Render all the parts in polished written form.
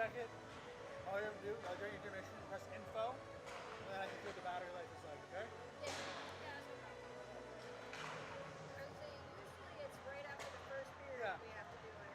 check it, all you have to do during intermission, press info, and then I can see what the battery life is like, okay? Yeah, that's no problem. I would say usually it's right after the first period we have to do it.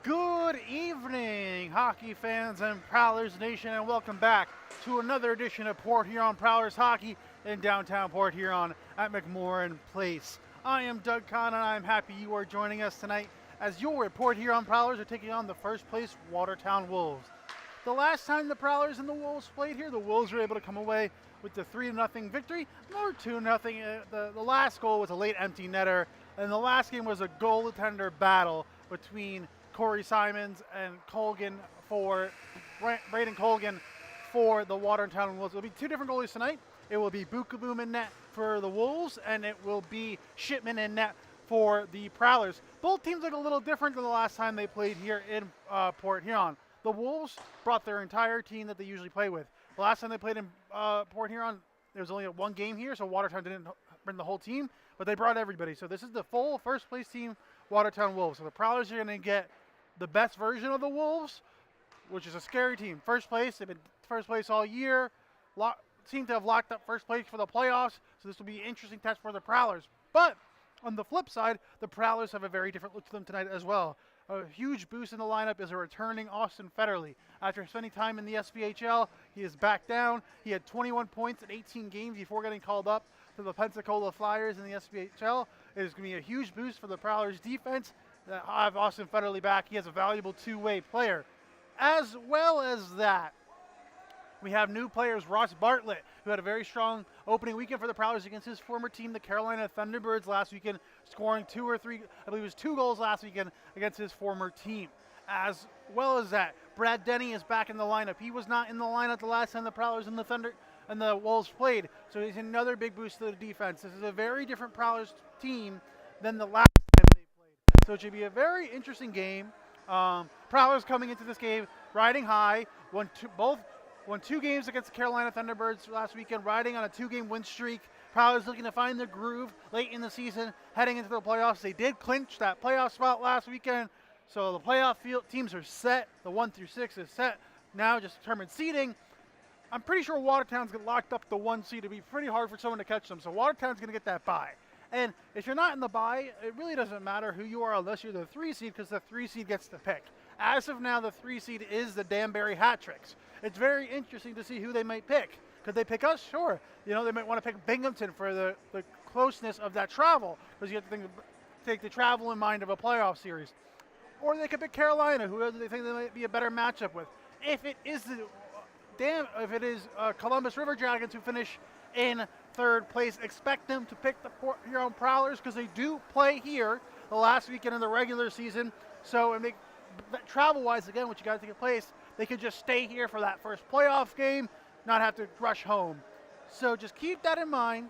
Good evening, hockey fans and Prowlers Nation, and welcome back to another edition of Port Huron Prowlers Hockey in downtown Port Huron at McMorran Place. I am Doug Kahn, and I'm happy you are joining us tonight as your Port Huron Prowlers are taking on the first place Watertown Wolves. The last time the Prowlers and the Wolves played here, the Wolves were able to come away with the 3-0 victory, or 2-0. The last goal was a late empty netter, and the last game was a goaltender battle between Corey Simons and Braden Colgan for the Watertown Wolves. It'll be two different goalies tonight. It will be Bukaboom in net for the Wolves, and it will be Shipman in net for the Prowlers. Both teams look a little different than the last time they played here in Port Huron. The Wolves brought their entire team that they usually play with. The last time they played in Port Huron, there was only one game here, so Watertown didn't bring the whole team, but they brought everybody. So this is the full first place team, Watertown Wolves. So the Prowlers are going to get the best version of the Wolves, which is a scary team. First place, they've been first place all year. Seem to have locked up first place for the playoffs, so this will be an interesting test for the Prowlers. But on the flip side, the Prowlers have a very different look to them tonight as well. A huge boost in the lineup is a returning Austin Federley. After spending time in the SPHL, he is back down. He had 21 points in 18 games before getting called up to the Pensacola Flyers in the SPHL. It is going to be a huge boost for the Prowlers defense. I have Austin Federley back. He is a valuable two-way player. As well as that, we have new players, Ross Bartlett, who had a very strong opening weekend for the Prowlers against his former team, the Carolina Thunderbirds, last weekend, scoring 2 or 3, I believe it was 2 goals last weekend against his former team. As well as that, Brad Denny is back in the lineup. He was not in the lineup the last time the Prowlers and the Wolves played, so he's another big boost to the defense. This is a very different Prowlers team than the last time they played. So it should be a very interesting game. Prowlers coming into this game riding high, won 2 games against the Carolina Thunderbirds last weekend, riding on a 2-game win streak. Prowlers looking to find their groove late in the season, heading into the playoffs. They did clinch that playoff spot last weekend, so the playoff teams are set. The 1 through 6 is set. Now just determined seeding. I'm pretty sure Watertown's got locked up the 1 seed. It'd be pretty hard for someone to catch them, so Watertown's going to get that bye. And if you're not in the bye, it really doesn't matter who you are unless you're the 3 seed, because the 3 seed gets the pick. As of now, the 3 seed is the Danbury Hat-Tricks. It's very interesting to see who they might pick. Could they pick us? Sure. You know, they might want to pick Binghamton for the closeness of that travel, because you have to take the travel in mind of a playoff series. Or they could pick Carolina, who they think they might be a better matchup with. If it is Columbus River Dragons who finish in 3rd place, expect them to pick the Port Huron Prowlers, because they do play here the last weekend in the regular season. So travel-wise, again, what you got to take place, they could just stay here for that first playoff game, not have to rush home. So just keep that in mind.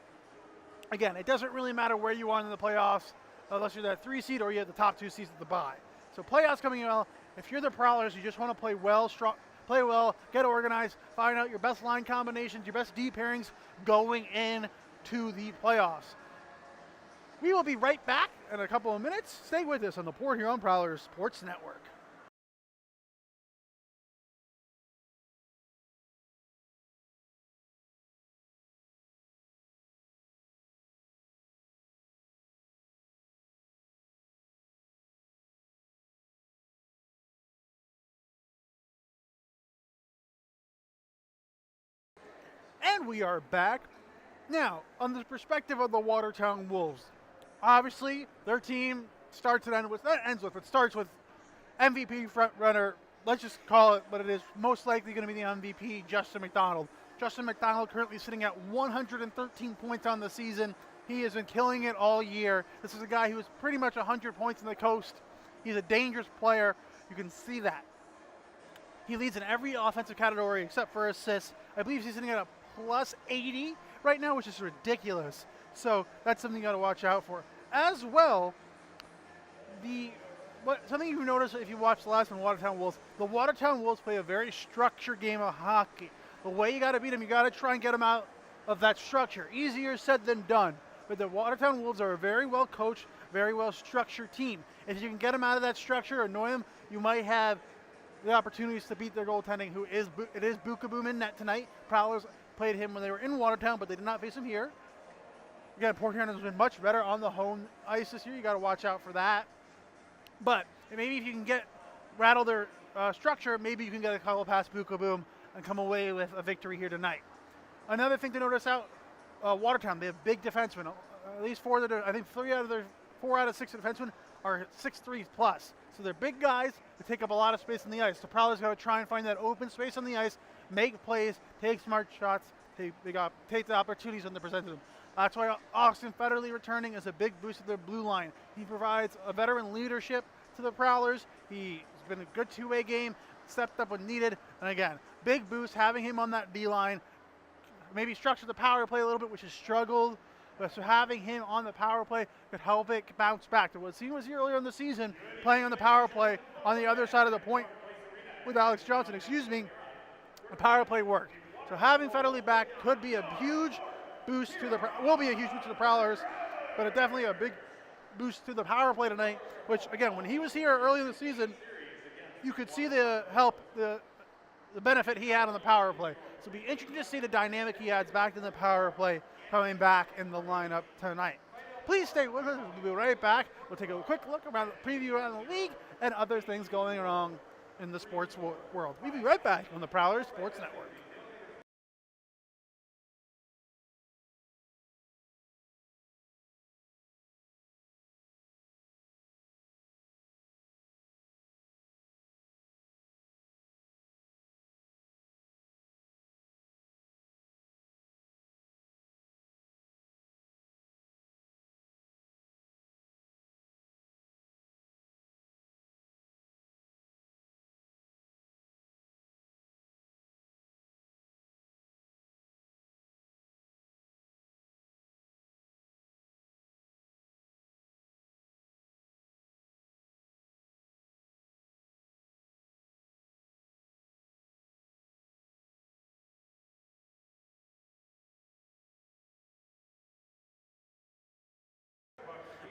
Again, it doesn't really matter where you are in the playoffs, unless you're that 3 seed or you have the top 2 seeds at the bye. So playoffs coming in. If you're the Prowlers, you just want to play well, get organized, find out your best line combinations, your best D pairings going into the playoffs. We will be right back in a couple of minutes. Stay with us on the Port Huron Prowlers Sports Network. And we are back. Now, on the perspective of the Watertown Wolves, obviously their team starts with MVP front runner. Let's just call it what it is. Most likely going to be the MVP, Justin McDonald. Justin McDonald currently sitting at 113 points on the season. He has been killing it all year. This is a guy who is pretty much 100 points in the coast. He's a dangerous player. You can see that. He leads in every offensive category except for assists. I believe he's sitting at a plus 80 right now, which is ridiculous. So that's something you got to watch out for. As well, something you notice if you watch the last one, Watertown Wolves, the Watertown Wolves play a very structured game of hockey. The way you got to beat them, you got to try and get them out of that structure. Easier said than done. But the Watertown Wolves are a very well coached, very well structured team. If you can get them out of that structure, annoy them, you might have the opportunities to beat their goaltending, it is Bukaboom in net tonight. Prowlers played him when they were in Watertown, but they did not face him here. Again, Port Huron has been much better on the home ice this year. You got to watch out for that. But maybe if you can get rattle their structure, maybe you can get a couple past Buka Boom and come away with a victory here tonight. Another thing to notice out, Watertown, they have big defensemen. At least I think 4 out of 6 defensemen are 6'3" plus. So they're big guys that take up a lot of space on the ice. The Prowlers got to try and find that open space on the ice, make plays, take smart shots, they got take the opportunities when they're presented to them. That's why Austin Federley returning is a big boost to their blue line. He provides a veteran leadership to the Prowlers. He's been a good two-way game, stepped up when needed, and again, big boost having him on that D line. Maybe structure the power play a little bit, which has struggled. But so having him on the power play could help it bounce back to what he was earlier in the season, playing on the power play on the other side of the point with Alex Johnson. The power play worked. So having Federley back could be a huge boost to will be a huge boost to the Prowlers, but definitely a big boost to the power play tonight. Which again, when he was here early in the season, you could see the benefit he had on the power play. So it'll be interesting to see the dynamic he adds back in the power play coming back in the lineup tonight. Please stay with us. We'll be right back. We'll take a quick look around the preview around the league and other things going on in the sports world. We'll be right back on the Prowlers Sports Network.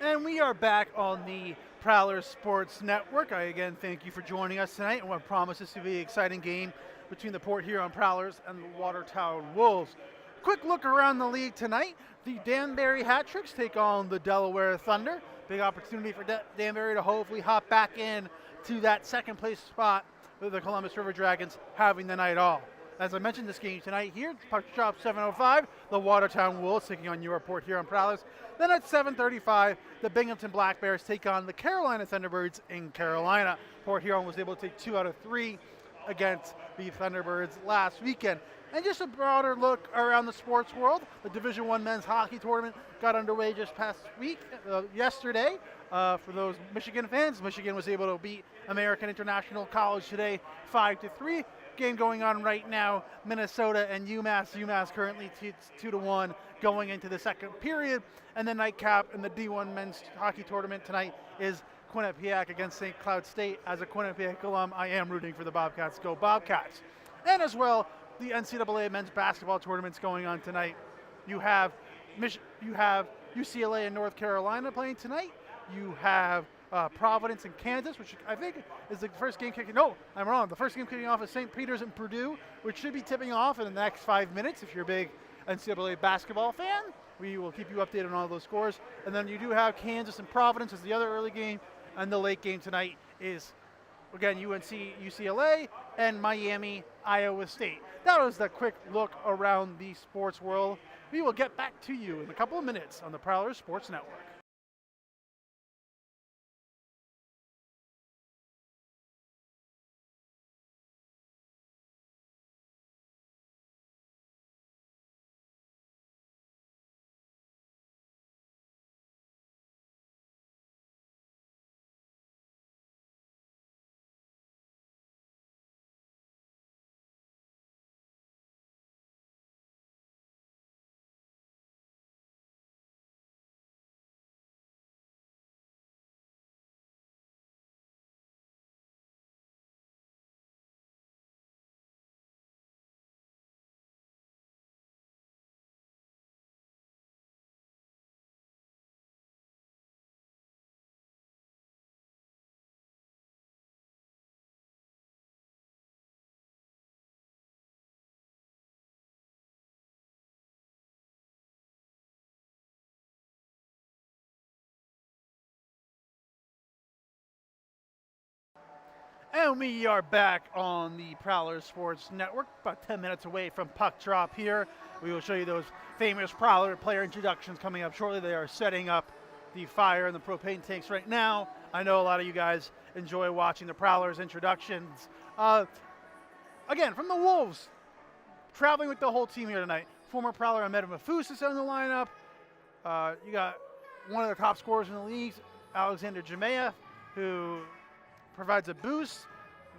And we are back on the Prowlers Sports Network. I again thank you for joining us tonight and what promises to be an exciting game between the Port Huron Prowlers and the Watertown Wolves. Quick look around the league tonight. The Danbury Hat-Tricks take on the Delaware Thunder. Big opportunity for Danbury to hopefully hop back in to that second place spot with the Columbus River Dragons having the night off. As I mentioned, this game tonight here, puck drop 7:05, the Watertown Wolves taking on your Port Huron Prowlers. Then at 7:35, the Binghamton Black Bears take on the Carolina Thunderbirds in Carolina. Port Huron was able to take 2 out of 3 against the Thunderbirds last weekend. And just a broader look around the sports world, the Division I men's hockey tournament got underway just yesterday. For those Michigan fans, Michigan was able to beat American International College today 5-3. Game going on right now, Minnesota and UMass. UMass currently 2-1 going into the second period. And the nightcap in the D1 men's hockey tournament tonight is Quinnipiac against St. Cloud State. As a Quinnipiac alum, I am rooting for the Bobcats. Go Bobcats. And as well, the NCAA men's basketball tournaments going on tonight. You have UCLA and North Carolina playing tonight. You have Providence and Kansas, which I think is the first game kicking. No, I'm wrong. The first game kicking off is St. Peter's and Purdue, which should be tipping off in the next 5 minutes. If you're a big NCAA basketball fan, we will keep you updated on all those scores. And then you do have Kansas and Providence as the other early game, and the late game tonight is again UNC, UCLA, and Miami, Iowa State. That was the quick look around the sports world. We will get back to you in a couple of minutes on the Prowlers Sports Network. And we are back on the Prowlers Sports Network, about 10 minutes away from puck drop here. We will show you those famous Prowler player introductions coming up shortly. They are setting up the fire and the propane tanks right now. I know a lot of you guys enjoy watching the Prowlers introductions. Again, from the Wolves, traveling with the whole team here tonight. Former Prowler Ahmed Mafus is in the lineup. You got one of the top scorers in the league, Alexander Jamea, who provides a boost,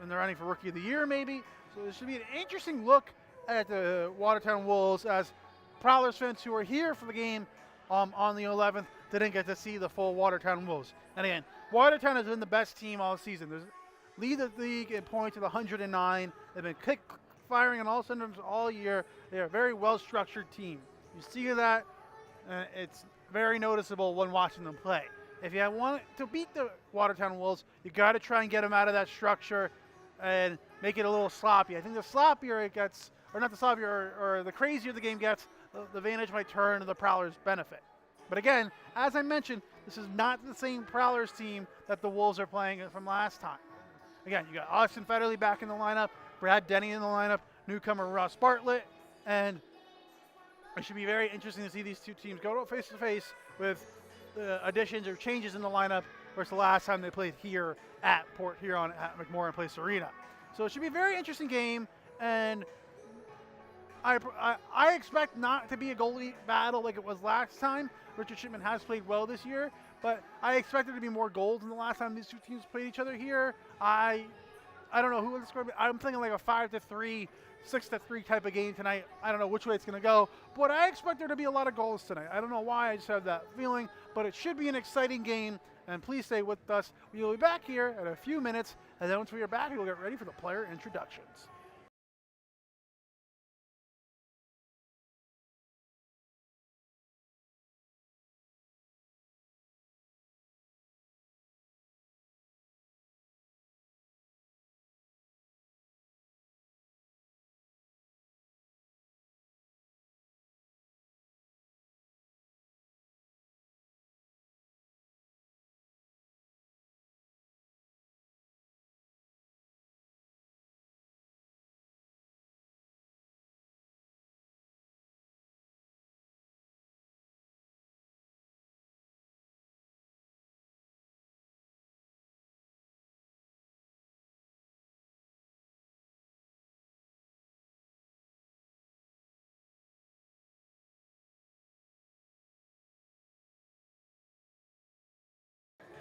and they're running for Rookie of the Year maybe. So this should be an interesting look at the Watertown Wolves, as Prowlers fans who are here for the game on the 11th didn't get to see the full Watertown Wolves. And again, Watertown has been the best team all season. They lead the league in points with 109. They've been firing on all cylinders all year. They are a very well-structured team. You see that, and it's very noticeable when watching them play. If you want to beat the Watertown Wolves, you got to try and get them out of that structure and make it a little sloppy. I think the sloppier it gets, or not the sloppier, or the crazier the game gets, the advantage might turn to the Prowlers' benefit. But again, as I mentioned, this is not the same Prowlers team that the Wolves are playing from last time. Again, you got Austin Federley back in the lineup, Brad Denny in the lineup, newcomer Ross Bartlett, and it should be very interesting to see these two teams go face-to-face with additions or changes in the lineup versus the last time they played here at Port Huron at McMorran Place Arena. So it should be a very interesting game, and I expect not to be a goalie battle like it was last time. Richard Shipman has played well this year, but I expect there to be more goals than the last time these two teams played each other here. I don't know who will score. I'm thinking like a 5-3, 6-3 type of game tonight. I don't know which way it's going to go, but I expect there to be a lot of goals tonight. I don't know why, I just have that feeling, but it should be an exciting game, and please stay with us. We will be back here in a few minutes, and then once we are back, we'll get ready for the player introductions.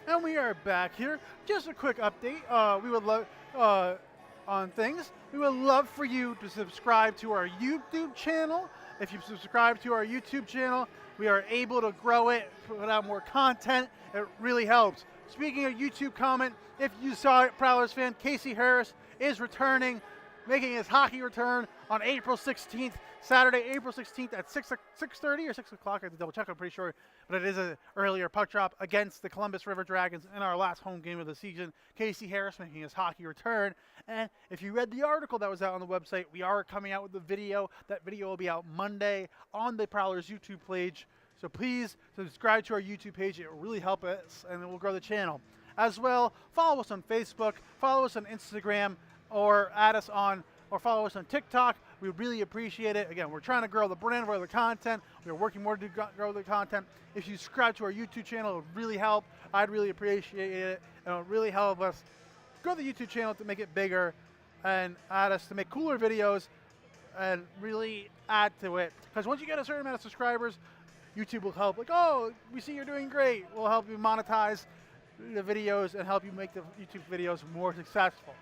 And we are back here. Just a quick update. We would love on things. We would love for you to subscribe to our YouTube channel. If you subscribe to our YouTube channel, we are able to grow it, put out more content. It really helps. Speaking of YouTube comment, if you saw it, Prowlers fan, Casey Harris is returning, making his hockey return on April 16th, Saturday, April 16th at 6:30 or 6 o'clock. I have to double check, I'm pretty sure. But it is an earlier puck drop against the Columbus River Dragons in our last home game of the season. Casey Harris making his hockey return. And if you read the article that was out on the website, we are coming out with the video. That video will be out Monday on the Prowlers YouTube page. So please subscribe to our YouTube page. It will really help us, and it will grow the channel. As well, follow us on Facebook, follow us on Instagram, or add us on, or follow us on TikTok. We really appreciate it. Again, we're trying to grow the brand, grow the content. We're working more to grow the content. If you subscribe to our YouTube channel, it would really help. I'd really appreciate it. And it would really help us grow the YouTube channel to make it bigger and add us to make cooler videos and really add to it. Because once you get a certain amount of subscribers, YouTube will help. Like, oh, we see you're doing great. We'll help you monetize the videos and help you make the YouTube videos more successful.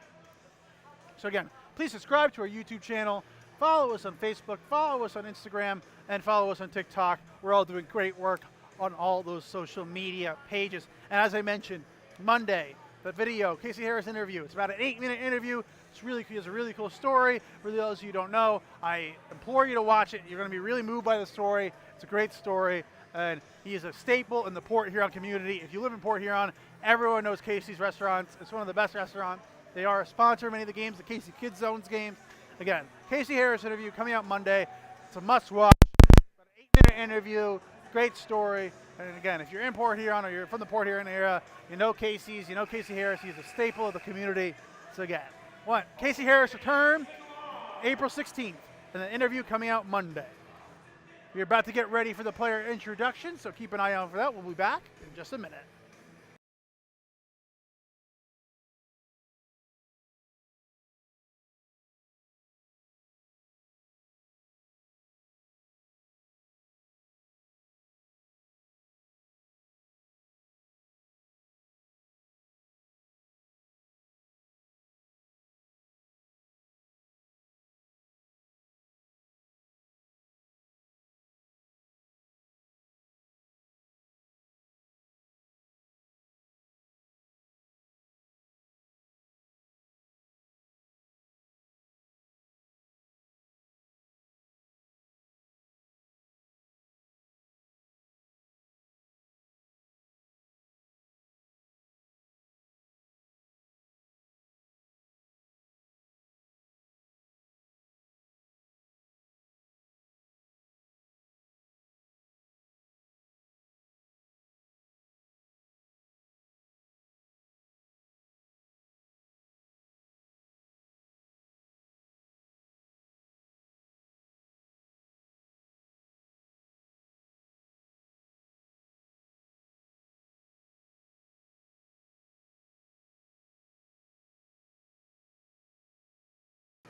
So again, please subscribe to our YouTube channel. Follow us on Facebook, follow us on Instagram, and follow us on TikTok. We're all doing great work on all those social media pages. And as I mentioned, Monday, the video, Casey Harris interview. It's about an 8-minute interview. It's a really cool story. For those of you who don't know, I implore you to watch it. You're going to be really moved by the story. It's a great story, and he is a staple in the Port Huron community. If you live in Port Huron, everyone knows Casey's Restaurants. It's one of the best restaurants. They are a sponsor of many of the games, the Casey Kids Zones games. Again, Casey Harris interview coming out Monday. It's a must-watch. About an 8-minute interview, great story. And again, if you're in Port Huron or you're from the Port Huron area, you know Casey's, you know Casey Harris. He's a staple of the community. once again. What? Casey Harris return April 16th, and an interview coming out Monday. We're about to get ready for the player introduction, so keep an eye out for that. We'll be back in just a minute.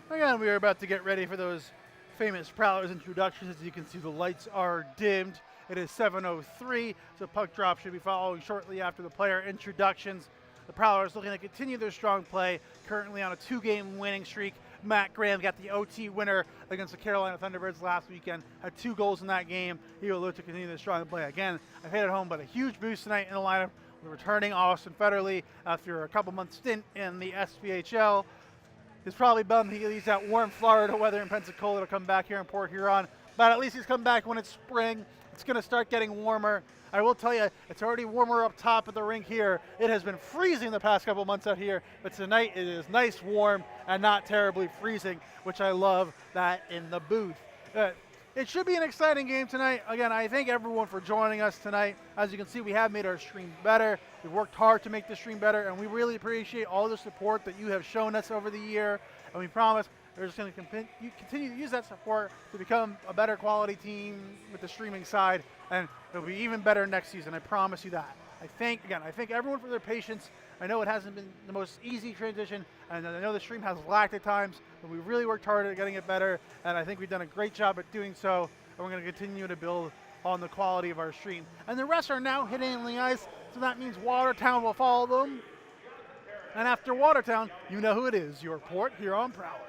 Again, we are about to get ready for those famous Prowlers introductions. As you can see, the lights are dimmed. It is 7:03, so puck drop should be following shortly after the player introductions. The Prowlers looking to continue their strong play, currently on a 2-game winning streak. Matt Graham got the OT winner against the Carolina Thunderbirds last weekend, had 2 goals in that game. He will look to continue the strong play. Again, I've hit it home, but a huge boost tonight in the lineup. We're returning Austin Federley after a couple months stint in the SPHL. He's probably bummed he's that warm Florida weather in Pensacola to come back here in Port Huron, but at least he's come back when it's spring. It's going to start getting warmer. I will tell you, it's already warmer up top of the rink here. It has been freezing the past couple months out here, but tonight it is nice, warm, and not terribly freezing, which I love that in the booth. It should be an exciting game tonight. Again, I thank everyone for joining us tonight. As you can see, we have made our stream better. We've worked hard to make the stream better, and we really appreciate all the support that you have shown us over the year. And we promise we're just going to continue to use that support to become a better quality team with the streaming side, and it'll be even better next season. I promise you that. I thank everyone for their patience. I know it hasn't been the most easy transition, and I know the stream has lagged at times, but we really worked hard at getting it better, and I think we've done a great job at doing so, and we're going to continue to build on the quality of our stream. And the rest are now hitting the ice, so that means Watertown will follow them. And after Watertown, you know who it is, your Port Huron Prowlers.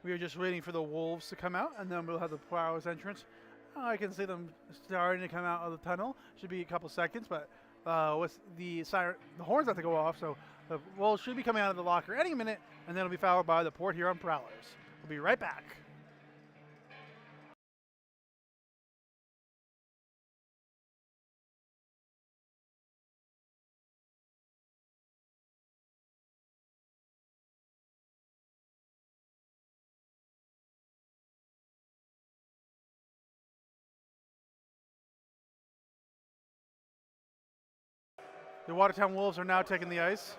We are just waiting for the Wolves to come out, and then we'll have the Prowlers entrance. I can see them starting to come out of the tunnel. Should be a couple seconds, but with the siren, the horns have to go off, so the Wolves should be coming out of the locker any minute, and then it'll be followed by the Port Huron Prowlers. We'll be right back. The Watertown Wolves are now taking the ice.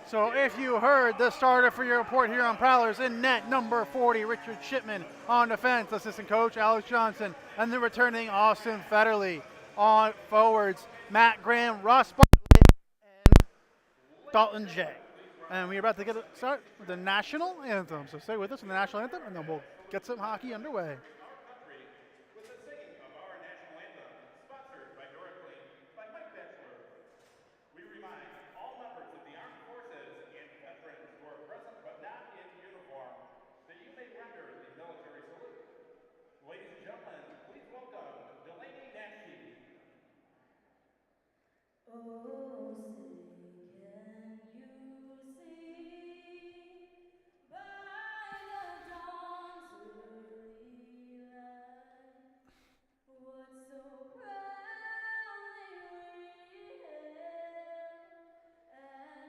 So if you heard the starter for your report here on Prowlers, in net, number 40, Richard Shipman. On defense, assistant coach Alex Johnson. And the returning Austin Federley. On forwards, Matt Graham, Ross Bartlett, and Dalton J. And we're about to start with the national anthem. So stay with us in the national anthem, and then we'll get some hockey underway. Oh, say, can you see by the dawn's early light what so proudly we hailed at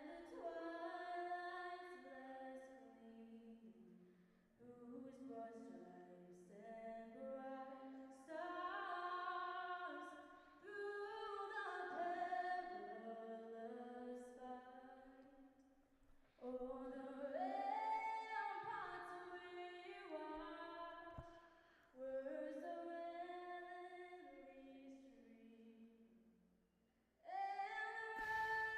the twilight's blessed gleaming, whose broad stripes and bright stars through the perilous fight o'er the ramparts we watched, were so endlessly streaming, and the rocket's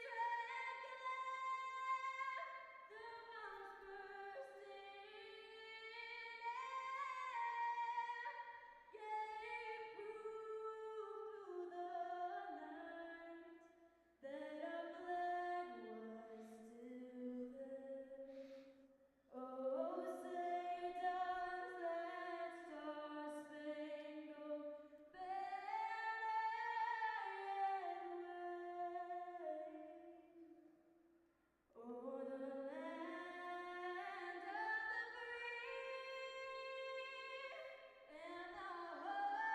red glare, the bombs bursting in air, gave proof through the night that our flag was still there. Oh, say does that star-spangled banner yet wave o'er the land of the free and the home of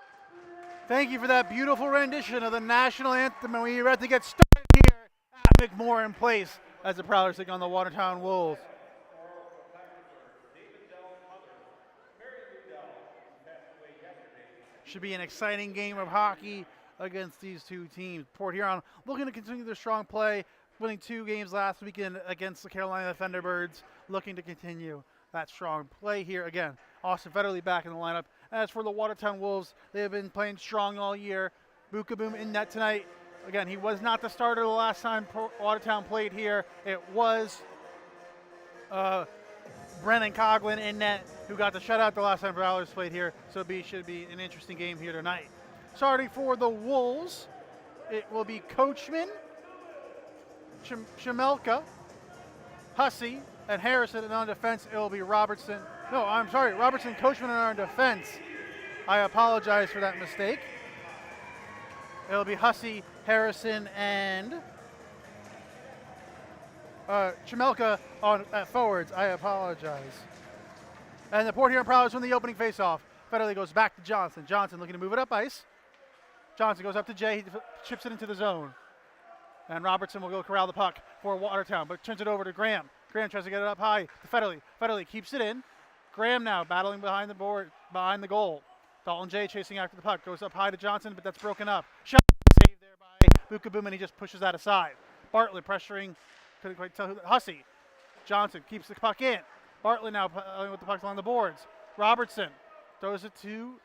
the brave? Thank you for that beautiful rendition of the national anthem, and we're about to get started here at McMorran Place as the Prowlers take on the Watertown Wolves. Should be an exciting game of hockey against these two teams. Port Huron looking to continue their strong play, winning 2 games last weekend against the Carolina Thunderbirds, looking to continue that strong play here. Again, Austin Federley back in the lineup. As for the Watertown Wolves, they have been playing strong all year. Bukaboom in net tonight. Again, he was not the starter the last time Watertown played here. It was Brennan Coughlin in net, who got the shutout the last time Prowlers played here. So it should be an interesting game here tonight. Starting for the Wolves, it will be Coachman, Chamelka, Hussey, and Harrison. And on defense, it will be Robertson. No, I'm sorry, Robertson, Coachman are on defense. I apologize for that mistake. It'll be Hussey, Harrison, and Chamelka at forwards. I apologize. And the Port Huron Prowlers win the opening faceoff. Federley goes back to Johnson. Johnson looking to move it up ice. Johnson goes up to Jay. He chips it into the zone. And Robertson will go corral the puck for Watertown, but turns it over to Graham. Graham tries to get it up high to Federley. Federley keeps it in. Graham now battling behind the goal. Dalton J chasing after the puck. Goes up high to Johnson, but that's broken up. Shot saved there by Bukaboom, and he just pushes that aside. Bartlett pressuring. Couldn't quite tell who. Hussey. Johnson keeps the puck in. Bartlett now playing with the puck along the boards. Robertson throws it to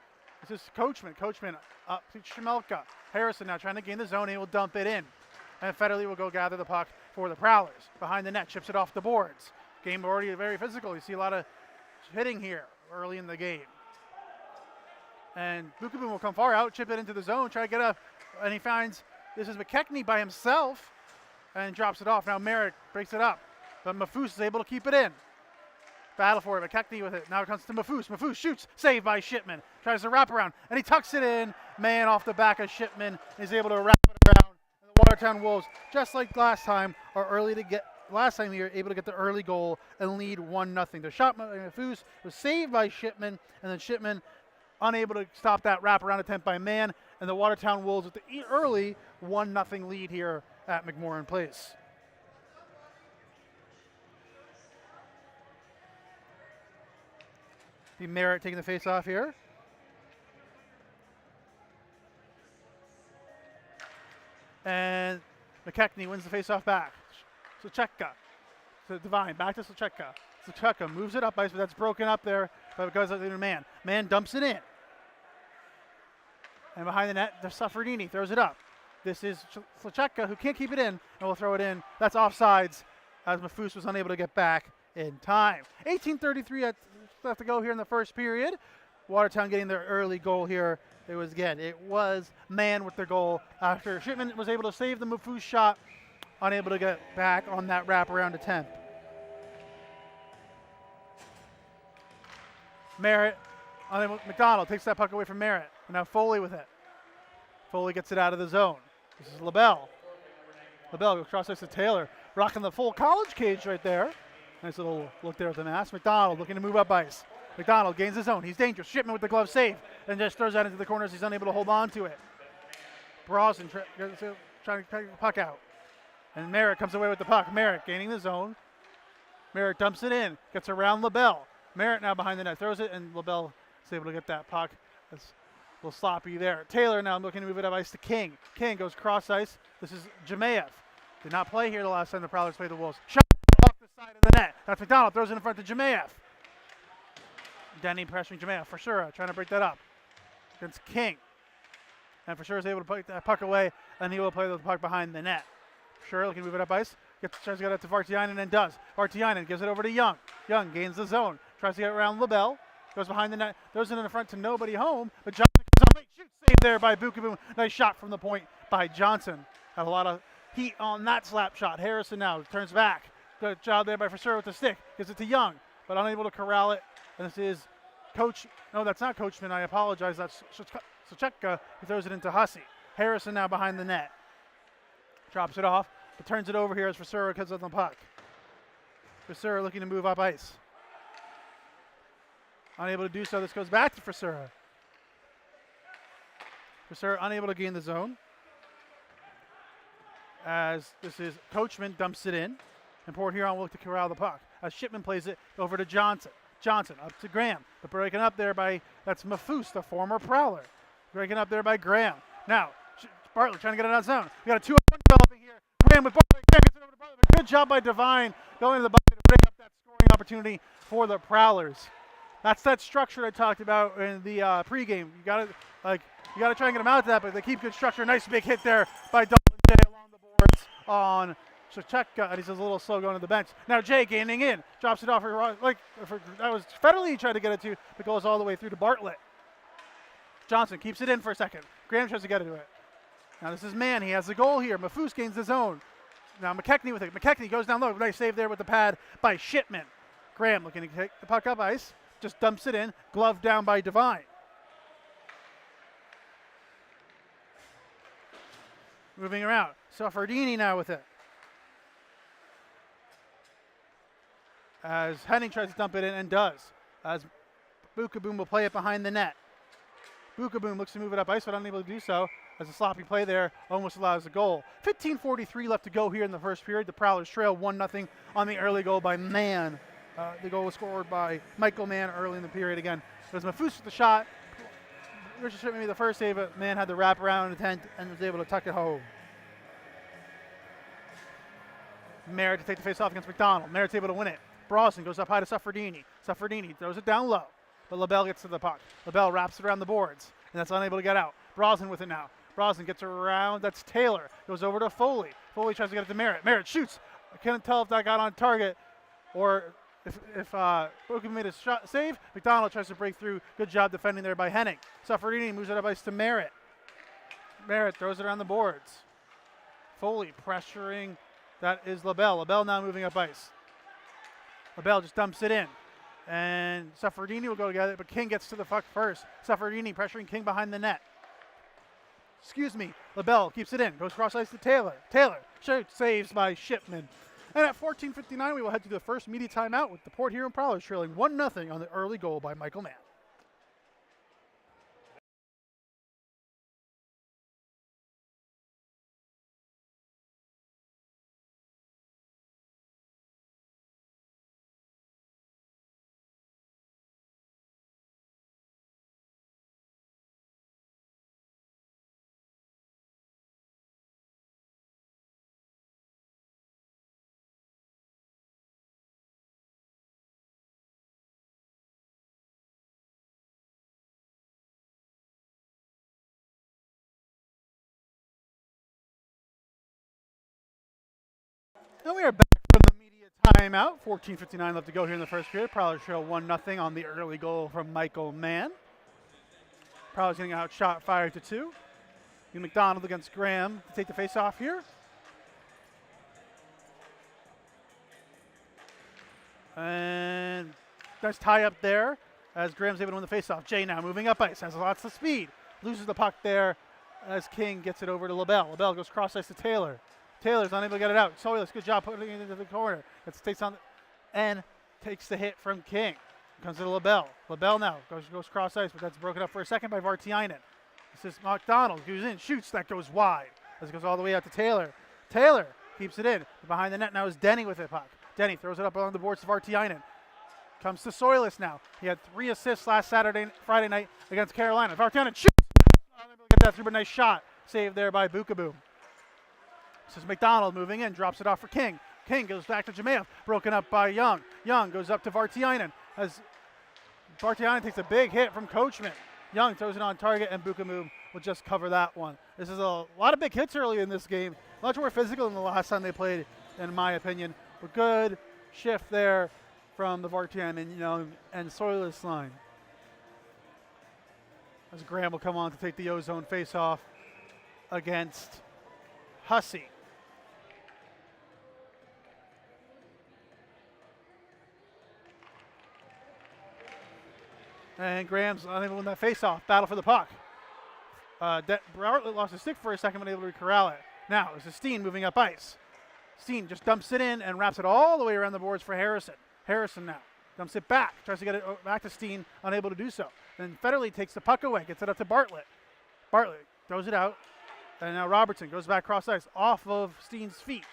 Coachman. Coachman up to Chamelka. Harrison now trying to gain the zone. He will dump it in. And Federley will go gather the puck for the Prowlers. Behind the net, chips it off the boards. Game already very physical. You see a lot of hitting here early in the game. And Bukaboom will come far out, chip it into the zone, try to get up, and he finds this is McKechnie by himself and drops it off. Now Merrick breaks it up, but Mafoose is able to keep it in. Battle for it, McKechnie with it. Now it comes to Mafoose. Mafoose shoots, saved by Shipman. Tries to wrap around, and he tucks it in. Man off the back of Shipman is able to wrap it around. And the Watertown Wolves, just like last time, last time they were able to get the early goal and lead 1-0. The shot by Mafoose was saved by Shipman, and then Shipman unable to stop that wraparound attempt by Mann, and the Watertown Wolves with the early 1-0 lead here at McMorran Place. The Merritt taking the face off here. And McKechnie wins the faceoff back. Slecheka to Devine, back to Slecheka. Slecheka moves it up ice, but that's broken up there but it goes up to the man. Man dumps it in. And behind the net, there's Suffredini, throws it up. This is Slecheka, who can't keep it in, and will throw it in. That's offsides, as Mafus was unable to get back in time. 18:33 left to go here in the first period. Watertown getting their early goal here. It was Man with their goal after Shipman was able to save the Mafus shot, unable to get back on that wraparound attempt. Merritt, McDonald takes that puck away from Merritt. And now Foley with it. Foley gets it out of the zone. This is LaBelle. LaBelle goes cross ice to Taylor, rocking the full college cage right there. Nice little look there with the mask. McDonald looking to move up ice. McDonald gains his own. He's dangerous. Shipman with the glove save and just throws that into the corners. He's unable to hold on to it. Brosnan trying to take the puck out. And Merritt comes away with the puck. Merritt gaining the zone. Merritt dumps it in. Gets around LaBelle. Merritt now behind the net. Throws it, and LaBelle is able to get that puck. That's a little sloppy there. Taylor now looking to move it up ice to King. King goes cross ice. This is Jemayev. Did not play here the last time the Prowlers played the Wolves. Shot off the side of the net. That's McDonald. Throws it in front to Jemayev. Denny pressuring Jemayev. For sure, trying to break that up against King. And for sure is able to put that puck away, and he will play the puck behind the net. Sure looking to move it up ice. Tries to get it to Vartiainen and does. Vartiainen gives it over to Young. Young gains the zone. Tries to get around LaBelle. Goes behind the net. Throws it in the front to nobody home. But Johnson comes on late. Shoot save there by Bukaboom. Nice shot from the point by Johnson. Had a lot of heat on that slap shot. Harrison now turns back. Good job there by Friseur with the stick. Gives it to Young, but unable to corral it. And this is Coach. No, that's not Coachman. I apologize. That's Slecheka who throws it into Hussey. Harrison now behind the net. Drops it off, but turns it over here as Friseur cuts on the puck. Friseur looking to move up ice. Unable to do so. This goes back to Friseur. Friseur unable to gain the zone. As this is Coachman dumps it in. And Port Huron will look to corral the puck. As Shipman plays it over to Johnson. Johnson up to Graham. But breaking up there by, that's Mafus, the former Prowler. Breaking up there by Graham. Now, Bartlett trying to get it out of zone. We got a 2-on-1 developing here. Graham with Bartlett. Graham gets it over to Bartlett. Good job by Devine going to the bucket to break up that scoring opportunity for the Prowlers. That's that structure I talked about in the pregame. You got to try and get them out of that, but they keep good structure. Nice big hit there by Dalton Jay along the boards on Slecheka, and he's a little slow going to the bench. Now Jay gaining in, drops it off that was Federally he tried to get it to, but goes all the way through to Bartlett. Johnson keeps it in for a second. Graham tries to get into it. Now this is Man. He has the goal here. Mafus gains his own. Now McKechnie with it. McKechnie goes down low. Nice save there with the pad by Shipman. Graham looking to take the puck up ice. Just dumps it in. Glove down by Devine. Moving around. Suffredini now with it. As Henning tries to dump it in and does. As Bukaboom will play it behind the net. Bukaboom looks to move it up ice, but unable to do so. As a sloppy play there almost allows a goal. 15:43 left to go here in the first period. The Prowlers trail 1-0 on the early goal by Man. The goal was scored by Michael Mann early in the period again. It was Mafus with the shot. Richard Shipman made the first save, but Mann had the wraparound intent and was able to tuck it home. Merritt to take the face off against McDonald. Merritt's able to win it. Brosnan goes up high to Suffredini. Suffredini throws it down low, but LaBelle gets to the puck. LaBelle wraps it around the boards, and that's unable to get out. Brosnan with it now. Brosnan gets around. That's Taylor. Goes over to Foley. Foley tries to get it to Merritt. Merritt shoots. I can't tell if that got on target or if Bokum made a shot save. McDonald tries to break through. Good job defending there by Henning. Suffredini moves it up ice to Merritt. Merritt throws it around the boards. Foley pressuring. That is LaBelle. LaBelle now moving up ice. LaBelle just dumps it in. And Suffredini will go together, but King gets to the puck first. Suffredini pressuring King behind the net. LaBelle keeps it in. Goes cross ice to Taylor. Taylor shoots, saves by Shipman. And at 14:59, we will head to the first media timeout with the Port Huron Prowlers trailing 1-0 on the early goal by Michael Mann. And we are back from the media timeout. 14:59 left to go here in the first period. Prowlers trail 1-0 on the early goal from Michael Mann. Prowlers getting outshot 5-2. McDonald against Graham to take the face off here. And nice tie up there as Graham's able to win the face off. Jay now moving up ice, has lots of speed. Loses the puck there as King gets it over to LaBelle. LaBelle goes cross ice to Taylor. Taylor's unable to get it out. Soilis, good job putting it into the corner. Takes on and takes the hit from King. Comes to LaBelle. LaBelle now goes cross ice, but that's broken up for a second by Vartiainen. This is McDonald, goes in, shoots, that goes wide. As it goes all the way out to Taylor. Taylor keeps it in. Behind the net now is Denny with the puck. Denny throws it up on the boards to Vartiainen. Comes to Soilis now. He had 3 assists last Friday night against Carolina. Vartiainen shoots. Unable to get that through, but nice shot. Saved there by Bukaboom. This is McDonald moving in, drops it off for King. King goes back to Jemayev, broken up by Young. Young goes up to Vartiainen. As Vartiainen takes a big hit from Coachman. Young throws it on target, and Bukaboom will just cover that one. This is a lot of big hits early in this game. Much more physical than the last time they played, in my opinion. But good shift there from the Vartiainen, Young, and Soilis line. As Graham will come on to take the O-zone face-off against Hussey. And Graham's unable to win that face-off. Battle for the puck. Bartlett lost his stick for a second, but able to corral it. Now, this is Steen moving up ice. Steen just dumps it in and wraps it all the way around the boards for Harrison. Harrison now dumps it back. Tries to get it back to Steen, unable to do so. Then Federley takes the puck away, gets it up to Bartlett. Bartlett throws it out. And now Robertson goes back cross ice off of Steen's feet.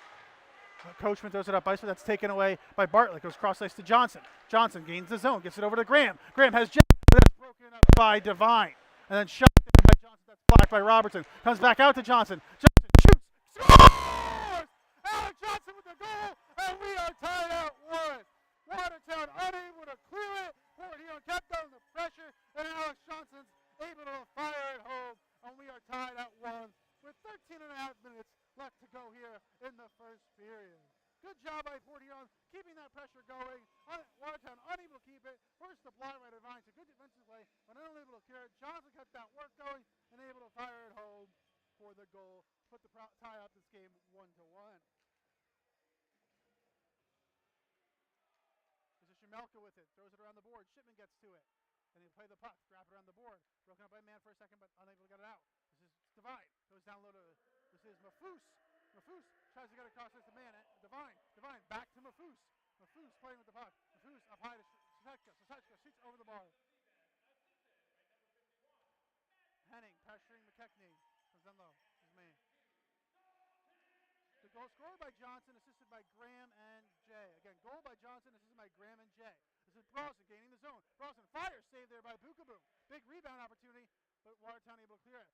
Coachman throws it up ice, but that's taken away by Bartlett. Goes cross ice to Johnson. Johnson gains the zone, gets it over to Graham. Graham has Jeff, but that's broken up by Devine. And then shot there by Johnson. That's blocked by Robertson. Comes back out to Johnson. Johnson shoots. Scores! Alex Johnson with the goal, and we are tied at 1. Watertown unable to clear it. Huron kept down the pressure, and Alex Johnson's able to fire it home, and we are tied at 1 with 13 and a half minutes left to go here in the first period. Good job by Huron keeping that pressure going. Watertown unable to keep it. First the block by Devine. So good defensive play, but unable to clear it. Johnson kept that work going and able to fire it home for the goal. Put the tie up this game 1-1. This is Shemelka with it. Throws it around the board. Shipman gets to it. And he'll play the puck. Wrap it around the board. Broken up by man for a second, but unable to get it out. This is Devine. Goes down low to... This is Mafoose. Mafoose tries to get across this to man. Devine back to Mafoose. Mafoose playing with the puck. Mafoose up high to Sotechka. Sotechka shoots over the bar. Henning pressuring McKechnie. Comes down low. This is man. The goal scored by Johnson, assisted by Graham and Jay. Again, goal by Johnson, assisted by Graham and Jay. This is Brosnan gaining the zone. Brosnan fires, save there by Bukaboom. Big rebound opportunity, but Watertown able to clear it.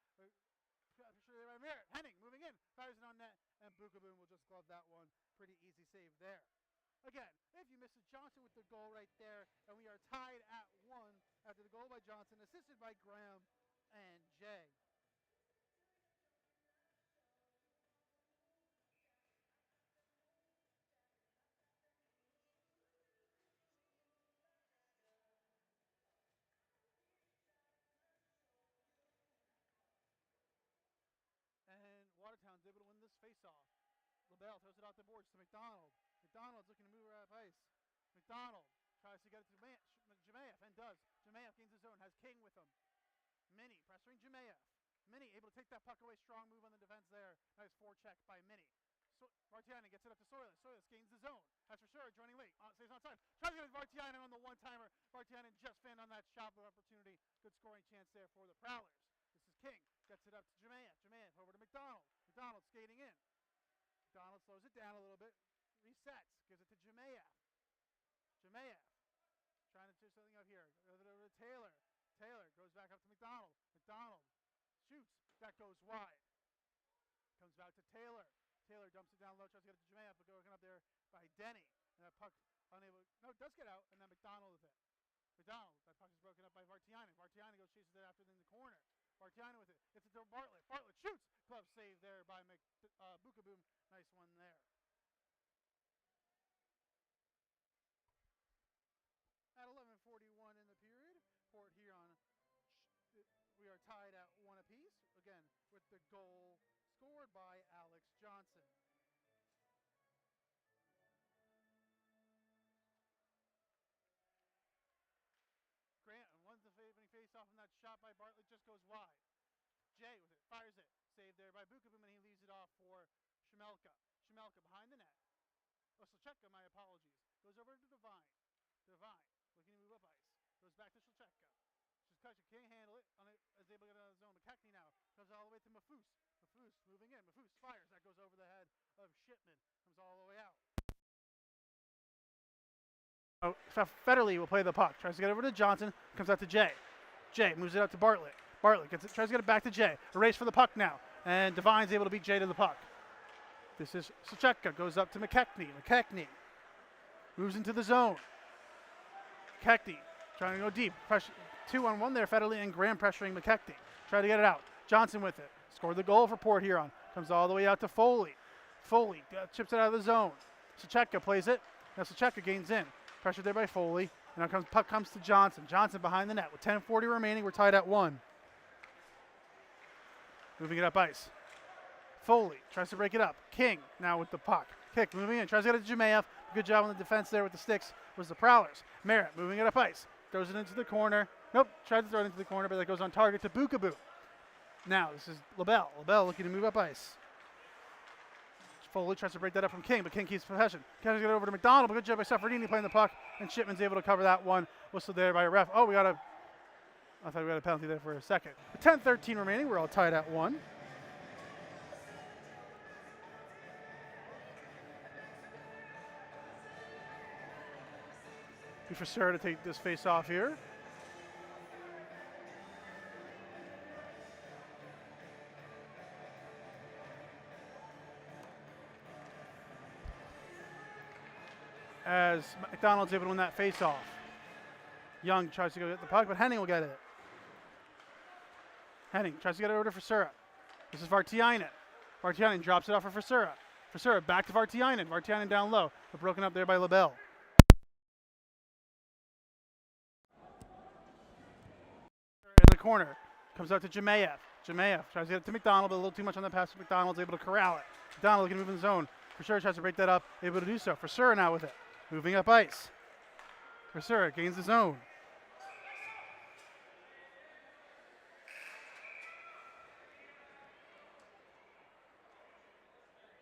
Sure by Merritt. Henning moving in, fires it on net, and Bukaboom will just glove that one. Pretty easy save there. Again, if you missed it, Johnson with the goal right there, and we are tied at 1 after the goal by Johnson, assisted by Graham and Jay. And Watertown's able to win this face-off. LaBelle throws it out the boards to McDonald. McDonald's looking to move around ice. McDonald tries to get it to Jemayev and does. Jemayev gains his zone, has King with him. Minnie pressuring Jemayev. Minnie able to take that puck away. Strong move on the defense there. Nice forecheck by Minnie. Vartiainen gets it up to Soilis. Soilis gains the zone. Has for sure joining late. Stays on time. Tries to get Vartiainen on the one-timer. Vartiainen just fanned on that shot opportunity. Good scoring chance there for the Prowlers. This is King. Gets it up to Jemayev. Jemayev over to McDonald. McDonald skating in. McDonald slows it down a little bit. Resets. Gives it to Jemayev. Jemayev trying to do something out here. Goes it over to Taylor. Taylor goes back up to McDonald. McDonald shoots. That goes wide. Comes back to Taylor. Taylor dumps it down low. Tries to get it to Jemayev, but going up there by Denny. And that puck unable. No, it does get out. And then McDonald with it. McDonald. That puck is broken up by Vartiainen. Vartiainen goes chases it after in the corner. Vartiainen with it. Gets it to Bartlett. Bartlett shoots. Glove save there by Bukaboom. Nice one there. tied at 1 apiece, again, with the goal scored by Alex Johnson. Grant, and one's the opening face-off, and that shot by Bartlett just goes wide. Jay with it, fires it. Saved there by Bukaboom, and he leaves it off for Shemelka. Shemelka behind the net. Oh, Slecheka, my apologies. Goes over to Divine. Divine, looking to move up ice. Goes back to Slecheka. Slecheka can't handle it. Is able to get out of the zone. McKechnie now comes all the way to Mafus. Mafus moving in. Mafus fires. That goes over the head of Shipman. Comes all the way out. Oh, Federley will play the puck. Tries to get over to Johnson. Comes out to Jay. Jay moves it out to Bartlett. Bartlett tries to get it back to Jay. A race for the puck now. And Divine's able to beat Jay to the puck. This is Slecheka. Goes up to McKechnie. McKechnie moves into the zone. McKechnie trying to go deep. 2-on-1 there. Federley and Graham pressuring McKechnie. Try to get it out. Johnson with it. Scored the goal for Port Huron. Comes all the way out to Foley. Foley chips it out of the zone. Slecheka plays it. Now Slecheka gains in. Pressured there by Foley. And now puck comes to Johnson. Johnson behind the net with 10:40 remaining. We're tied at 1. Moving it up ice. Foley tries to break it up. King now with the puck. Kick moving in. Tries to get it to Jemayev. Good job on the defense there with the sticks was the Prowlers. Merritt moving it up ice. Throws it into the corner. Nope. Tried to throw it into the corner, but that goes on target to Bukaboom. Now this is LaBelle. LaBelle looking to move up ice. Foley tries to break that up from King, but King keeps possession. Tries to get over to McDonald, but good job by Safardini playing the puck, and Shipman's able to cover that one. Whistled there by a ref. Oh, I thought we got a penalty there for a second. 10:13 remaining. We're all tied at 1. For Sarah to take this face off here. As McDonald's able to win that face off. Young tries to go get the puck, but Henning will get it. Henning tries to get it over to Frisura. This is Vartiainen. Vartiainen drops it off for Frisura. Frisura back to Vartiainen. Vartiainen down low, but broken up there by LaBelle. In the corner, comes out to Jemayev. Jemayev tries to get it to McDonald, but a little too much on the pass for McDonald's able to corral it. McDonald looking to move in the zone. Frisura tries to break that up, able to do so. Frisura now with it. Moving up ice. Frisura gains the zone.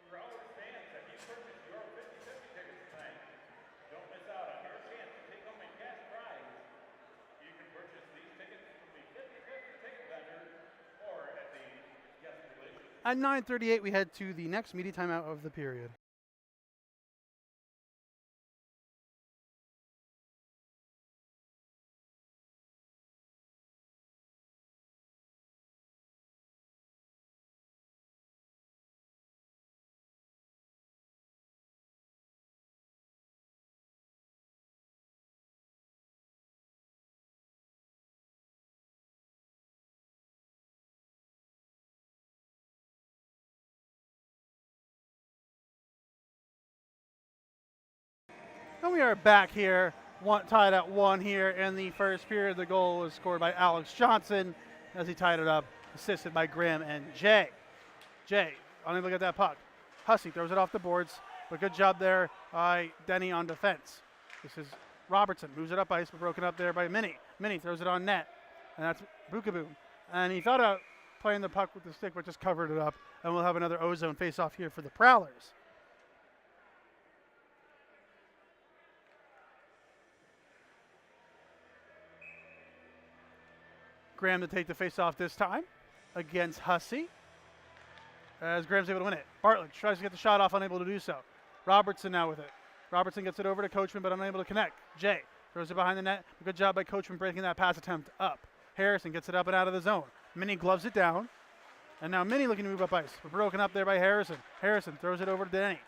Prowlers fans, have you purchased your 50/50 tickets tonight? Don't miss out on your chance to take home a cash prize. You can purchase these tickets from the 50/50 ticket vendor or at the guest relations. At 9:38, we head to the next media timeout of the period. And we are back here, tied at 1 here in the first period. The goal was scored by Alex Johnson as he tied it up, assisted by Graham and Jay. Jay, unable to get that puck. Hussey throws it off the boards, but good job there by Denny on defense. This is Robertson, moves it up ice, but broken up there by Minnie. Minnie throws it on net, and that's Bukaboom. And he thought about playing the puck with the stick, but just covered it up, and we'll have another O-zone face-off here for the Prowlers. Graham to take the face-off this time against Hussey. As Graham's able to win it. Bartlett tries to get the shot off, unable to do so. Robertson now with it. Robertson gets it over to Coachman, but unable to connect. Jay throws it behind the net. Good job by Coachman breaking that pass attempt up. Harrison gets it up and out of the zone. Minnie gloves it down. And now Minnie looking to move up ice. But broken up there by Harrison. Harrison throws it over to Denny.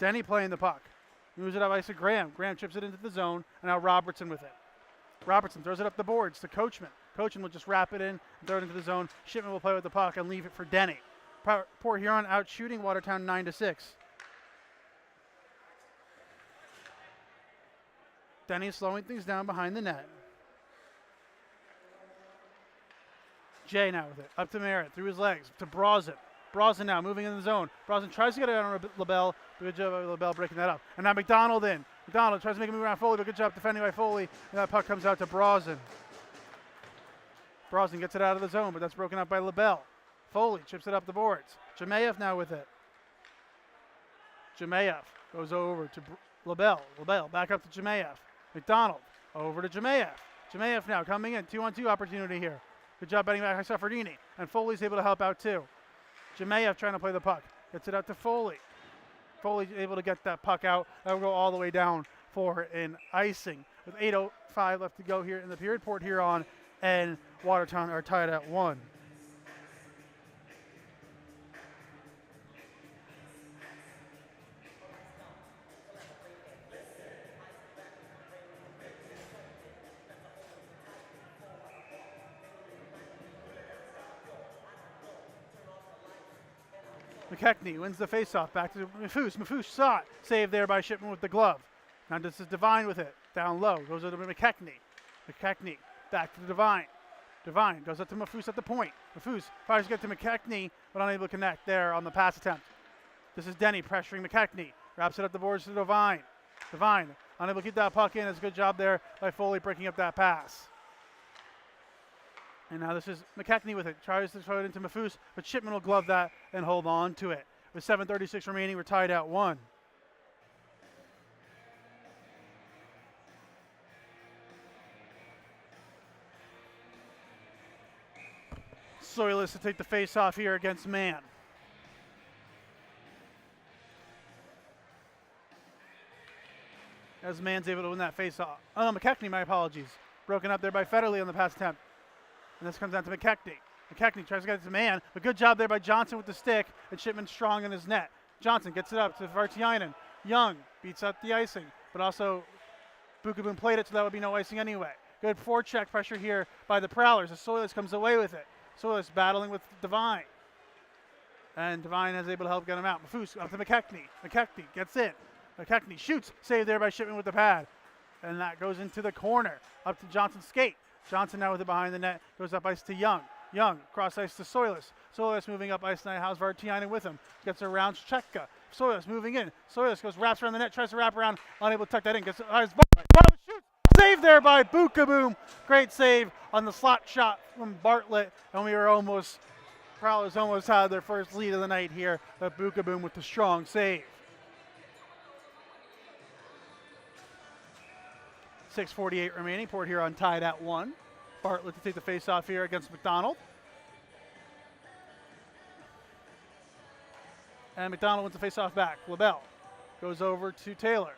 Denny playing the puck. Moves it up ice to Graham. Graham chips it into the zone. And now Robertson with it. Robertson throws it up the boards to Coachman. Coachman will just wrap it in and throw it into the zone. Shipman will play with the puck and leave it for Denny. Port Huron out shooting Watertown 9-6. Denny slowing things down behind the net. Jay now with it. Up to Merritt. Through his legs. To Brosnan. Brosnan now moving in the zone. Brosnan tries to get it on LaBelle. Good job by LaBelle breaking that up. And now McDonald in. McDonald tries to make a move around Foley, but good job defending by Foley. And that puck comes out to Brosnan. Brosnan gets it out of the zone, but that's broken up by LaBelle. Foley chips it up the boards. Jemayev now with it. Jemayev goes over to LaBelle. LaBelle back up to Jemayev. McDonald over to Jemayev. Jemayev now coming in. 2-on-2 opportunity here. Good job betting back by Safardini. And Foley's able to help out too. Jemayev trying to play the puck. Gets it out to Foley. Foley able to get that puck out. That will go all the way down for an icing. With 8:05 left to go here in the period, Port Huron and Watertown are tied at 1. McKechnie wins the faceoff. Back to Mafous. Mafous saw it. Saved there by Shipman with the glove. Now this is Devine with it. Down low. Goes over to McKechnie. McKechnie back to Devine. Devine goes up to Mafous at the point. Mafous tries to get to McKechnie, but unable to connect there on the pass attempt. This is Denny pressuring McKechnie. Wraps it up the boards to Devine. Devine unable to keep that puck in. It's a good job there by Foley breaking up that pass. And now this is McKechnie with it. Tries to throw it into Mafous, but Shipman will glove that and hold on to it. With 7:36 remaining, we're tied at 1. Soilers to take the face-off here against Mann. As Mann's able to win that face-off. Oh, no, McKechnie, my apologies. Broken up there by Federley on the pass attempt. And this comes down to McKechnie. McKechnie tries to get it to Mann. A good job there by Johnson with the stick, and Shipman strong in his net. Johnson gets it up to Vartiainen. Young beats out the icing, but also Bukaboom played it, so that would be no icing anyway. Good forecheck pressure here by the Prowlers as Soilers comes away with it. Soilers battling with Devine. And Devine is able to help get him out. Mafous up to McKechnie. McKechnie gets in. McKechnie shoots. Saved there by Shipman with the pad. And that goes into the corner. Up to Johnson's skate. Johnson now with it behind the net. Goes up ice to Young. Young cross ice to Soilers. Soilers moving up ice now. How's Vartiainen with him? Gets around Cheka. Soilers moving in. Soilers goes, wraps around the net, tries to wrap around, unable to tuck that in. Gets Bartlett shoots. Save there by Bukaboom. Great save on the slot shot from Bartlett. And we were almost, Prowlers almost had their first lead of the night here. But Bukaboom with the strong save. 6:48 remaining. Port Huron tied at 1. Bartlett to take the face-off here against McDonald. And McDonald wins the face-off back. LaBelle goes over to Taylor.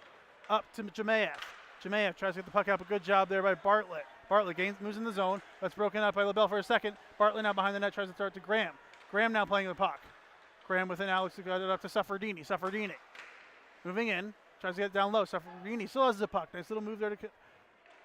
Up to Jemayev. Jemayev tries to get the puck out. A good job there by Bartlett. Bartlett moves in the zone. That's broken up by LaBelle for a second. Bartlett now behind the net tries to throw it to Graham. Graham now playing the puck. Graham within Alex to got it up to Safardini. Safardini moving in. Tries to get it down low. Safardini still has the puck. Nice little move there to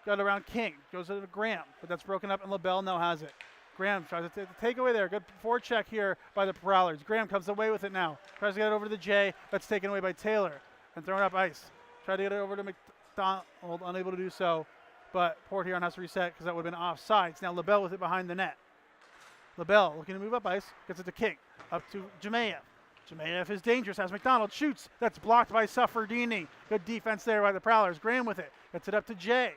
got around King. Goes to Graham, but that's broken up and LaBelle now has it. Graham tries to take away there. Good forecheck here by the Prowlers. Graham comes away with it now. Tries to get it over to the J. That's taken away by Taylor and thrown up ice. Tried to get it over to McDonald, unable to do so. But Port Huron has to reset because that would have been offsides. Now LaBelle with it behind the net. LaBelle looking to move up ice. Gets it to King. Up to Jemayev. Jemayev is dangerous as McDonald shoots. That's blocked by Safardini. Good defense there by the Prowlers. Graham with it. Gets it up to Jay.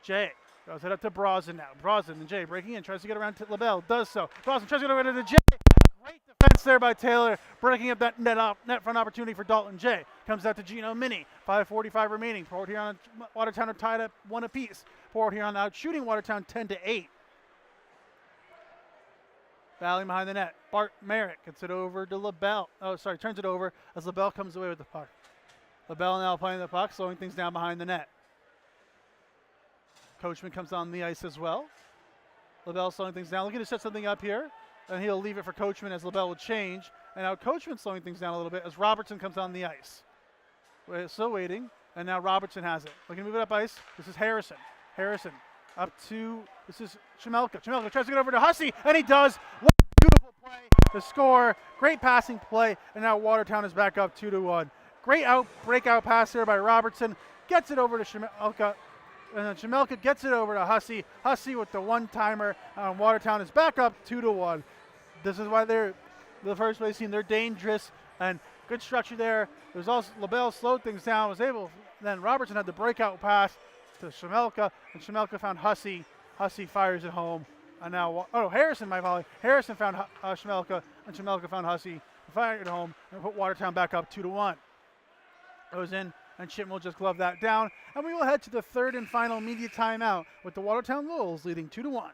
Jay goes it up to Brosnan now. Brosnan and Jay breaking in. Tries to get around to LaBelle. Does so. Brosnan tries to get around to Jay. Great defense there by Taylor. Breaking up that net front opportunity for Dalton Jay. Comes out to Gino Mini. 5:45 remaining. Port Huron and Watertown are tied up 1 apiece. Port Huron out shooting Watertown 10-8. Battling behind the net. Bart Merritt gets it over to LaBelle. Oh, sorry, turns it over as LaBelle comes away with the puck. LaBelle now playing the puck, slowing things down behind the net. Coachman comes on the ice as well. LaBelle slowing things down. Looking to set something up here. And he'll leave it for Coachman as LaBelle will change. And now Coachman slowing things down a little bit as Robertson comes on the ice. We're still waiting. And now Robertson has it. Looking to move it up ice. This is Harrison. Harrison up to, this is Chemelka. Chemelka tries to get over to Hussey. And he does. What a beautiful play to score. Great passing play. And now Watertown is back up 2-1. Great breakout pass there by Robertson. Gets it over to Chemelka. And then Shemelka gets it over to Hussey. Hussey with the one-timer. Watertown is back up 2-1. This is why they're the first place team. They're dangerous and good structure there. There's also LaBelle slowed things down. Was able. Then Robertson had the breakout pass to Shemelka, and Shemelka found Hussey. Hussey fires it home. And now, Harrison, my volley. Harrison found Shemelka, and Shemelka found Hussey. Fired it home and put Watertown back up 2-1. Goes in, and Shipman will just glove that down. And we will head to the third and final media timeout with the Watertown Wolves leading 2-1.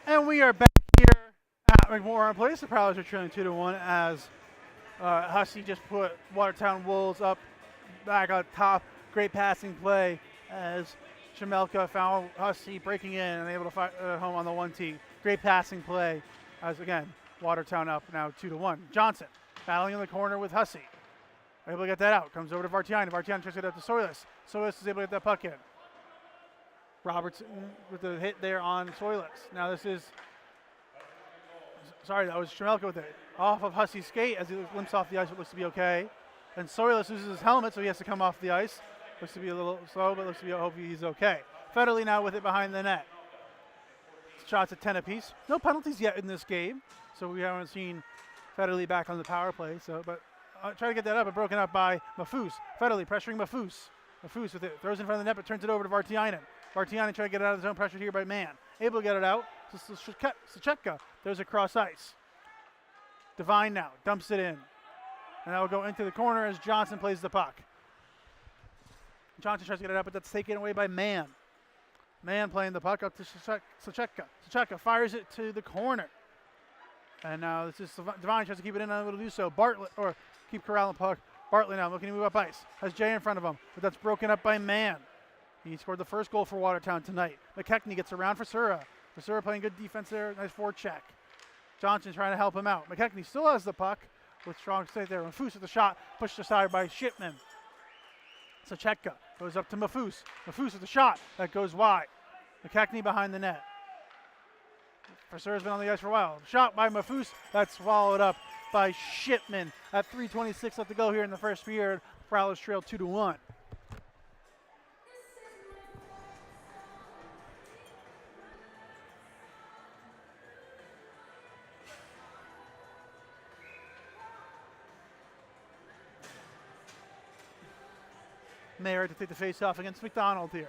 And we are back here at McMorran Place. The Prowlers are trailing 2-1 as Hussey just put Watertown Wolves up back on top. Great passing play as Shemelka found Hussey breaking in and able to fight home on the 1-tee. Great passing play as, again, Watertown up now 2-1. Johnson battling in the corner with Hussey. Able to get that out. Comes over to Vartiani. Vartiani tries to get it up to Soilis. Soilis is able to get that puck in. Robertson with the hit there on Soilis. Now this is, sorry, that was Shemelka with it. Off of Hussey's skate as he limps off the ice, but looks to be okay. And Soilis loses his helmet, so he has to come off the ice. Looks to be a little slow, but looks to be, hopefully he's okay. Federley now with it behind the net. Shots at 10 apiece. No penalties yet in this game, so we haven't seen Federley back on the power play. So, but try to get that up, but broken up by Mafus. Federley pressuring Mafus. Mafus with it, throws in front of the net, but turns it over to Vartiainen. Vartiainen trying to get it out of the zone, pressured here by Mann. Able to get it out. Sachetka, there's a cross ice. Devine now dumps it in. And that will go into the corner as Johnson plays the puck. Johnson tries to get it up, but that's taken away by Mann. Mann playing the puck up to Sachetka. Sachetka fires it to the corner. And now this is Devine tries to keep it in, unable to do so. Bartlett, or keep corralling the puck. Bartlett now looking to move up ice. Has Jay in front of him, but that's broken up by Mann. He scored the first goal for Watertown tonight. McKechnie gets around for Sura. Sura playing good defense there. Nice forecheck. Johnson trying to help him out. McKechnie still has the puck with strong state there. Mafus with the shot, pushed aside by Shipman. Sachetka goes up to Mafus. Mafus with the shot that goes wide. McKechnie behind the net. Sura's been on the ice for a while. Shot by Mafus, that's swallowed up by Shipman. At 3:26 left to go here in the first period. Prowlers trail 2-1. Mayer to take the face-off against McDonald here.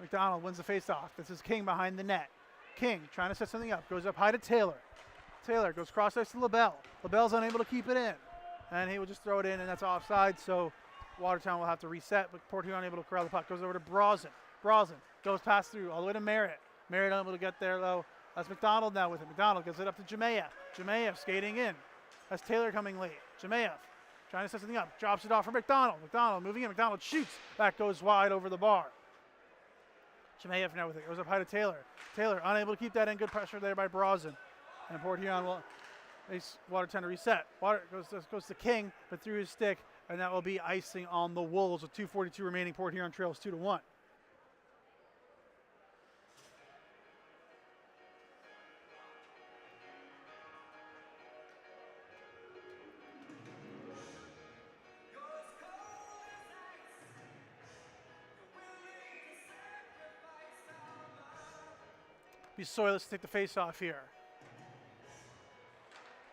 McDonald wins the face-off. This is King behind the net. King trying to set something up. Goes up high to Taylor. Taylor goes cross-ice to LaBelle. LaBelle's unable to keep it in. And he will just throw it in, and that's offside. So Watertown will have to reset, but Port Huron unable to corral the puck. Goes over to Brosnan. Brosnan goes past through all the way to Merritt. Merritt unable to get there, though. That's McDonald now with it. McDonald gives it up to Jemayev. Jemayev skating in. That's Taylor coming late. Jemayev trying to set something up. Drops it off for McDonald. McDonald moving in. McDonald shoots. That goes wide over the bar. Jemayev now with it. Goes up high to Taylor. Taylor unable to keep that in. Good pressure there by Brosnan. And Port Huron will face Watertown to reset. Goes to King, but through his stick. And that will be icing on the Wolves with 2:42 remaining. Port Huron trails 2-1. Soilis to take the face-off here.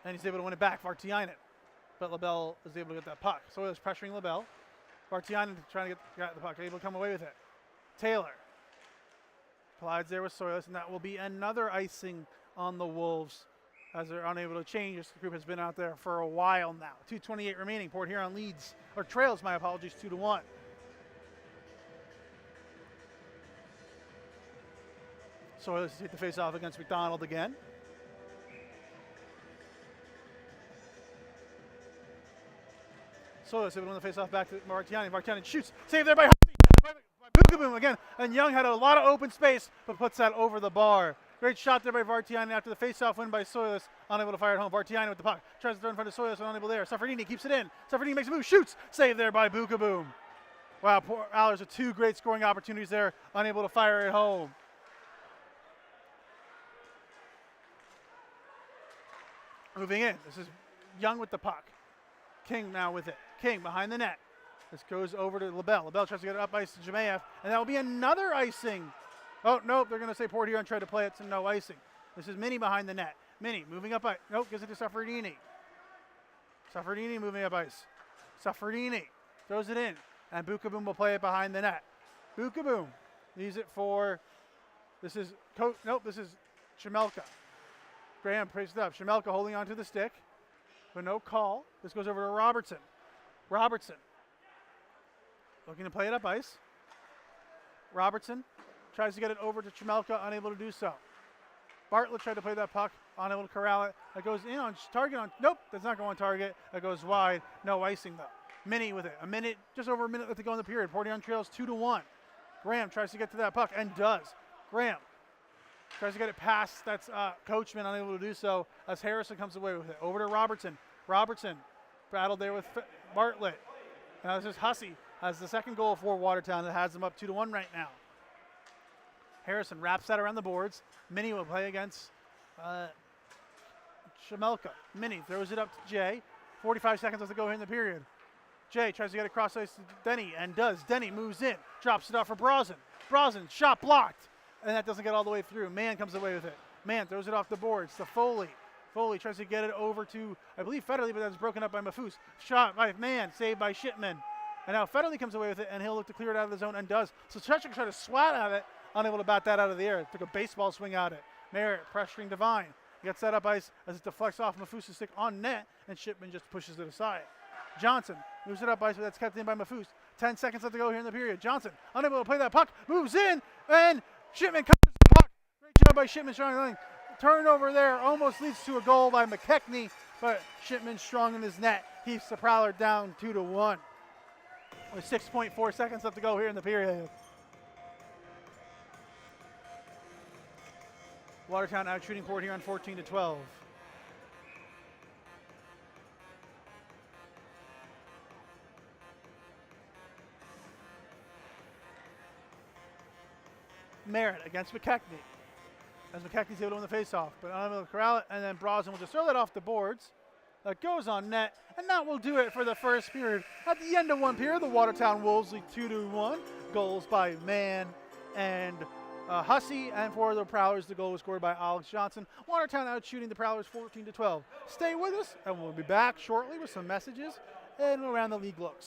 And he's able to win it back, Vartiainen. But LaBelle is able to get that puck. Soilis pressuring LaBelle. Vartiainen trying to get the puck, able to come away with it. Taylor collides there with Soilis, and that will be another icing on the Wolves as they're unable to change. This group has been out there for a while now. 2:28 remaining. Port Huron leads, or trails, my apologies, 2-1. So let's take the face-off against McDonald again. So let's win the face-off back to Martiani. Martiani shoots. Save there by Boom again. And Young had a lot of open space, but puts that over the bar. Great shot there by Vartiani after the face-off win by Soilis. Unable to fire it home. Vartiani with the puck. Tries to throw in front of Soilis, unable there. Safardini keeps it in. Safardini makes a move. Shoots. Save there by Boom. Wow, Prowlers with 2 great scoring opportunities there. Unable to fire it home. Moving in. This is Young with the puck. King now with it. King behind the net. This goes over to LaBelle. LaBelle tries to get it up ice to Jemayev, and that will be another icing. Oh, nope, they're going to say Port Huron tried to play it, so no icing. This is Minnie behind the net. Minnie moving up ice. Nope, gives it to Safardini. Safardini moving up ice. Safardini throws it in, and Bukaboom will play it behind the net. Bukaboom leaves it for, this is Shemelka. Graham praised it up. Shemelka holding onto the stick, but no call. This goes over to Robertson. Robertson looking to play it up ice. Robertson tries to get it over to Chemelka, unable to do so. Bartlett tried to play that puck, unable to corral it. It goes in on target on, nope, does not go on target. It goes wide, no icing though. Minnie with it, just over a minute left to go in the period. Port Huron trails 2-1. Graham tries to get to that puck and does. Graham tries to get it past, that's Coachman, unable to do so as Harrison comes away with it. Over to Robertson. Robertson battled there with Bartlett. Now this is Hussey has the second goal for Watertown that has them up 2-1 right now. Harrison wraps that around the boards. Minnie will play against Shemelka. Minnie throws it up to Jay. 45 seconds left to go here in the period. Jay tries to get across ice to Denny and does. Denny moves in, drops it off for Brosnan. Brosnan, shot blocked, and that doesn't get all the way through. Mann comes away with it. Mann throws it off the boards to Foley. Foley tries to get it over to, I believe, Federley, but that's broken up by Mafus. Shot by Mann, saved by Shipman. And now Federley comes away with it, and he'll look to clear it out of the zone and does. So Chechik tried to swat at it, unable to bat that out of the air. Took a baseball swing at it. Merritt pressuring Devine. Gets that up ice as it deflects off Mafus' stick on net, and Shipman just pushes it aside. Johnson moves it up ice, but that's kept in by Mafus. 10 seconds left to go here in the period. Johnson, unable to play that puck, moves in, and Shipman covers the puck. Great job by Shipman, strong. Turnover there almost leads to a goal by McKechnie, but Shipman strong in his net. Keeps the Prowler down 2-1. With 6.4 seconds left to go here in the period. Watertown out shooting Port Huron 14-12. Merritt against McKechnie. As McKechnie's able to win the faceoff, but unable to corral it, and then Brosnan will just throw that off the boards. That goes on net, and that will do it for the first period. At the end of one period, the Watertown Wolves lead 2-1. Goals by Mann and Hussey, and for the Prowlers, the goal was scored by Alex Johnson. Watertown out shooting the Prowlers 14-12. Stay with us, and we'll be back shortly with some messages and around the league looks.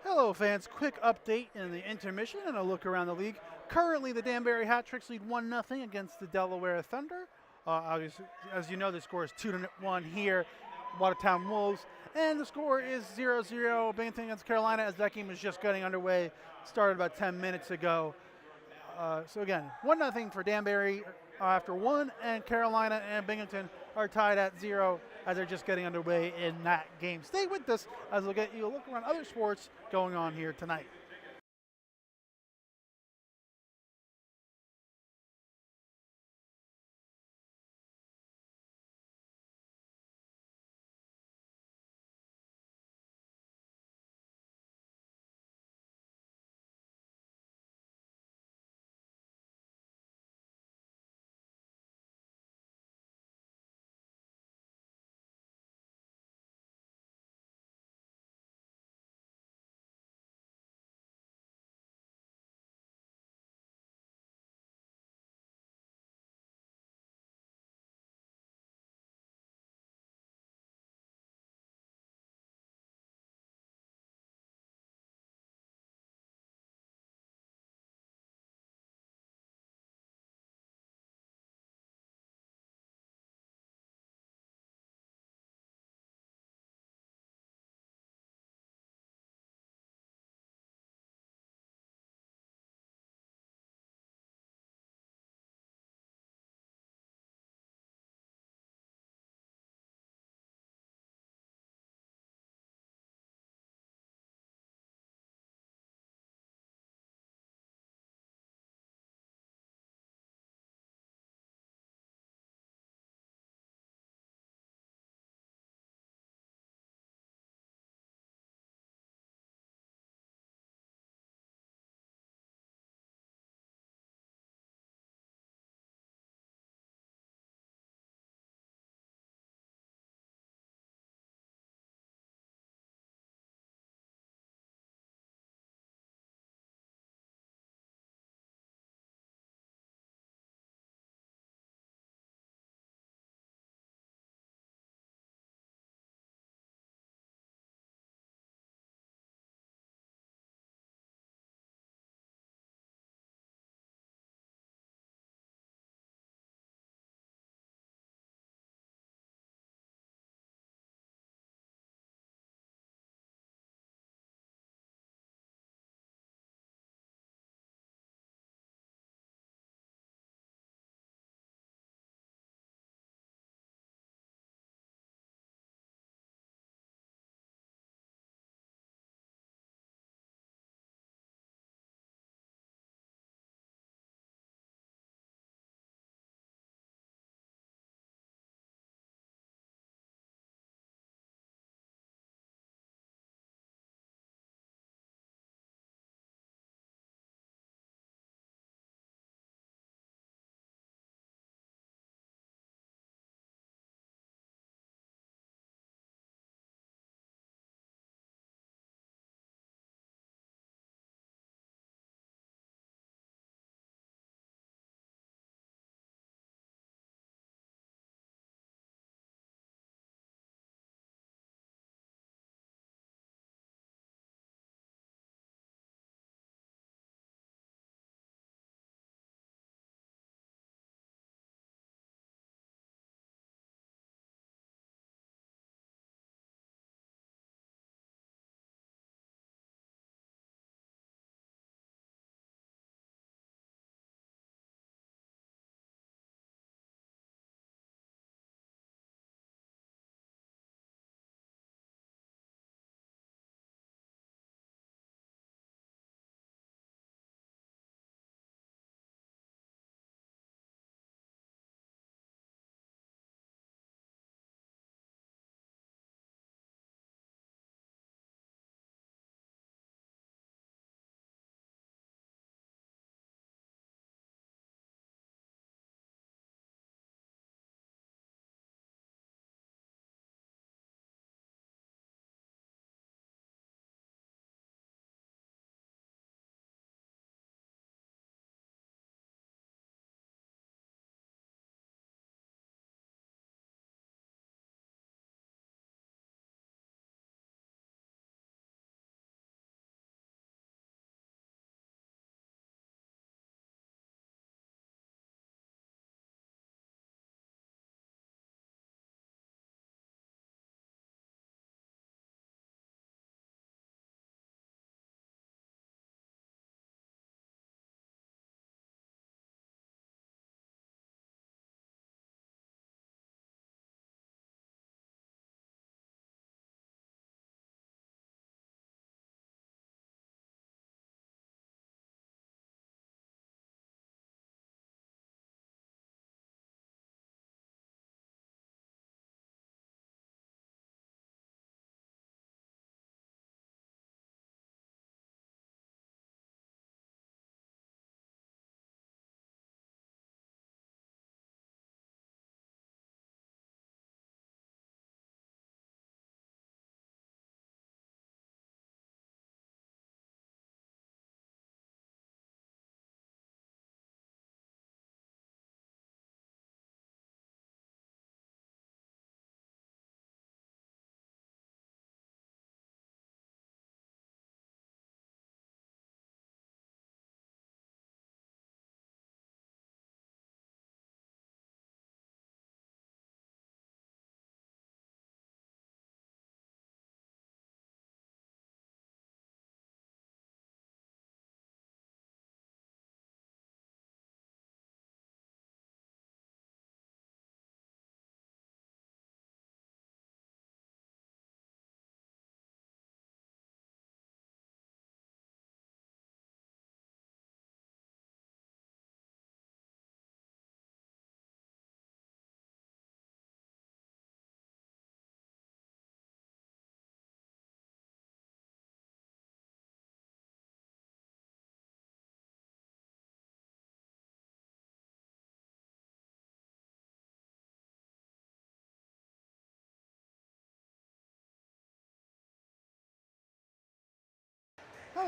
Hello, fans. Quick update in the intermission and a look around the league. Currently, the Danbury Hat Tricks lead 1-0 against the Delaware Thunder. Obviously, as you know, the score is 2-1 here, Watertown Wolves, and the score is 0-0 Binghamton against Carolina as that game is just getting underway. Started about 10 minutes ago. So again, 1-0 for Danbury after one, and Carolina and Binghamton are tied at 0 as they're just getting underway in that game. Stay with us as we'll get you a look around other sports going on here tonight.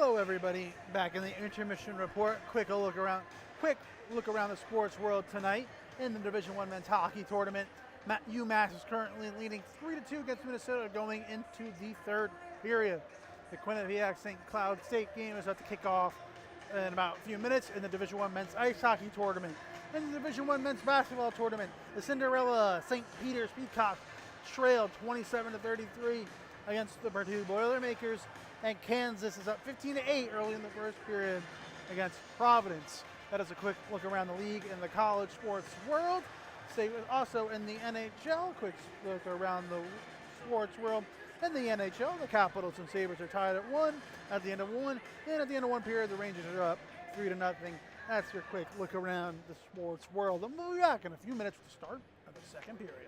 Hello, everybody. Back in the intermission report. Quick look around the sports world tonight in the Division One men's hockey tournament. UMass is currently leading 3-2 against Minnesota going into the third period. The Quinnipiac St. Cloud State game is about to kick off in about a few minutes in the Division One men's ice hockey tournament. In the Division One men's basketball tournament, the Cinderella St. Peter's Peacocks trailed 27-33 against the Purdue Boilermakers, and Kansas is up 15-8 early in the first period against Providence. That is a quick look around the league in the college sports world. Stay with also in the NHL. Quick look around the sports world. In the NHL, the Capitals and Sabres are tied at 1 at the end of one, and at the end of one period, the Rangers are up 3-0. That's your quick look around the sports world. And we'll be back in a few minutes to start of the second period.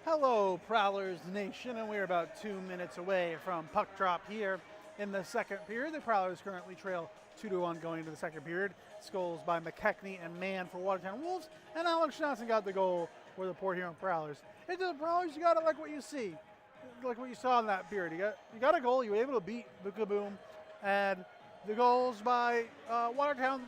Hello, Prowlers Nation, and we're about 2 minutes away from puck drop here in the second period. The Prowlers currently trail 2-1 going into the second period. Goals by McKechnie and Mann for Watertown Wolves, and Alex Johnson got the goal for the Port Huron Prowlers. Into the Prowlers, you got to like what you see, like what you saw in that period. You got a goal. You were able to beat Boom, and the goals by Watertown.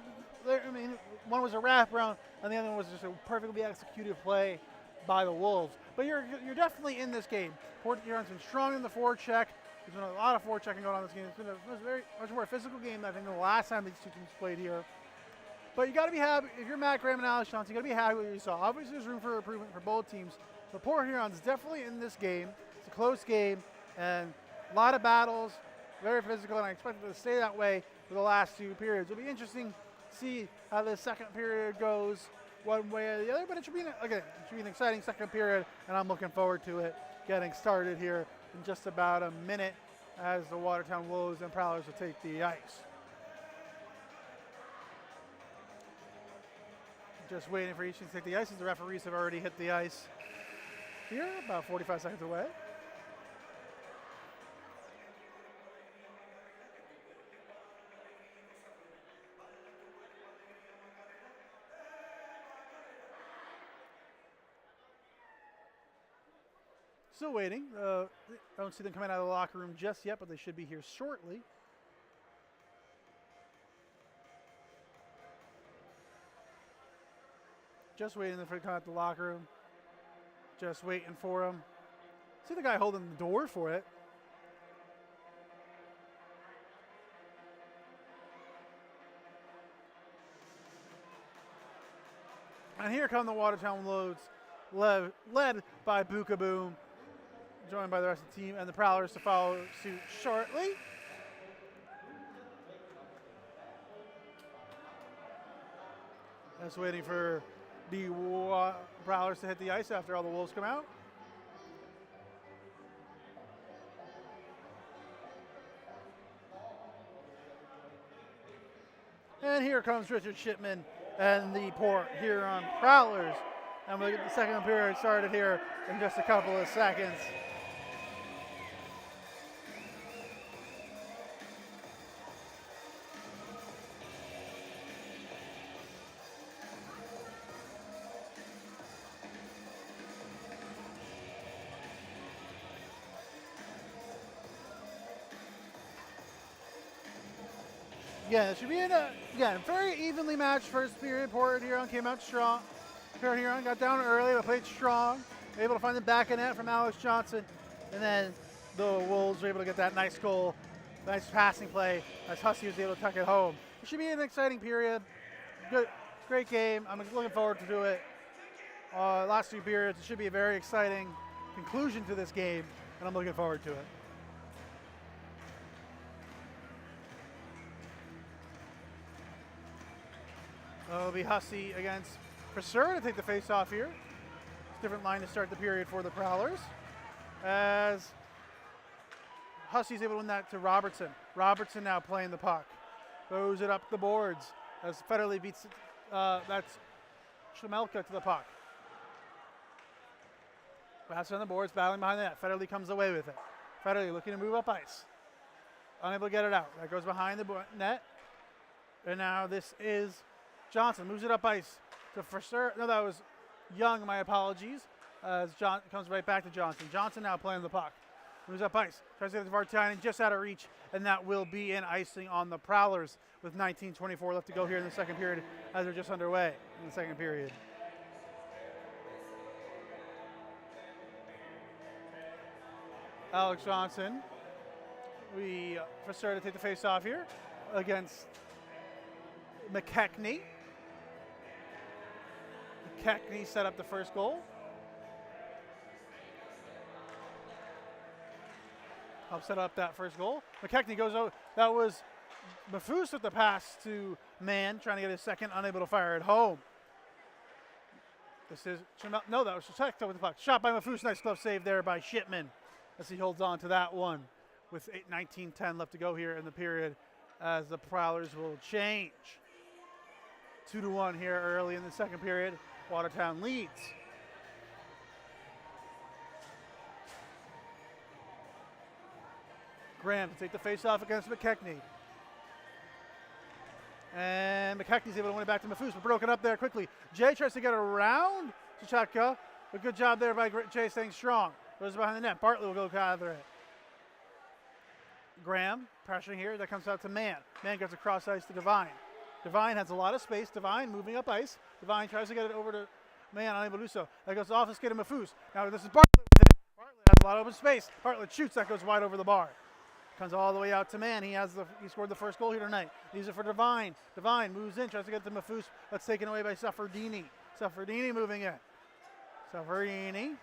I mean, one was a wraparound, and the other one was just a perfectly executed play by the Wolves. But you're definitely in this game. Port Huron's been strong in the forecheck. There's been a lot of forechecking going on in this game. It's been a very much more physical game than I think the last time these two teams played here. But you got to be happy if you're Matt Graham and Alex Johnson. You got to be happy with what you saw. Obviously, there's room for improvement for both teams. But Port Huron's definitely in this game. It's a close game and a lot of battles, very physical, and I expect it to stay that way for the last two periods. It'll be interesting to see how the second period goes one way or the other. But it should be an exciting second period, and I'm looking forward to it getting started here in just about a minute as the Watertown Wolves and Prowlers will take the ice. Just waiting for each team to take the ice as the referees have already hit the ice here, about 45 seconds away. Still waiting. I don't see them coming out of the locker room just yet, but they should be here shortly. Just waiting for them to come out of the locker room. Just waiting for them. See the guy holding the door for it. And here come the Watertown Loads, led by Boom, joined by the rest of the team, and the Prowlers to follow suit shortly. Just waiting for the Prowlers to hit the ice after all the Wolves come out. And here comes Richard Shipman and the Port Huron Prowlers. And we'll get the second period started here in just a couple of seconds. Yeah, it should be very evenly matched first period. Port Huron came out strong. Port Huron got down early, but played strong. Able to find the back of net from Alex Johnson. And then the Wolves were able to get that nice goal, nice passing play as Hussey was able to tuck it home. It should be an exciting period. Good, great game. I'm looking forward to it. Last two periods, it should be a very exciting conclusion to this game, and I'm looking forward to it. It'll be Hussey against Preser to take the face-off here. Different line to start the period for the Prowlers. As Hussey's able to win that to Robertson. Robertson now playing the puck. Throws it up the boards as Federley beats, that's Schmelka to the puck. Pass on the boards, battling behind the net. Federley comes away with it. Federley looking to move up ice. Unable to get it out. That goes behind the net. And now this is Johnson. Moves it up ice to Preser. No, that was Young, my apologies. As John comes right back to Johnson. Johnson now playing the puck. Moves up ice. Tries to get to Vartanen, just out of reach. And that will be an icing on the Prowlers with 19:24 left to go here in the second period as they're just underway in the second period. Alex Johnson. Preser to take the face off here against McKechnie. McKechnie set up the first goal. Help set up that first goal. McKechnie goes over. That was Mafus with the pass to Mann, trying to get his second, unable to fire it home. This is no, that was Shachek with the puck. Shot by Mafus. Nice glove save there by Shipman as he holds on to that one with 19:10 left to go here in the period as the Prowlers will change. 2-1 here early in the second period. Watertown leads. Graham to take the face-off against McKechnie. And McKechnie's able to win it back to Mafus, but broken up there quickly. Jay tries to get around Chachatka, but good job there by Jay staying strong. Goes behind the net. Bartley will go gather it. Graham pressuring here. That comes out to Mann. Mann gets across ice to Devine. Devine has a lot of space. Devine moving up ice. Devine tries to get it over to Mann, unable to do so. That goes off the skate of Mafus. Now this is Bartlett with it. Bartlett has a lot of open space. Bartlett shoots. That goes wide over the bar. Comes all the way out to Mann. He scored the first goal here tonight. Leaves it for Devine. Devine moves in, tries to get to Mafus. That's taken away by Sufferdini. Sufferdini moving in. Sufferdini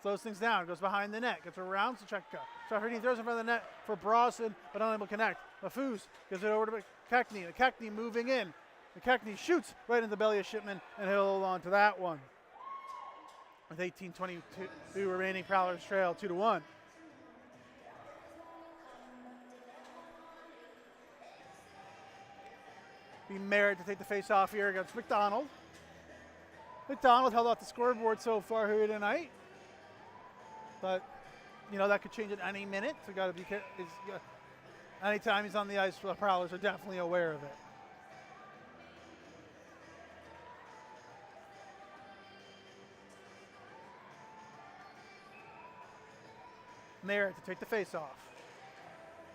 slows things down, goes behind the net, gets around Sacheka. Sufferdini throws in front of the net for Brawson, but unable to connect. Mafus gives it over to McKechnie. McKechnie moving in. McKechnie shoots right in the belly of Shipman, and he'll hold on to that one. With 18:22 remaining, Prowlers trail 2-1. Be Merritt to take the face-off here against McDonald. McDonald held off the scoreboard so far here tonight, but you know that could change at any minute. So got to be anytime he's on the ice, the Prowlers are definitely aware of it. Merritt to take the face-off,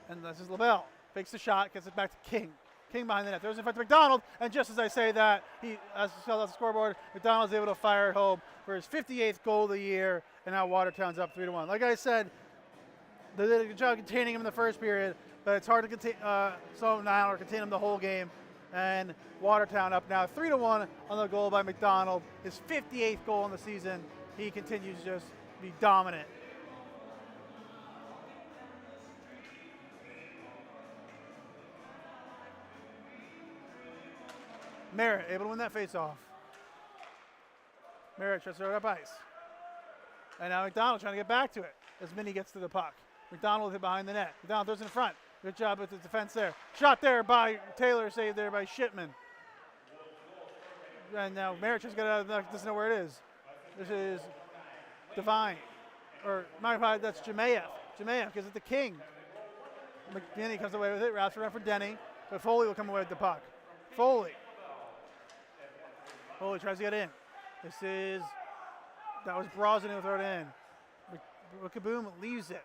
and this is LaBelle. Fakes the shot, gets it back to King. King behind the net. There's in front of McDonald, and just as I say that, he has held off the scoreboard. McDonald's able to fire it home for his 58th goal of the year, and now Watertown's up 3-1. Like I said, they did a good job containing him in the first period, but it's hard to contain slow him down or contain him the whole game. And Watertown up now 3-1 on the goal by McDonald. His 58th goal in the season. He continues to just be dominant. Merritt able to win that face-off. Merritt tries to throw it up ice. And now McDonald trying to get back to it as Minnie gets to the puck. McDonald hit behind the net. McDonald throws in front. Good job with the defense there. Shot there by Taylor, saved there by Shipman. And now Merritt just got out of the doesn't know where it is. This is Devine. Or my God, that's Jemayev. Jemayev gives it to King. Denny comes away with it, wraps around for Denny, but Foley will come away with the puck. Foley tries to get in. That was Brosnan who threw it in. Kaboom leaves it.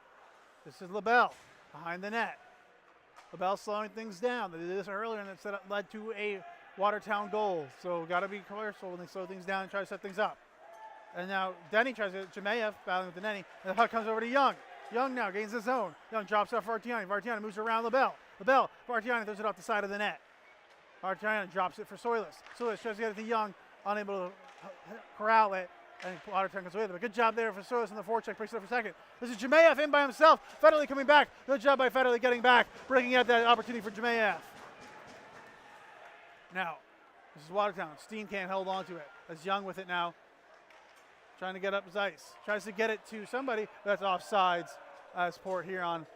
This is LaBelle behind the net. LaBelle slowing things down. They did this earlier and it led to a Watertown goal. So got to be careful when they slow things down and try to set things up. And now Denny tries to get Jemayev battling with the Denny. And the puck comes over to Young. Young now gains the zone. Young drops off Vartiani. Vartiani moves around LaBelle. Vartiani throws it off the side of the net. Vartiani drops it for Soilis. Soilis tries to get it to Young. Unable to corral it, and Watertown comes away with it. But good job there for Soilis in the forecheck, breaks it up for second. This is Jemayev in by himself. Federley coming back. Good job by Federley getting back, bringing out that opportunity for Jemayev. Now, this is Watertown. Steenkamp held on to it. As Young with it now, trying to get up his ice. Tries to get it to somebody. That's offsides as Port Huron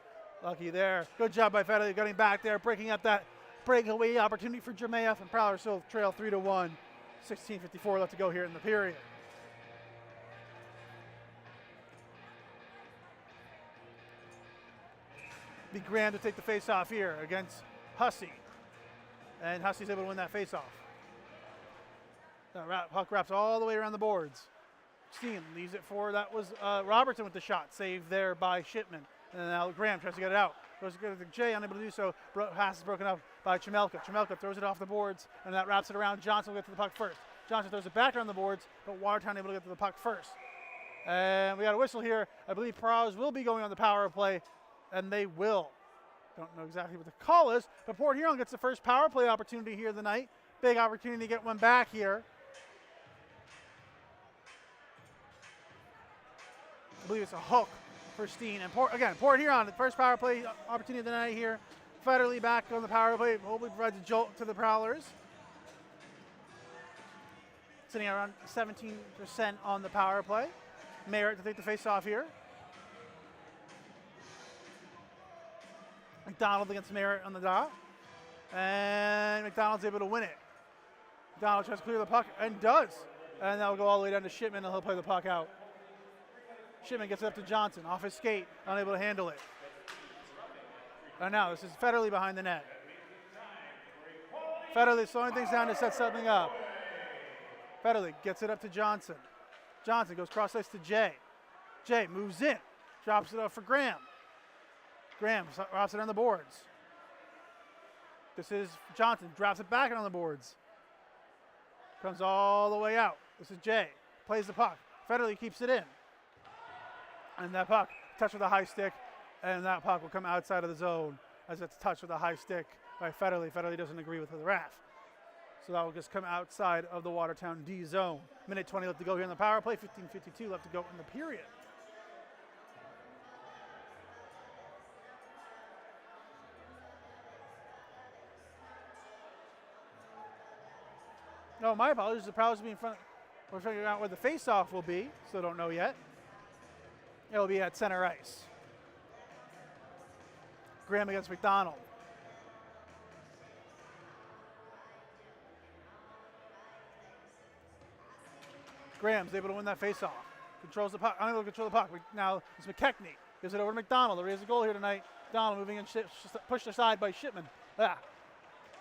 lucky there. Good job by Federley getting back there, breaking up that breakaway opportunity for Jemayev, and Prowlers still trail 3-1. 16:54 left to go here in the period. Be Graham to take the face-off here against Hussey. And Hussey's able to win that face-off. Puck wraps all the way around the boards. Steen leaves it for, that was Robertson with the shot. Saved there by Shipman. And now Graham tries to get it out. Goes to Jay, unable to do so. Pass is broken up by Chemelka. Chemelka throws it off the boards, and that wraps it around. Johnson will get to the puck first. Johnson throws it back around the boards, but Watertown able to get to the puck first. And we got a whistle here. I believe Prowlers will be going on the power play, and they will. Don't know exactly what the call is, but Port Huron gets the first power play opportunity here tonight. Big opportunity to get one back here. I believe it's a hook for Steen. And Port Huron, the first power play opportunity of the night here. Federley back on the power play. Hopefully provides a jolt to the Prowlers. Sitting around 17% on the power play. Merritt to take the face off here. McDonald against Merritt on the dot. And McDonald's able to win it. McDonald tries to clear the puck and does. And that'll go all the way down to Shipman and he'll play the puck out. Shipman gets it up to Johnson. Off his skate, unable to handle it. And now this is Federley behind the net. Federley slowing things down to set something up. Federley gets it up to Johnson. Johnson goes cross ice to Jay. Jay moves in, drops it off for Graham. Graham drops it on the boards. This is Johnson, drops it back on the boards. Comes all the way out. This is Jay, plays the puck. Federley keeps it in. And that puck, touched with a high stick, and that puck will come outside of the zone as it's touched with a high stick by Federley. Federley doesn't agree with the ref. So that will just come outside of the Watertown D zone. Minute 20 left to go here in the power play, 15:52 left to go in the period. No, my apologies. The Prowlers will be in front. We're figuring out where the face-off will be. Still don't know yet. It'll be at center ice. Graham against McDonald. Graham's able to win that face-off. Controls the puck. Unable to control the puck. Now it's McKechnie. Gives it over to McDonald. There is a goal here tonight. McDonald moving in, pushed aside by Shipman. Got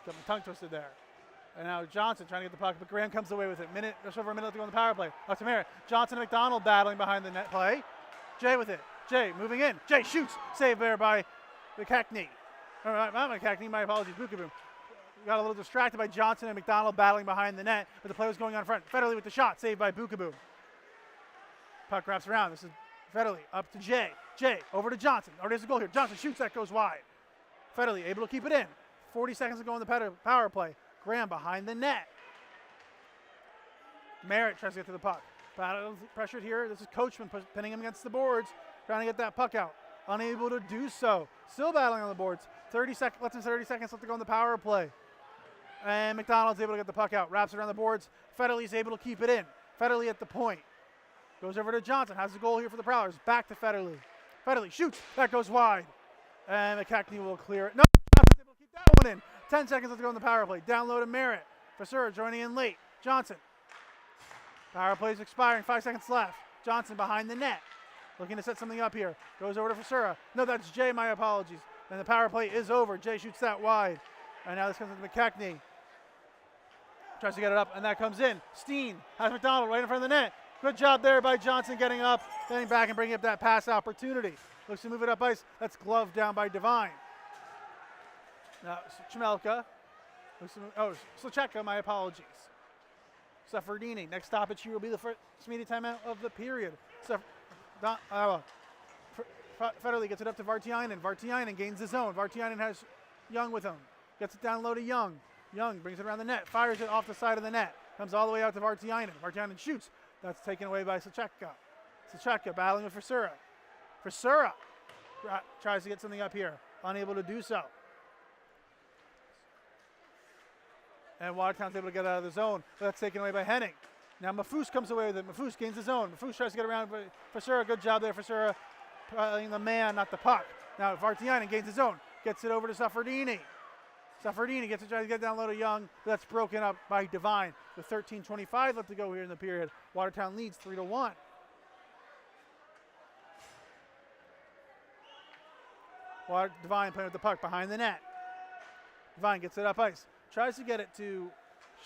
my tongue twisted there. And now Johnson trying to get the puck, but Graham comes away with it. Just over a minute to go on the power play. Up to Merritt. Johnson and McDonald battling behind the net play. Jay with it. Jay moving in. Jay shoots. Saved there by McKechnie. Not McKechnie, my apologies. Bukaboom. Got a little distracted by Johnson and McDonald battling behind the net, but the play was going on front. Federley with the shot, saved by Bukaboom. Puck wraps around. This is Federley up to Jay. Jay over to Johnson. Oh, there's a goal here. Johnson shoots, that goes wide. Federley able to keep it in. 40 seconds to go in the power play. Graham behind the net. Merritt tries to get to the puck. Battle pressured here. This is Coachman pinning him against the boards, trying to get that puck out. Unable to do so. Still battling on the boards. Less than 30 seconds left to go in the power play. And McDonald's able to get the puck out. Wraps it around the boards. Federley's able to keep it in. Federley at the point. Goes over to Johnson. Has the goal here for the Prowlers. Back to Federley. Federley shoots. That goes wide. And McKechnie will clear it. No, Johnson's able to keep that one in. 10 seconds left to go in the power play. Down low to Merritt. Fasura joining in late. Johnson. Power play's expiring. 5 seconds left. Johnson behind the net. Looking to set something up here. Goes over to Fasura. No, that's Jay. My apologies. And the power play is over. Jay shoots that wide. And now this comes to McKechnie. Tries to get it up, and that comes in. Steen has McDonald right in front of the net. Good job there by Johnson getting up, getting back and bringing up that pass opportunity. Looks to move it up ice. That's gloved down by Devine. Now, Chamelka. Slacheka, my apologies. Safardini. Next stoppage here will be the first immediate timeout of the period. Federley gets it up to Vartiainen. Vartiainen gains the zone. Vartiainen has Young with him. Gets it down low to Young. Young brings it around the net. Fires it off the side of the net. Comes all the way out to Vartiainen. Vartiainen shoots. That's taken away by Slacheka. Slacheka battling with Fasura. Fasura tries to get something up here. Unable to do so. And Watertown's able to get out of the zone. But that's taken away by Henning. Now Mafous comes away with it. Mafous gains the zone. Mafous tries to get around. But Fasura, good job there. Fasura playing the man, not the puck. Now Vartiainen gains the zone. Gets it over to Safardini. Safardini gets it, trying to get down low to Young. But that's broken up by Devine. With 13:25 left to go here in the period. Watertown leads 3-1. Devine playing with the puck behind the net. Devine gets it up ice. Tries to get it to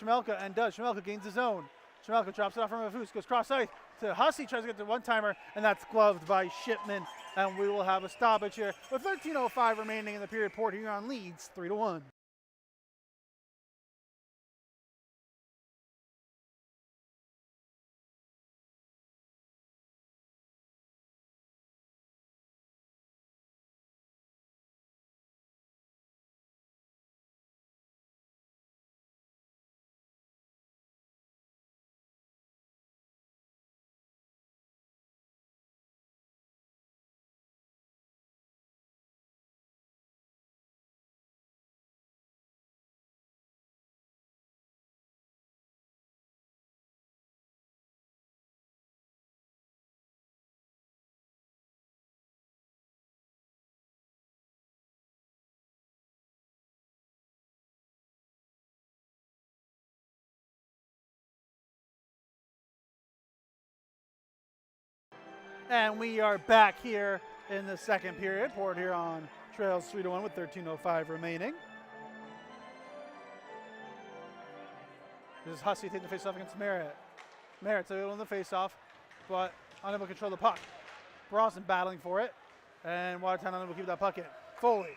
Chamelka and does. Chamelka gains the zone. Chamelka drops it off from Mafous. Goes cross ice to Hussey. Tries to get the one-timer. And that's gloved by Shipman. And we will have a stoppage here. With 13:05 remaining in the period, Port Huron leads 3-1. And we are back here in the second period. Port Huron trails 3-1 with 13:05 remaining. This is Hussey taking the face-off against Merritt. Merritt's able in the face-off, but unable to control the puck. Brosnan battling for it, and Watertown unable to keep that puck in. Foley.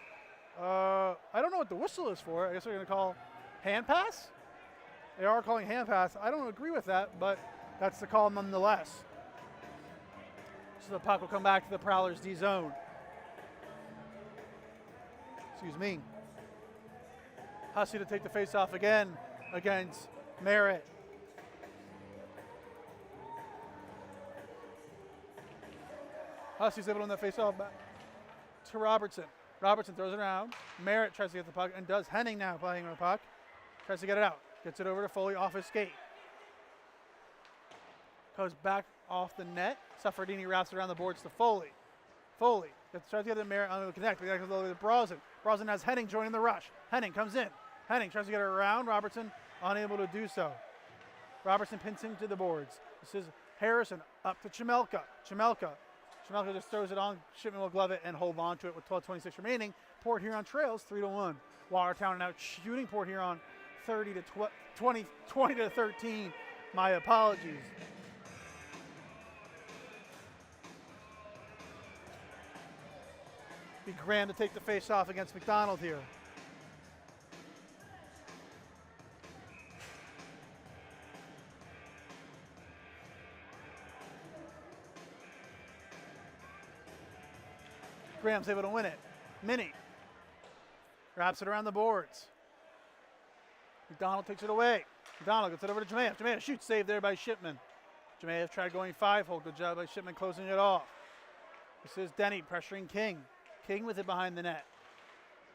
I don't know what the whistle is for. I guess they're going to call hand pass? They are calling hand pass. I don't agree with that, but that's the call nonetheless. So the puck will come back to the Prowlers D zone. Excuse me. Hussey to take the face-off again against Merritt. Hussey's able to win the face-off back to Robertson. Robertson throws it around. Merritt tries to get the puck, and does. Henning now playing with the puck. Tries to get it out. Gets it over to Foley off his skate. Goes back off the net. Suffredini wraps it around the boards to Foley. Foley tries to get the Merritt on the connect, but that goes all the way to Brosnan. Brosnan has Henning joining the rush. Henning comes in. Henning tries to get it around. Robertson unable to do so. Robertson pins him to the boards. This is Harrison up to Chimelka. Chimelka just throws it on. Shipman will glove it and hold on to it with 12:26 remaining. Port Huron trails 3-1. Watertown now shooting Port Huron 20 to 13. My apologies. Be Graham to take the face off against McDonald here. Graham's able to win it. Minnie wraps it around the boards. McDonald takes it away. McDonald gets it over to Jemayev. Jemayev shoots, saved there by Shipman. Jemayev tried going 5-hole. Good job by Shipman closing it off. This is Denny pressuring King. King with it behind the net.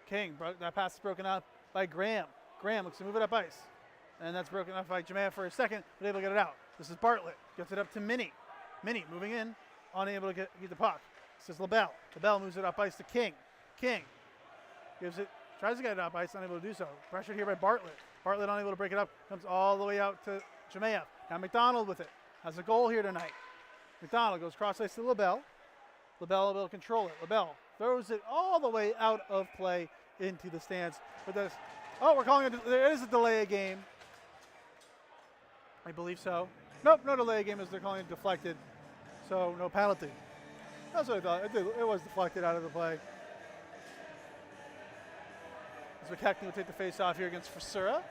King, that pass is broken up by Graham. Graham looks to move it up ice. And that's broken up by Jemayev for a second, but able to get it out. This is Bartlett. Gets it up to Minnie. Minnie moving in, unable to get the puck. This is LaBelle. LaBelle moves it up ice to King. King gives it, tries to get it up ice, unable to do so. Pressured here by Bartlett. Bartlett unable to break it up, comes all the way out to Jemayev. Now McDonald with it. Has a goal here tonight. McDonald goes cross ice to LaBelle. LaBelle will control it. LaBelle throws it all the way out of play into the stands. But this, we're calling it, there is a delay of game. I believe so. Nope, no delay of game as they're calling it deflected. So no penalty. That's what I thought. It was deflected out of the play. As McKechnie will take the face off here against Frisura.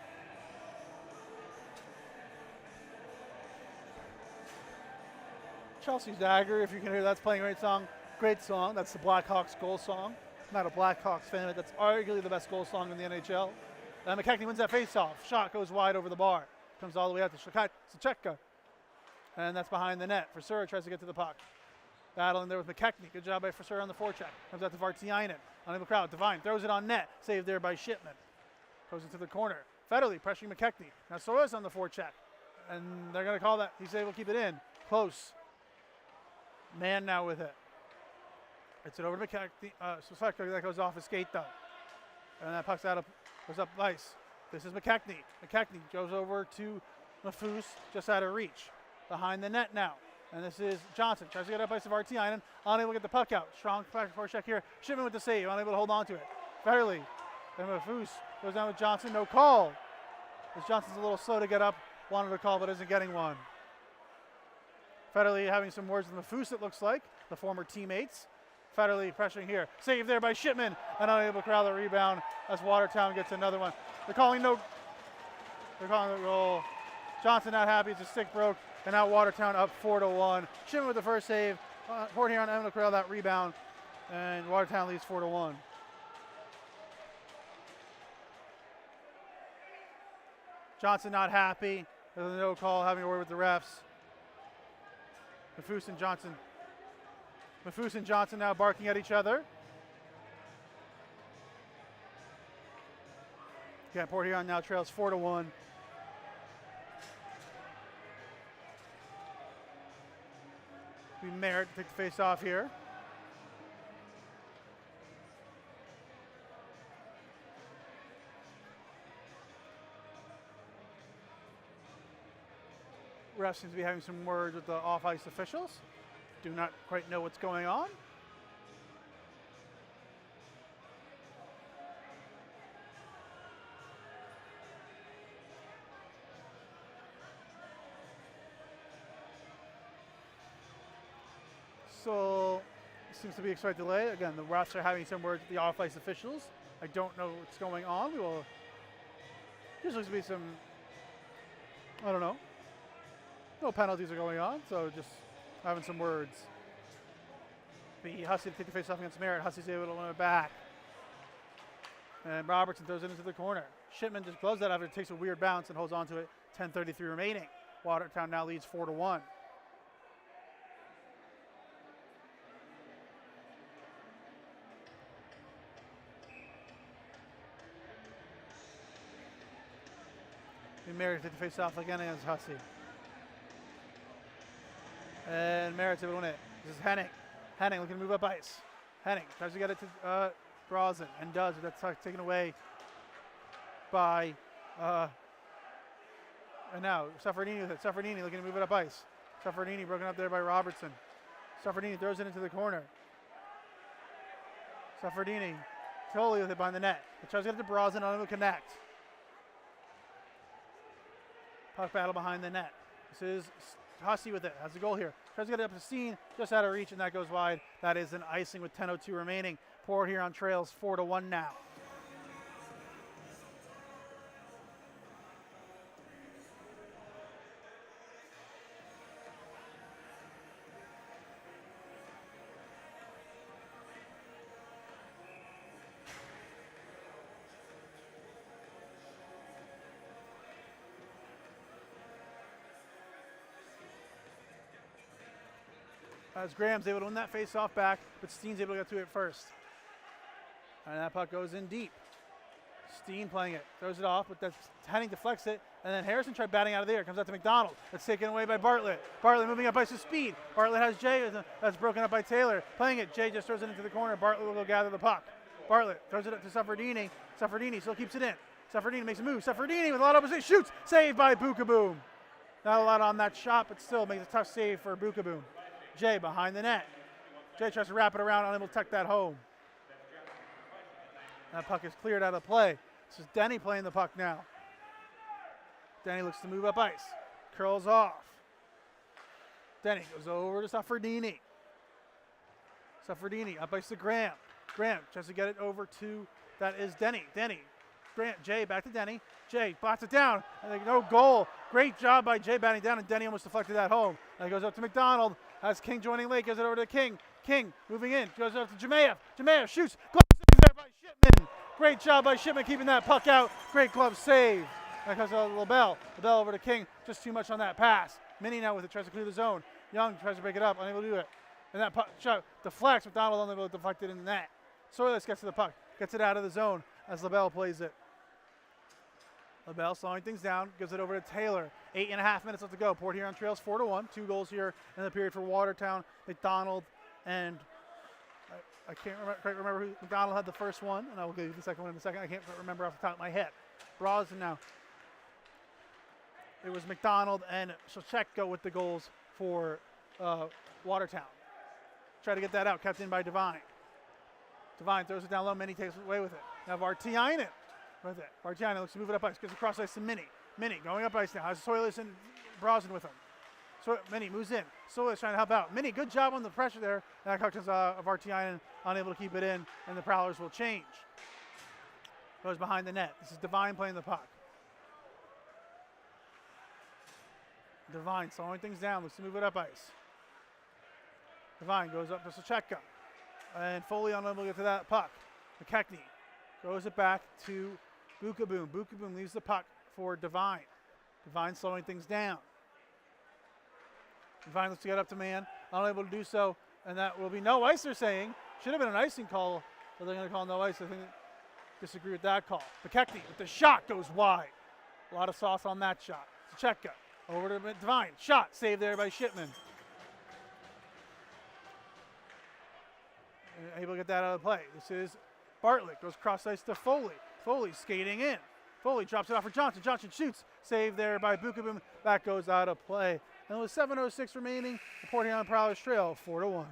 Chelsea's Dagger, if you can hear that's playing a great song. Great song. That's the Blackhawks goal song. I'm not a Blackhawks fan, but that's arguably the best goal song in the NHL. McKechnie wins that face off. Shot goes wide over the bar. Comes all the way out to Sacheka. And that's behind the net. Frisura tries to get to the puck. Battling there with McKechnie. Good job by Frisura on the forecheck. Comes out to Vartiainen. Unable crowd. Devine throws it on net. Saved there by Shipman. Goes into the corner. Federley pressuring McKechnie. Now Soares on the forecheck. And they're going to call that. He's able to keep it in. Close. Man now with it. It's it over to McKechnie. That goes off his skate though. And that puck's goes up ice. This is McKechnie. McKechnie goes over to Mafus, just out of reach. Behind the net now. And this is Johnson. Tries to get up ice of Vartiainen. Unable to get the puck out. Strong back forecheck here. Shipman with the save. Unable to hold on to it. Fairly. Then Mafus goes down with Johnson. No call. As Johnson's a little slow to get up. Wanted a call but isn't getting one. Federley having some words with Mafus, it looks like. The former teammates. Federley pressuring here. Save there by Shipman. And unable to corral the rebound as Watertown gets another one. They're calling the goal. Johnson not happy. His stick broke. And now Watertown up 4-1. Shipman with the first save. Port Huron unable to corral that rebound. And Watertown leads 4-1. Johnson not happy. There's a no call, having a word with the refs. Mafus and Johnson now barking at each other. Again, Port Huron now trails 4-1. We Merritt to take the face off here. Ref seems to be having some words with the off-ice officials. Do not quite know what's going on. So seems to be a slight delay. Again, the refs are having some words with the off-ice officials. I don't know what's going on. We will. There looks to be some. I don't know. No penalties are going on, so just having some words. The Hussey to take the face off against Merritt. Hussey's able to win it back. And Robertson throws it into the corner. Shipman just gloves that after it takes a weird bounce and holds on to it. 10:33 remaining. Watertown now leads 4-1. And Merritt take the face off again against Hussey. And Merritt's able to win it. This is Henning. Henning looking to move up ice. Henning tries to get it to Brosnan and does. But that's taken away by, and now Suffredini with it. Suffredini looking to move it up ice. Suffredini broken up there by Robertson. Suffredini throws it into the corner. Suffredini totally with it behind the net. He tries to get it to Brosnan, unable to connect. Puck battle behind the net. This is Hussey with it. Has a goal here. Tries to get it up to Steen, just out of reach, and that goes wide. That is an icing with 10:02 remaining. Port Huron trails 4-1 now. As Graham's able to win that face-off back, but Steen's able to get to it first. And that puck goes in deep. Steen playing it, throws it off, but that's Henning deflects it, and then Harrison tried batting out of there. Comes out to McDonald. That's taken away by Bartlett. Bartlett moving up ice with speed. Bartlett has Jay, that's broken up by Taylor. Playing it, Jay just throws it into the corner. Bartlett will go gather the puck. Bartlett throws it up to Suffredini. Suffredini still keeps it in. Suffredini makes a move. Suffredini with a lot of opposition, shoots, saved by Bukaboom. Not a lot on that shot, but still makes a tough save for Bukaboom. Jay behind the net. Jay tries to wrap it around, unable to tuck that home. That puck is cleared out of play. This is Denny playing the puck now. Denny looks to move up ice. Curls off. Denny goes over to Suffredini. Suffredini up ice to Graham. Graham tries to get it over to, that is Denny. Denny. Grant, Jay back to Denny. Jay bots it down. And no goal. Great job by Jay batting down, and Denny almost deflected that home. And it goes up to McDonald. Has King joining late, gives it over to King. King moving in, goes up to Jemayev. Jemayev shoots, glove save there by Shipman. Great job by Shipman keeping that puck out. Great glove save. That comes out to LaBelle. LaBelle over to King, just too much on that pass. Minnie now with it, tries to clear the zone. Young tries to break it up, unable to do it. And that puck shot deflects, McDonald unable to deflect it in the net. Soilers gets to the puck, gets it out of the zone as LaBelle plays it. LaBelle slowing things down, gives it over to Taylor. 8.5 minutes left to go. Port Huron trails 4-1. 2 goals here in the period for Watertown. McDonald and I can't quite remember who. McDonald had the first one, and I will give you the second one in a second. I can't remember off the top of my head. Brosnan now. It was McDonald and Shacheko with the goals for Watertown. Try to get that out, kept in by Devine. Devine throws it down low. Minnie takes away with it. Now Vartiainen with it. Vartiainen looks to move it up ice. Gives across ice to Minnie. Minnie going up ice now. Has Soilers and Brosnan with him. So Minnie moves in. Soilers trying to help out. Minnie, good job on the pressure there. And that comes Vartiainen unable to keep it in, and the Prowlers will change. Goes behind the net. This is Devine playing the puck. Devine slowing things down. Looks to move it up ice. Devine goes up to Shacheko. And Foley unable to get to that puck. McKechnie throws it back to Bukaboom. Bukaboom leaves the puck for Devine. Devine slowing things down. Devine looks to get up to man. Unable to do so. And that will be no ice, they're saying. Should have been an icing call, but they're going to call no ice. I think disagree with that call. McKechnie with the shot goes wide. A lot of sauce on that shot. Shacheko over to Devine. Shot saved there by Shipman. Able to get that out of play. This is Bartlett. Goes cross ice to Foley. Foley skating in. Foley drops it off for Johnson. Johnson shoots. Saved there by Bukaboom. That goes out of play. And with 7:06 remaining, the Port Huron Prowlers trail 4-1.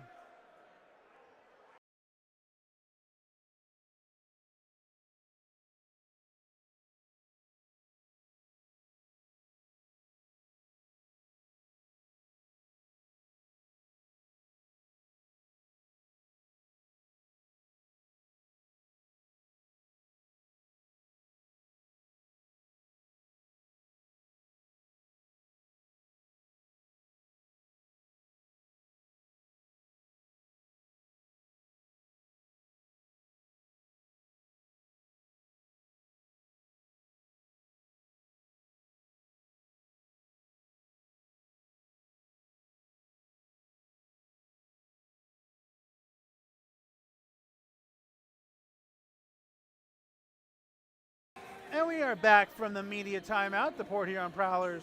And we are back from the media timeout. The Port Huron Prowlers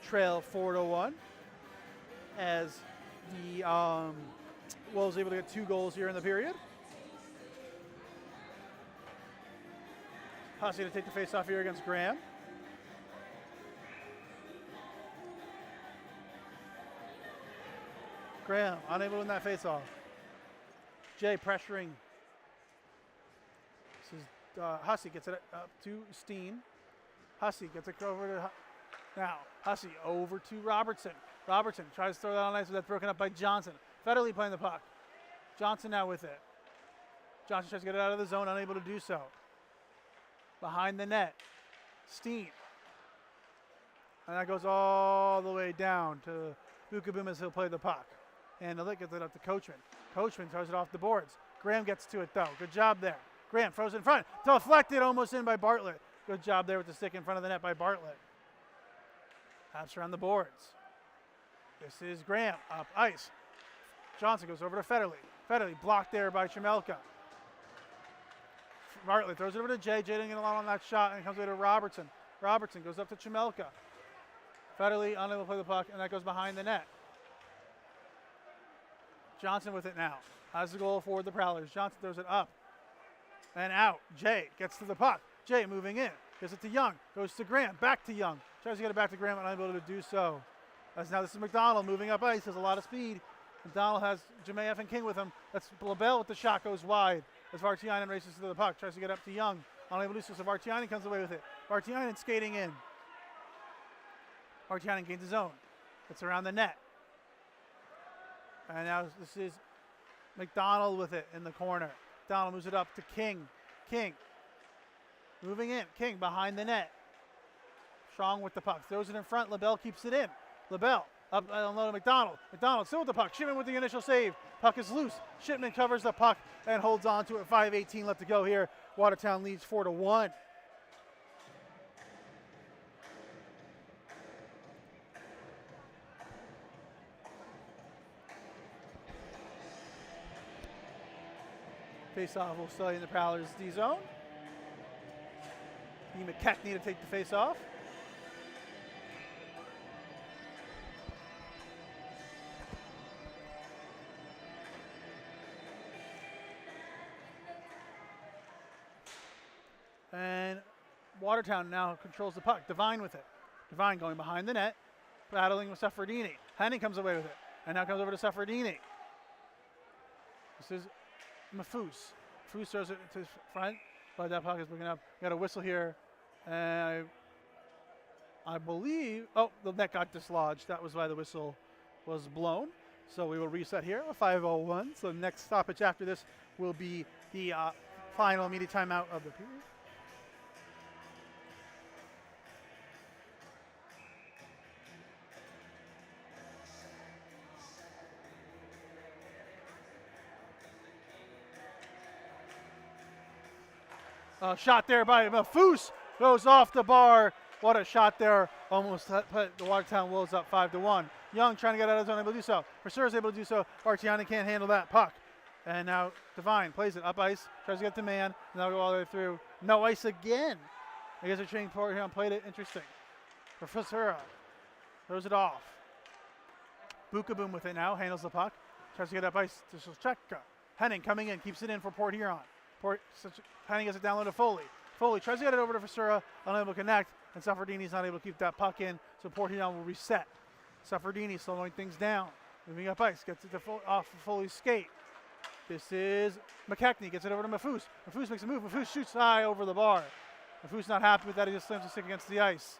trail 4-1 as the Wolves able to get 2 goals here in the period. Hussey to take the face off here against Graham. Graham unable to win that face off. Jay pressuring. This is Hussey gets it up to Steen. Hussey gets it over to now. Hussey over to Robertson. Robertson tries to throw that on ice, but that's broken up by Johnson. Federley playing the puck. Johnson now with it. Johnson tries to get it out of the zone, unable to do so. Behind the net, Steen. And that goes all the way down to Bukaboom as he'll play the puck. And the lick gets it up to Coachman. Coachman throws it off the boards. Graham gets to it though. Good job there. Graham throws it in front. Deflected almost in by Bartlett. Good job there with the stick in front of the net by Bartlett. Taps around the boards. This is Graham up ice. Johnson goes over to Federley. Federley blocked there by Chamelka. Bartlett throws it over to Jay. Jay didn't get along on that shot and it comes over to Robertson. Robertson goes up to Chamelka. Federley unable to play the puck and that goes behind the net. Johnson with it now. Has the goal for the Prowlers. Johnson throws it up and out. Jay gets to the puck. Jay moving in. Gives it to Young. Goes to Graham. Back to Young. Tries to get it back to Graham and unable to do so. As now this is McDonald moving up ice. Has a lot of speed. McDonald has Jemayeff and King with him. That's LaBelle with the shot goes wide. As Vartiainen races to the puck. Tries to get up to Young. Unable to do so. So Vartiainen comes away with it. Vartiainen skating in. Vartiainen gains his own. It's around the net. And now this is McDonald with it in the corner. McDonald moves it up to King. King moving in. King behind the net. Strong with the puck. Throws it in front. LaBelle keeps it in. LaBelle up unload to McDonald. McDonald still with the puck. Shipman with the initial save. Puck is loose. Shipman covers the puck and holds on to it. 5:18 left to go here. Watertown leads 4-1. Face-off will stay in the Prowlers D zone. McKechnie to take the face-off. And Watertown now controls the puck. Devine with it. Devine going behind the net, battling with Saffredini. Henning comes away with it, and now comes over to Saffredini. This is Mafus. Mafus throws it to front, but that puck is looking up. Got a whistle here, and I believe, oh, the net got dislodged. That was why the whistle was blown. So we will reset here, a 5:01. So the next stoppage after this will be the final immediate timeout of the period. Shot there by Mafus, goes off the bar. What a shot there. Almost put the Watertown Wolves up 5-1. Young trying to get out of his own, able to do so. Pursuer is able to do so. Bartiani can't handle that puck. And now Devine plays it up ice, tries to get the man, and now go all the way through. No ice again. I guess they're training for here and played it. Interesting. Professora throws it off. Bukaboom with it now, handles the puck. Tries to get up ice to Shcheka. Henning coming in, keeps it in for Port Huron. Henning gets it down low to Foley. Foley tries to get it over to Vasura, unable to connect, and Saffredini's not able to keep that puck in, so Port Huron will reset. Saffredini slowing things down, moving up ice, gets it to off of Foley's skate. This is McKechnie, gets it over to Mafus. Mafus makes a move, Mafus shoots high over the bar. Mafus not happy with that, he just slams the stick against the ice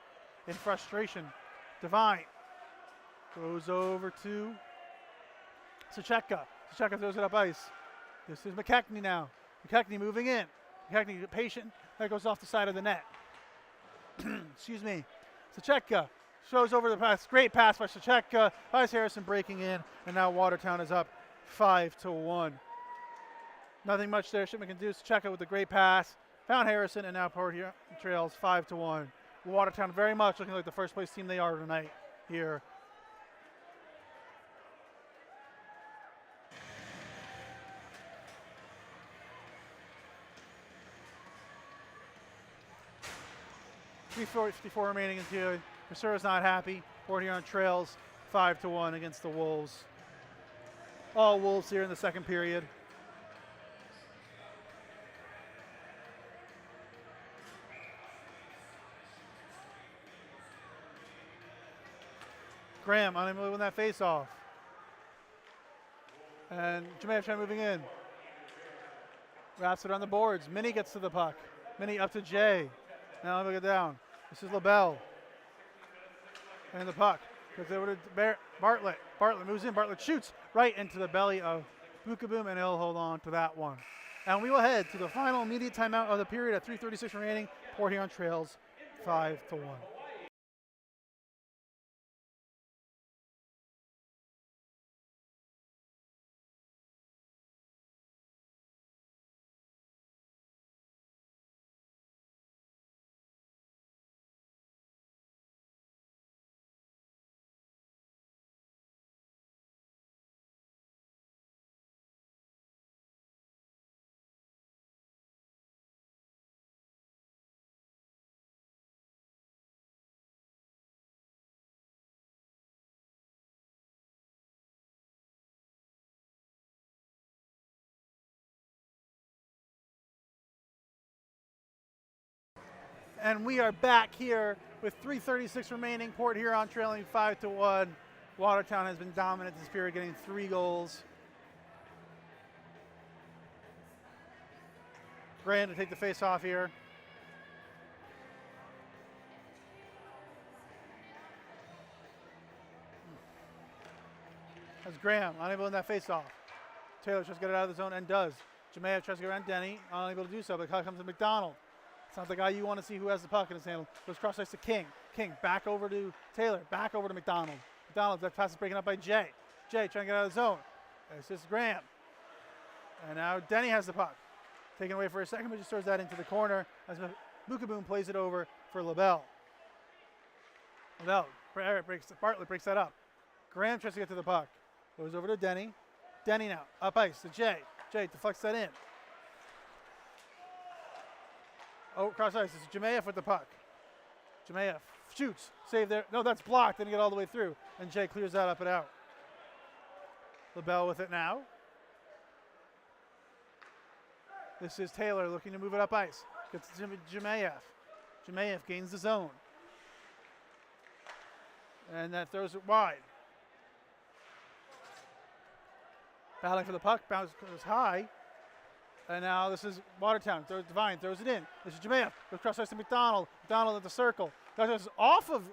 in frustration. Devine goes over to Shcheka. Shcheka throws it up ice. This is McKechnie now. McKechnie moving in. McKechnie patient. That goes off the side of the net. Excuse me. Shcheka shows over the pass. Great pass by Shcheka. Vice Harrison breaking in. And now Watertown is up 5-1. Nothing much there Shipman can do. Shcheka with a great pass. Found Harrison. And now Port Huron trails 5-1. Watertown very much looking like the first place team they are tonight here. 3:54 remaining in the period. Mercura's not happy. Port Huron trails 5-1 against the Wolves. All Wolves here in the second period. Graham unable to win that face-off. And Jemayev moving in. Wraps it on the boards. Minnie gets to the puck. Minnie up to Jay. Now look it down. This is LaBelle. And the puck goes over to Bartlett. Bartlett moves in. Bartlett shoots right into the belly of Bukaboom, and he'll hold on to that one. And we will head to the final immediate timeout of the period at 3:36 remaining. Port Huron trails 5-1. And we are back here with 3:36 remaining. Port Huron trailing 5-1. Watertown has been dominant this period, getting 3 goals. Graham to take the face off here. That's Graham unable in that face off. Taylor tries to get it out of the zone and does. Jemayev tries to get around Denny, unable to do so, but the puck comes to McDonald. It's not the guy you want to see who has the puck in his hand. Goes cross ice to King. King back over to Taylor. Back over to McDonald. McDonald, that pass is breaking up by Jay. Jay trying to get out of the zone. It's just Graham. And now Denny has the puck. Taken away for a second, but just throws that into the corner as Bukaboom plays it over for LaBelle. Bartlett breaks that up. Graham tries to get to the puck. Goes over to Denny. Denny now, up ice to Jay. Jay deflects that in. Oh, cross ice. It's Jemayev with the puck. Jemayev shoots. Save there. No, that's blocked. Didn't get all the way through. And Jay clears that up and out. LaBelle with it now. This is Taylor looking to move it up ice. Gets to Jemayev. Jemayev gains the zone. And that throws it wide. Battling for the puck. Bounce goes high. And now this is Watertown. Devine throws it in. This is Jemayev. Goes cross ice to McDonald. McDonald at the circle. That is off of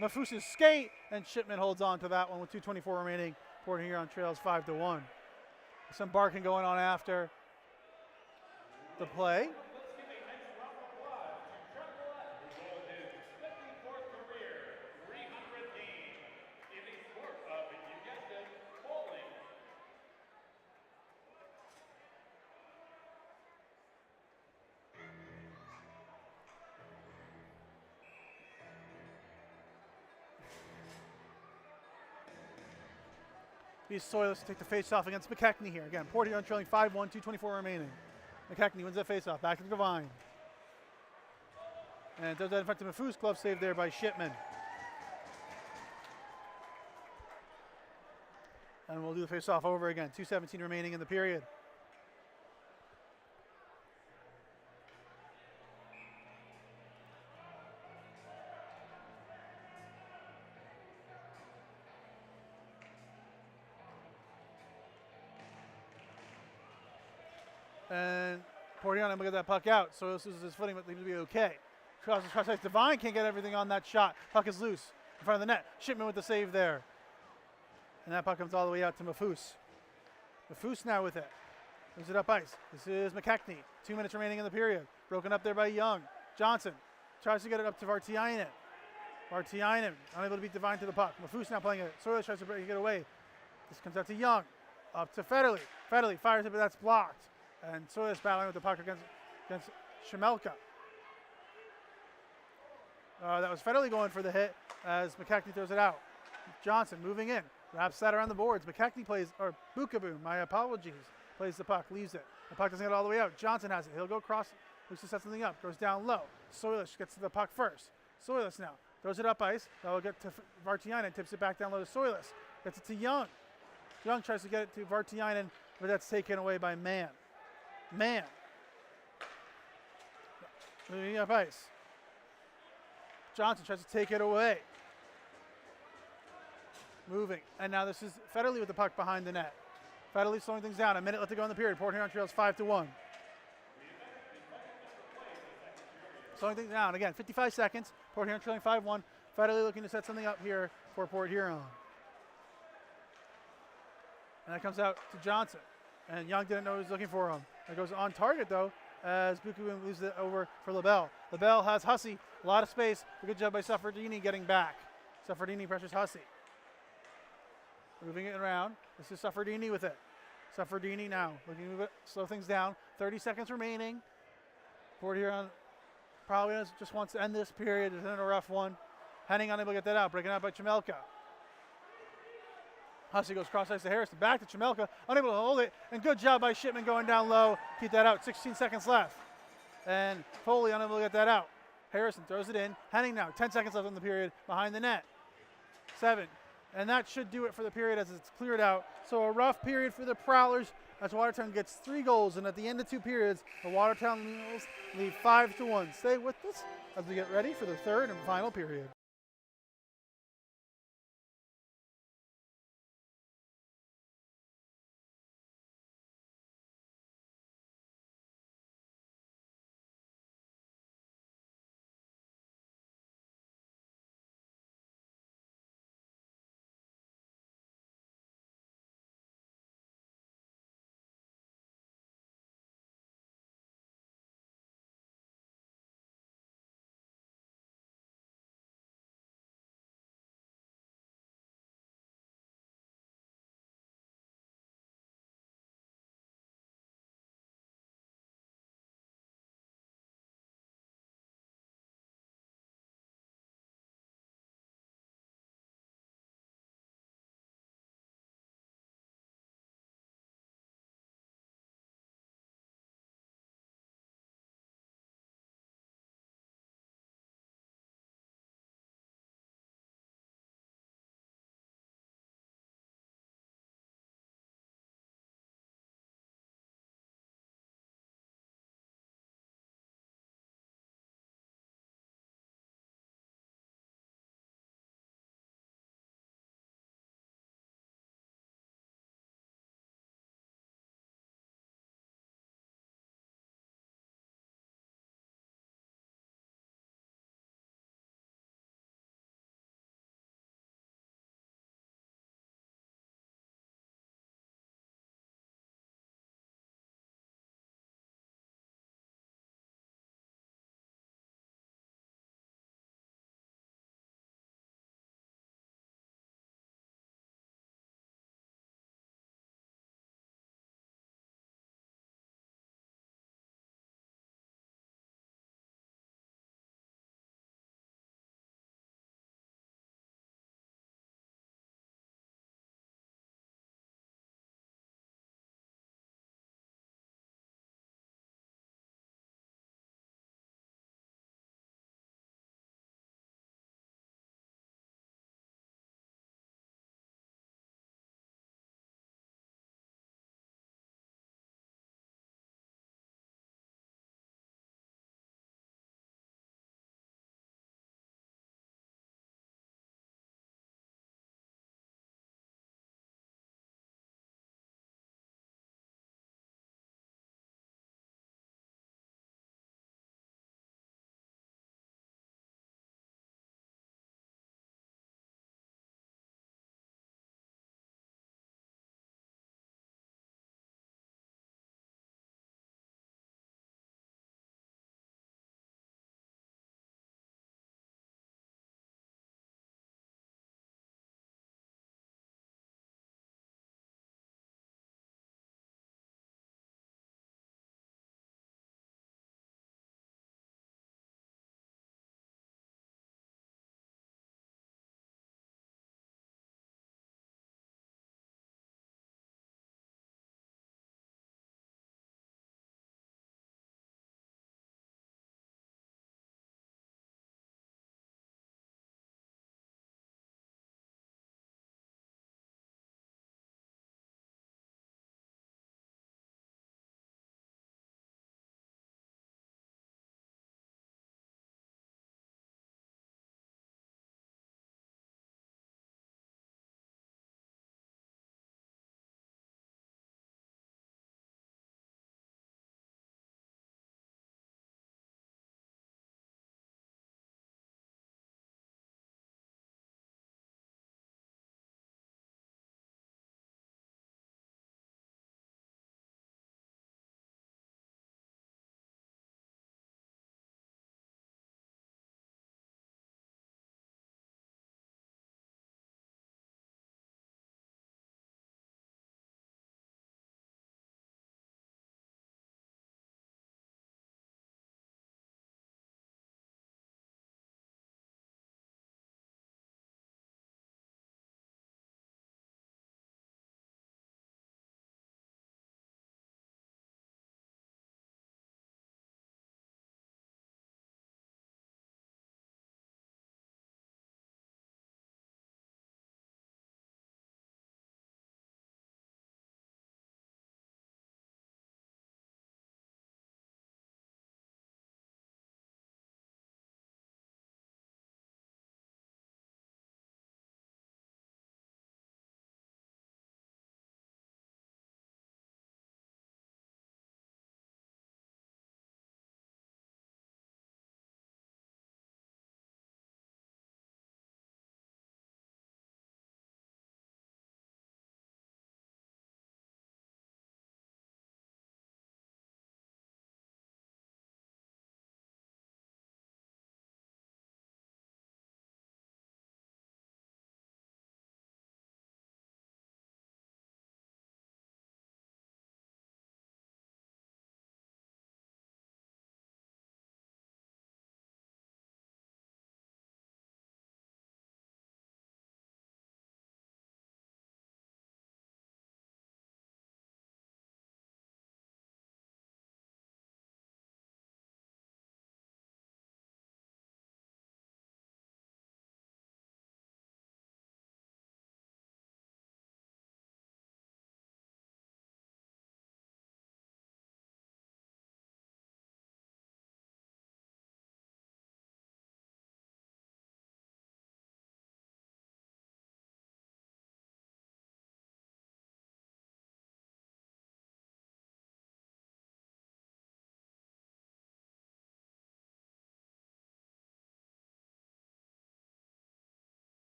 Mafus's skate. And Shipman holds on to that one with 2:24 remaining. Port Huron trails 5-1. Some barking going on after the play. These Soilers take the face-off against McKechnie here. Again, Port Huron trailing 5-1, 2:24 remaining. McKechnie wins that face-off. Back to Devine. And does that in front of Mafus. Glove save there by Shipman. And we'll do the face-off over again. 2:17 remaining in the period. And Port Huron able to get that puck out. So this is his footing, but seems to be okay. Cross ice. Devine can't get everything on that shot. Puck is loose in front of the net. Shipman with the save there. And that puck comes all the way out to Mafus. Mafus now with it. Moves it up ice. This is McKechnie. 2 minutes remaining in the period. Broken up there by Young. Johnson tries to get it up to Vartiainen. Vartiainen unable to beat Devine to the puck. Mafus now playing it. Soilers tries to break it away. This comes out to Young. Up to Federley. Federley fires it, but that's blocked. And Soilers battling with the puck against Shemelka. That was Federley going for the hit as McKechnie throws it out. Johnson moving in. Wraps that around the boards. McKechnie plays, or Bukaboom, my apologies, plays the puck, leaves it. The puck doesn't get all the way out. Johnson has it. He'll go across, looks to set something up, goes down low. Soilish gets to the puck first. Soilus now. Throws it up ice. That'll get to Vartiainen. Tips it back down low to Soilus. Gets it to Young. Young tries to get it to Vartiainen, but that's taken away by Mann. Mann. Moving up ice. Johnson tries to take it away. Moving. And now this is Federle with the puck behind the net. Federle slowing things down. A minute left to go in the period. Port Huron trails 5-1. Slowing things down. Again, 55 seconds. Port Huron trailing 5-1. Federle looking to set something up here for Port Huron. And that comes out to Johnson. And Young didn't know he was looking for him. That goes on target, though, as Bukuin moves it over for LaBelle. LaBelle has Hussey. A lot of space. A good job by Suffredini getting back. Suffredini pressures Hussey. Moving it around. This is Suffredini with it. Suffredini now looking to move it, slow things down. 30 seconds remaining. Port Huron probably just wants to end this period. It's in a rough one. Henning unable to get that out. Breaking out by Chamelka. Hussey goes cross ice to Harrison. Back to Chamelka. Unable to hold it. And good job by Shipman going down low. Keep that out. 16 seconds left. And Foley unable to get that out. Harrison throws it in. Henning now. 10 seconds left in the period. Behind the net. 7. And that should do it for the period as it's cleared out. So a rough period for the Prowlers as Watertown gets 3 goals. And at the end of 2 periods, the Watertown Mules lead 5-1. Stay with us as we get ready for the 3rd and final period.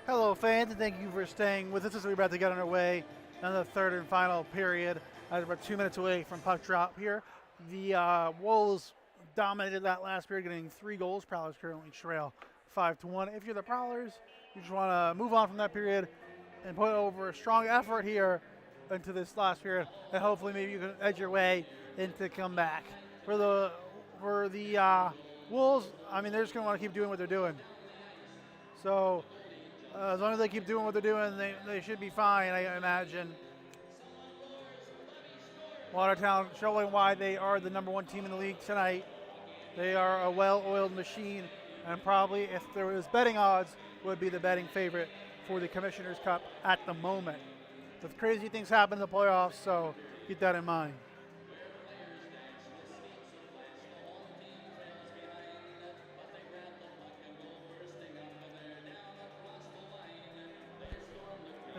Hello, fans, and thank you for staying with us as we're about to get underway in the third and final period. About 2 minutes away from puck drop here. The Wolves dominated that last period, getting 3 goals. Prowlers currently trail 5-1. If you're the Prowlers, you just want to move on from that period and put over a strong effort here into this last period, and hopefully maybe you can edge your way into comeback. For the Wolves, I mean, they're just going to want to keep doing what they're doing. So as long as they keep doing what they're doing, they should be fine, I imagine. Watertown showing why they are the #1 team in the league tonight. They are a well-oiled machine, and probably, if there was betting odds, would be the betting favorite for the Commissioner's Cup at the moment. But crazy things happen in the playoffs, so keep that in mind.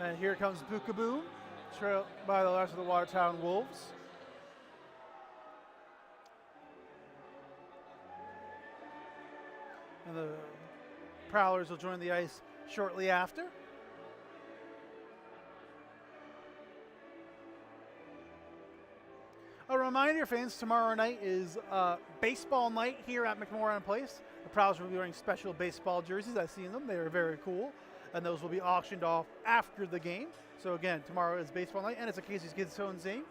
And here comes Bookaboo, trailed by the rest of the Watertown Wolves. And the Prowlers will join the ice shortly after. A reminder, fans, tomorrow night is baseball night here at McMorran Place. The Prowlers will be wearing special baseball jerseys. I've seen them. They are very cool. And those will be auctioned off after the game. So again, tomorrow is baseball night, and it's a Casey's Kids Zone game.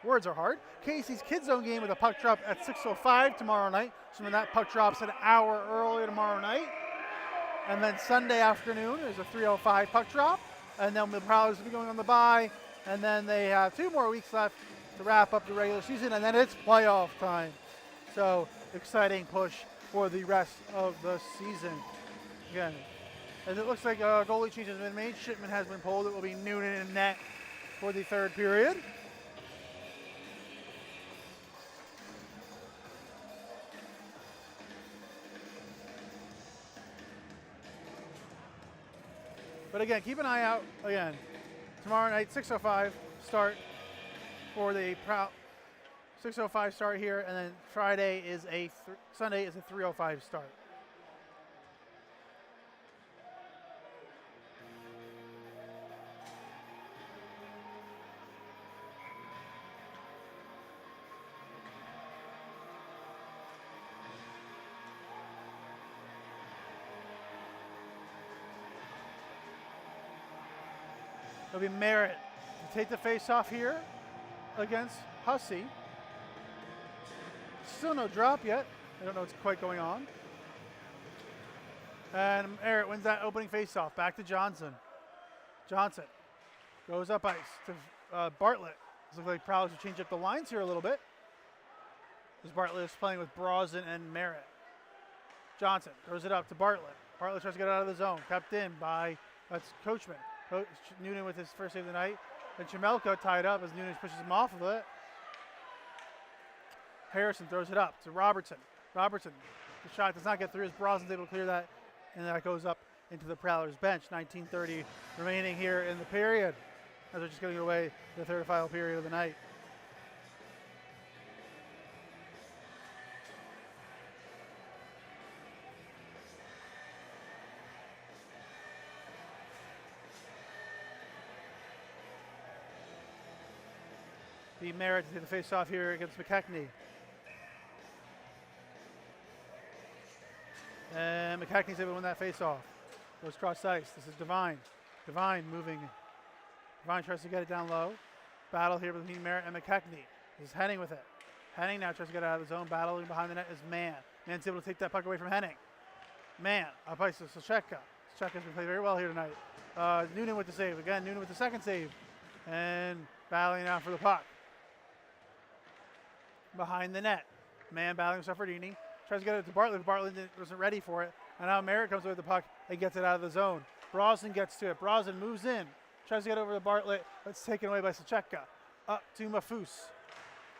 Words are hard. Casey's Kids Zone game with a puck drop at 6:05 tomorrow night. So when that puck drops an hour earlier tomorrow night. And then Sunday afternoon is a 3:05 puck drop. And then the Prowlers will be going on the bye. And then they have 2 more weeks left to wrap up the regular season. And then it's playoff time. So exciting push for the rest of the season. Again, as it looks like a goalie change has been made. Shipman has been pulled. It will be Noonan in net for the third period. But again, keep an eye out. Again, tomorrow night, 6:05 start for the 6:05 start here, and then Sunday is a 3:05 start. It'll be Merritt to take the face-off here against Hussey. Still no drop yet. I don't know what's quite going on. And Merritt wins that opening face-off. Back to Johnson. Johnson goes up ice to Bartlett. Looks like Prowlers will change up the lines here a little bit, as Bartlett is playing with Brosnan and Merritt. Johnson throws it up to Bartlett. Bartlett tries to get out of the zone. Kept in by Coachman. Noonan with his first save of the night. And Chamelka tied up as Noonan pushes him off of it. Harrison throws it up to Robertson. Robertson, the shot does not get through as Brosnan's able to clear that. And that goes up into the Prowlers bench. 19:30 remaining here in the period, as they're just getting away the third and final period of the night. The Merritt to the face-off here against McKechnie. And McKechnie's able to win that face-off. Goes cross ice. This is Devine. Devine moving. Devine tries to get it down low. Battle here between Merritt and McKechnie. He's Henning with it. Henning now tries to get out of the zone. Battling behind the net is Mann. Mann's able to take that puck away from Henning. Mann up ice to Socheka. Socheka's been played very well here tonight. Noonan with the save. Again, Noonan with the second save. And battling now for the puck. Behind the net. Mann battling with Saffredini. Tries to get it to Bartlett. Bartlett wasn't ready for it. And now Merritt comes away with the puck and gets it out of the zone. Brosnan gets to it. Brosnan moves in. Tries to get over to Bartlett. But it's taken away by Socheka. Up to Mafus.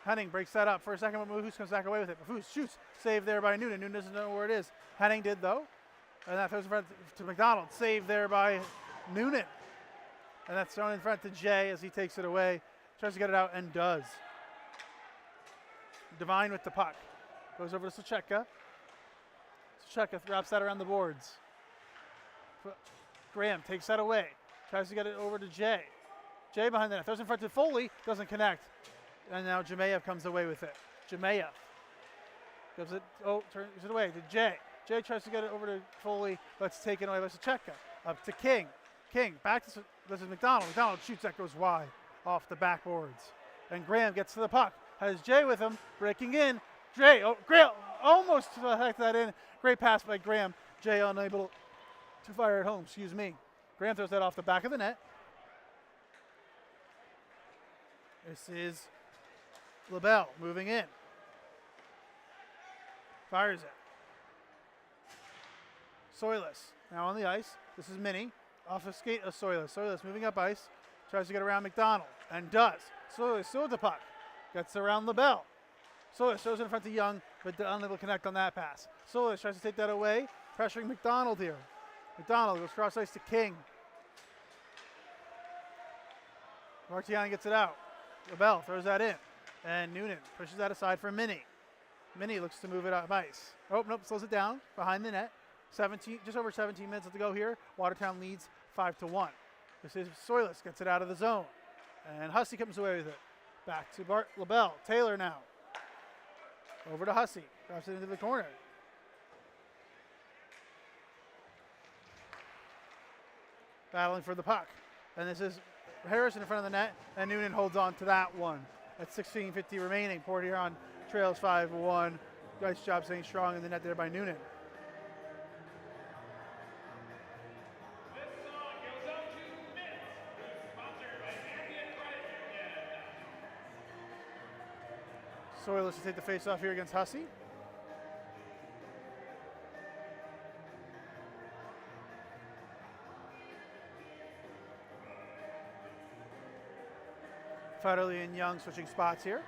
Henning breaks that up for a second, but Mafus comes back away with it. Mafus shoots. Saved there by Noonan. Noonan doesn't know where it is. Henning did, though. And that throws in front to McDonald. Saved there by Noonan. And that's thrown in front to Jay as he takes it away. Tries to get it out and does. Devine with the puck. Goes over to Socheka. Socheka wraps that around the boards. Graham takes that away. Tries to get it over to Jay. Jay behind the net. Throws in front to Foley. Doesn't connect. And now Jemayev comes away with it. Jemayev gives it, turns it away to Jay. Jay tries to get it over to Foley. Let's take it away. Let's check it. Up to King. King back to, this is McDonald. McDonald shoots, that goes wide off the backboards. And Graham gets to the puck. Has Jay with him. Breaking in. Jay, Graham almost hacked that in. Great pass by Graham. Jay unable to fire at home, excuse me. Graham throws that off the back of the net. This is LaBelle moving in. Fires it. Soilus now on the ice. This is Minnie. Off a skate of Soilus. Soilus moving up ice. Tries to get around McDonald. And does. Soilus throws the puck. Gets around LaBelle. Soilus throws it in front of Young, but unable to connect on that pass. Soilus tries to take that away. Pressuring McDonald here. McDonald goes cross ice to King. Martiani gets it out. LaBelle throws that in. And Noonan pushes that aside for Minnie. Minnie looks to move it up ice. Oh, nope, slows it down behind the net. 17, just over 17 minutes to go here. Watertown leads 5-1. This is Soilus, gets it out of the zone. And Hussey comes away with it. Back to LaBelle. Taylor now. Over to Hussey. Drops it into the corner. Battling for the puck. And this is Harrison in front of the net. And Noonan holds on to that one. At 16:50 remaining. Port Huron trails 5-1. Nice job staying strong in the net there by Noonan. Soilus to take the face-off here against Hussey. Federley and Young switching spots here.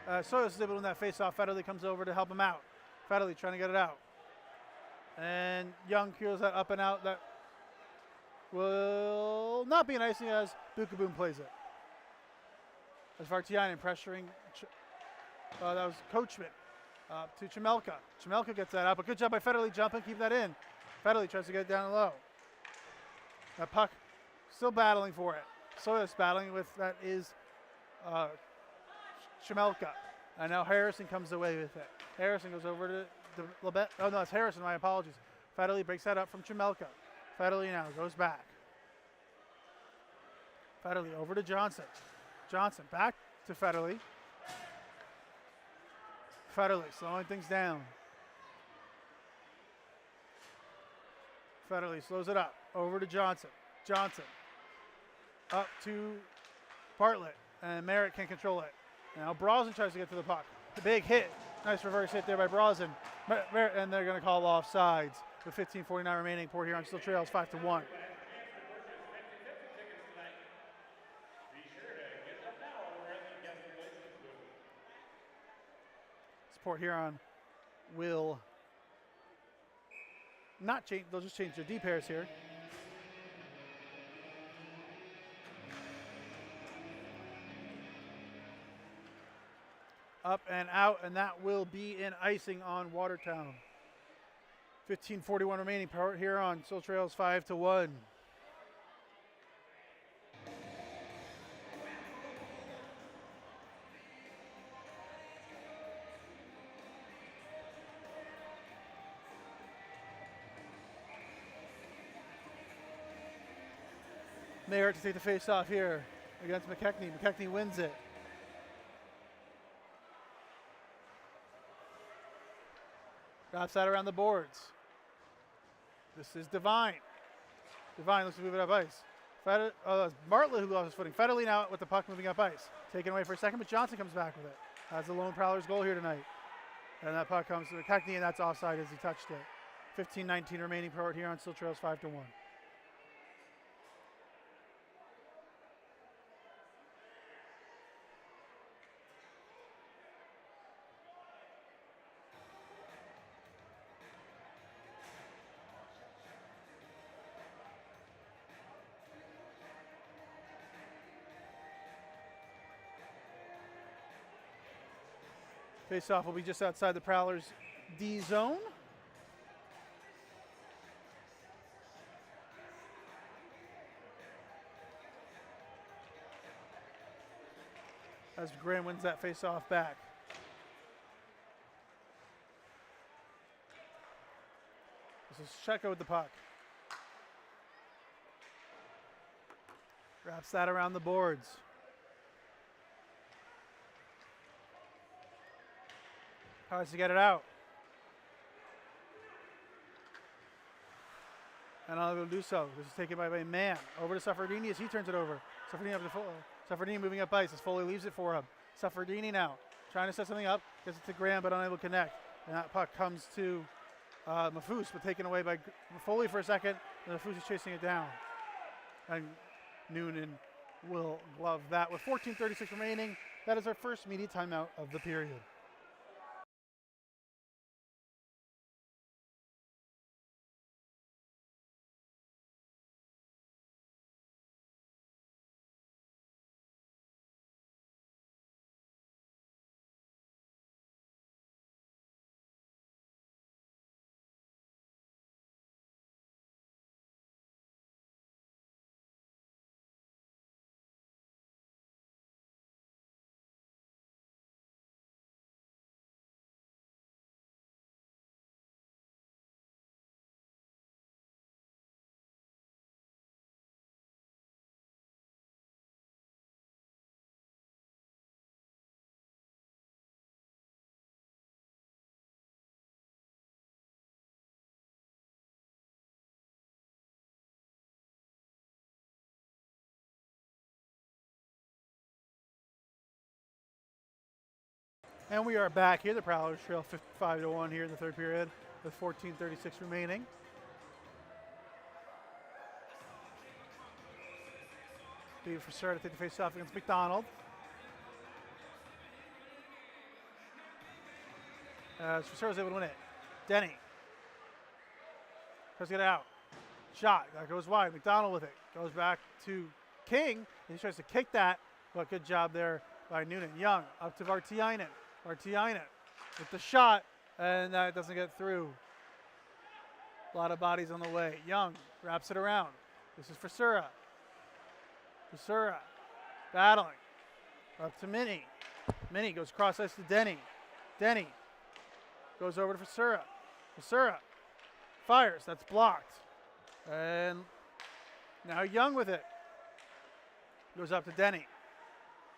Soilus is able to win that face-off. Federley comes over to help him out. Federley trying to get it out. And Young curls that up and out. That will not be an icing as Bukaboom plays it. As Vartiainen pressuring. That was Coachman to Chamelka. Chamelka gets that out, but good job by Federley jumping, keep that in. Federley tries to get it down low. That puck still battling for it. Soilus battling with, that is Chamelka. And now Harrison comes away with it. Harrison goes over to LaBelle. Oh no, it's Harrison, my apologies. Federley breaks that up from Chamelka. Federley now goes back. Federley over to Johnson. Johnson back to Federley. Federley slowing things down. Federley slows it up. Over to Johnson. Johnson. Up to Bartlett. And Merritt can't control it. Now Brosnan tries to get to the puck. The big hit. Nice reverse hit there by Brosnan. And they're going to call offsides. With 15:49 remaining, Port Huron still trails 5-1. Port Huron will not change, they'll just change their D pairs here. Up and out, and that will be an icing on Watertown. 15:41 remaining, Port Huron still trails 5-1. Merritt to take the face off here against McKechnie. McKechnie wins it. Drops that around the boards. This is Devine. Devine looks to move it up ice. That's Bartlett who lost his footing. Federley now with the puck moving up ice. Taken away for a second, but Johnson comes back with it. That's the lone Prowlers goal here tonight. And that puck comes to McKechnie, and that's offside as he touched it. 15:19 remaining. Port Huron still trails 5-1. Face-off will be just outside the Prowlers' D zone. as Graham wins that face-off back. This is Checo with the puck. Wraps that around the boards. Tries to get it out. And unable to do so. This is taken by a man. Over to Suffredini as he turns it over. Suffredini up to Suffredini moving up ice as Foley leaves it for him. Suffredini now trying to set something up. Gets it to Graham but unable to connect. And that puck comes to Mafus, but taken away by Foley for a second. And Mafus is chasing it down. And Noonan will glove that with 14:36 remaining. That is our first media timeout of the period. And we are back here. The Prowlers trail 5-1 here in the third period with 14:36 remaining. Beat for Sarah to take the face off against McDonald. As Sarah's able to win it. Denny. Tries to get it out. Shot. That goes wide. McDonald with it. Goes back to King. He tries to kick that, but good job there by Noonan. Young up to Vartiainen. Vartiainen with the shot, and that doesn't get through. A lot of bodies on the way. Young wraps it around. This is for Sura. Sura battling. Up to Minnie. Minnie goes cross ice to Denny. Denny goes over to Sura. Sura fires. That's blocked. And now Young with it. Goes up to Denny.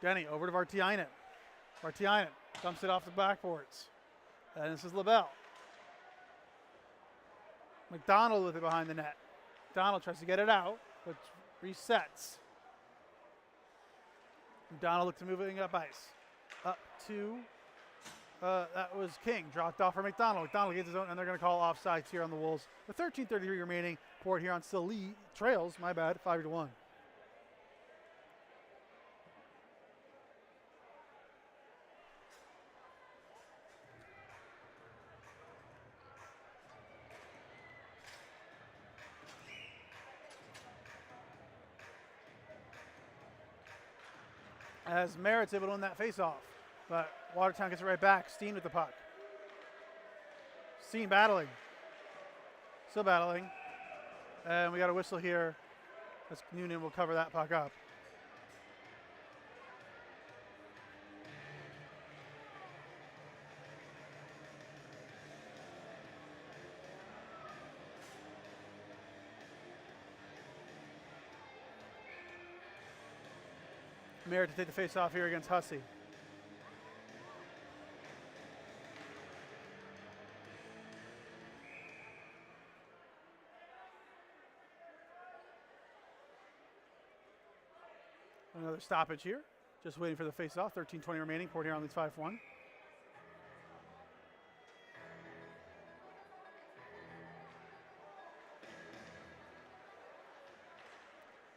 Denny over to Vartiainen. Vartiainen dumps it off the backboards. And this is LaBelle. McDonald with it behind the net. McDonald tries to get it out, but resets. McDonald looks to moving up ice. Up to, that was King. Dropped off for McDonald. McDonald gets his own, and they're going to call offsides here on the Wolves. With 13:33 remaining, Port Huron still lead, trails, 5-1. As Merritt's able to win that face-off. But Watertown gets it right back. Steen with the puck. Steen battling. Still battling. And we got a whistle here as Noonan will cover that puck up. Merritt to take the face-off here against Hussey. Another stoppage here. Just waiting for the face-off. 13:20 remaining. Port Huron leads 5-1.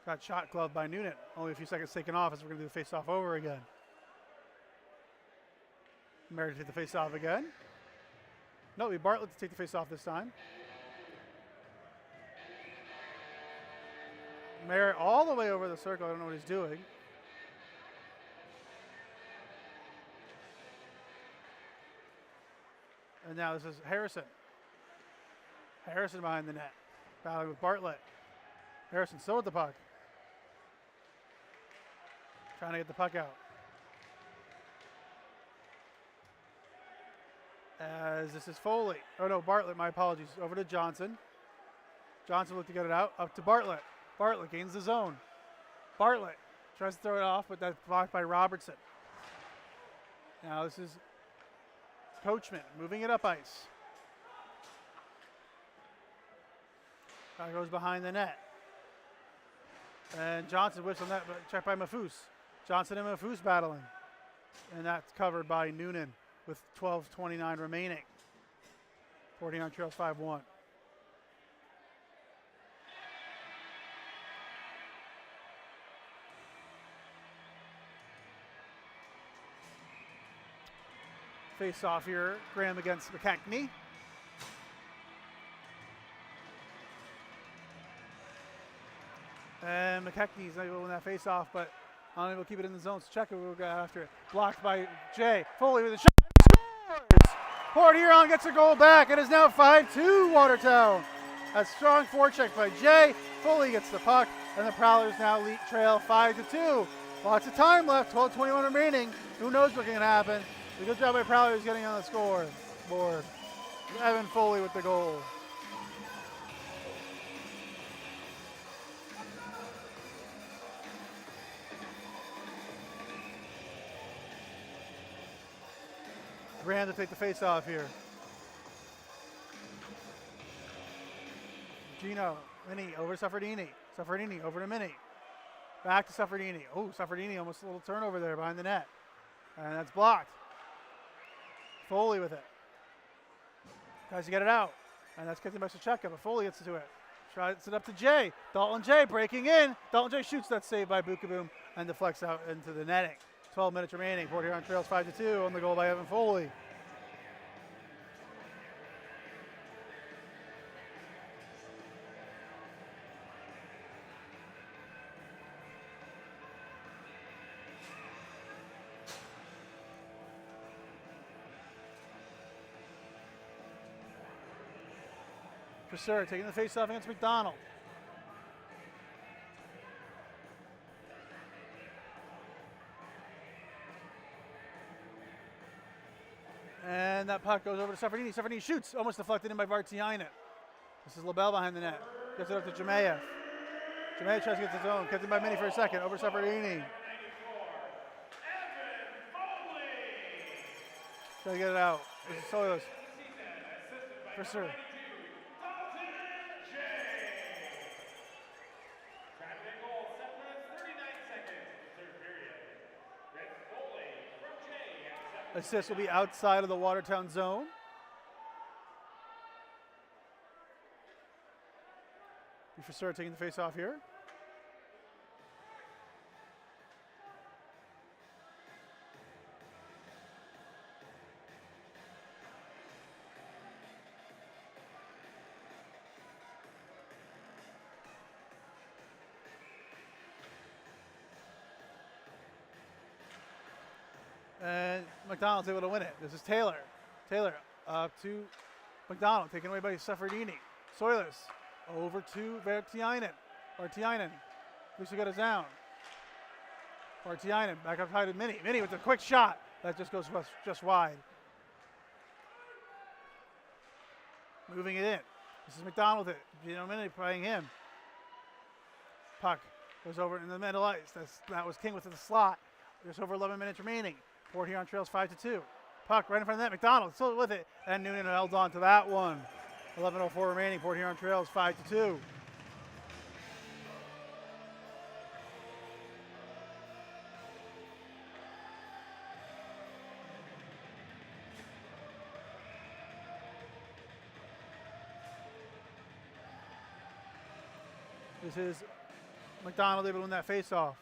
Got shot glove by Noonan. Only a few seconds taken off as we're going to do the face-off over again. Merritt to take the face-off again. No, it'll be Bartlett to take the face-off this time. Merritt all the way over the circle. I don't know what he's doing. And now this is Harrison. Harrison behind the net. Battling with Bartlett. Harrison still with the puck. Trying to get the puck out. As this is Foley. Oh no, Bartlett, my apologies. Over to Johnson. Johnson looked to get it out. Up to Bartlett. Bartlett gains the zone. Bartlett tries to throw it off, but that's blocked by Robertson. Now this is Coachman moving it up ice. Guy goes behind the net. And Johnson whips on that, but checked by Mafus. Johnson and Mafus battling. And that's covered by Noonan with 12:29 remaining. Port Huron trails 5-1. Face off here, Graham against McKechnie. And McKechnie's not able to win that face off, but unable to keep it in the zone. So Checker will go after it. Blocked by Jay. Foley with a shot. Scores! Port Huron gets a goal back. It is now 5-2 Watertown. A strong forecheck by Jay. Foley gets the puck, and the Prowlers now lead trail 5-2. Lots of time left, 12:21 remaining. Who knows what can happen? A good job by Prowlers getting on the score board. Evan Foley with the goal. Graham to take the face off here. Gino, Minnie over to Suffredini. Suffredini over to Minnie. Back to Suffredini. Oh, Suffredini almost a little turnover there behind the net. And that's blocked. Foley with it. Tries to get it out. And that's getting by Sacheka, but Foley gets to it. Tries it up to Jay. Dalton Jay breaking in. Dalton Jay shoots that save by Bukaboom and deflects out into the netting. 12 minutes remaining. Port Huron trails 5-2 on the goal by Evan Foley. Presser taking the face off against McDonald. And that puck goes over to Suffredini. Suffredini shoots, almost deflected in by Vartiainen. This is LaBelle behind the net. Gets it up to Jemayev. Jemayev tries to get to his own. Gets it by Minnie for a second. Over Suffredini. Try to get it out. This is Solos. Presser. Assist will be outside of the Watertown zone. Before taking the face off here. And McDonald's able to win it. This is Taylor. Taylor up to McDonald, taken away by Suffredini. Soilis over to Vartiainen. Vartiainen. Lucy got it down. Vartiainen back up high to Minnie. Minnie with a quick shot. That just goes just wide. Moving it in. This is McDonald with it. Minnie playing him. Puck goes over in the middle ice. That was King with the slot. There's over 11 minutes remaining. Port Huron trails 5-2. Puck right in front of that. McDonald still with it. And Noonan held on to that one. 11:04 remaining. Port Huron trails 5-2. This is McDonald able to win that face-off.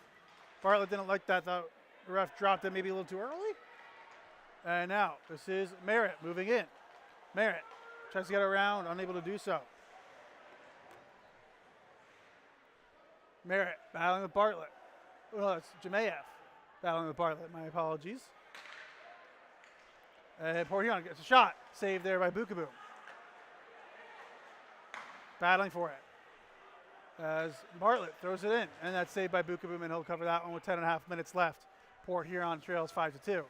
Bartlett didn't like that, though. The ref dropped it maybe a little too early. And now, this is Merritt moving in. Merritt tries to get around, unable to do so. Merritt battling with Bartlett. Well, it's Jemayev battling with Bartlett. My apologies. And Port Huron gets a shot. Saved there by Bukaboom. Battling for it. As Bartlett throws it in. And that's saved by Bukaboom, and he'll cover that one with 10.5 minutes left. Port Huron trails 5-2.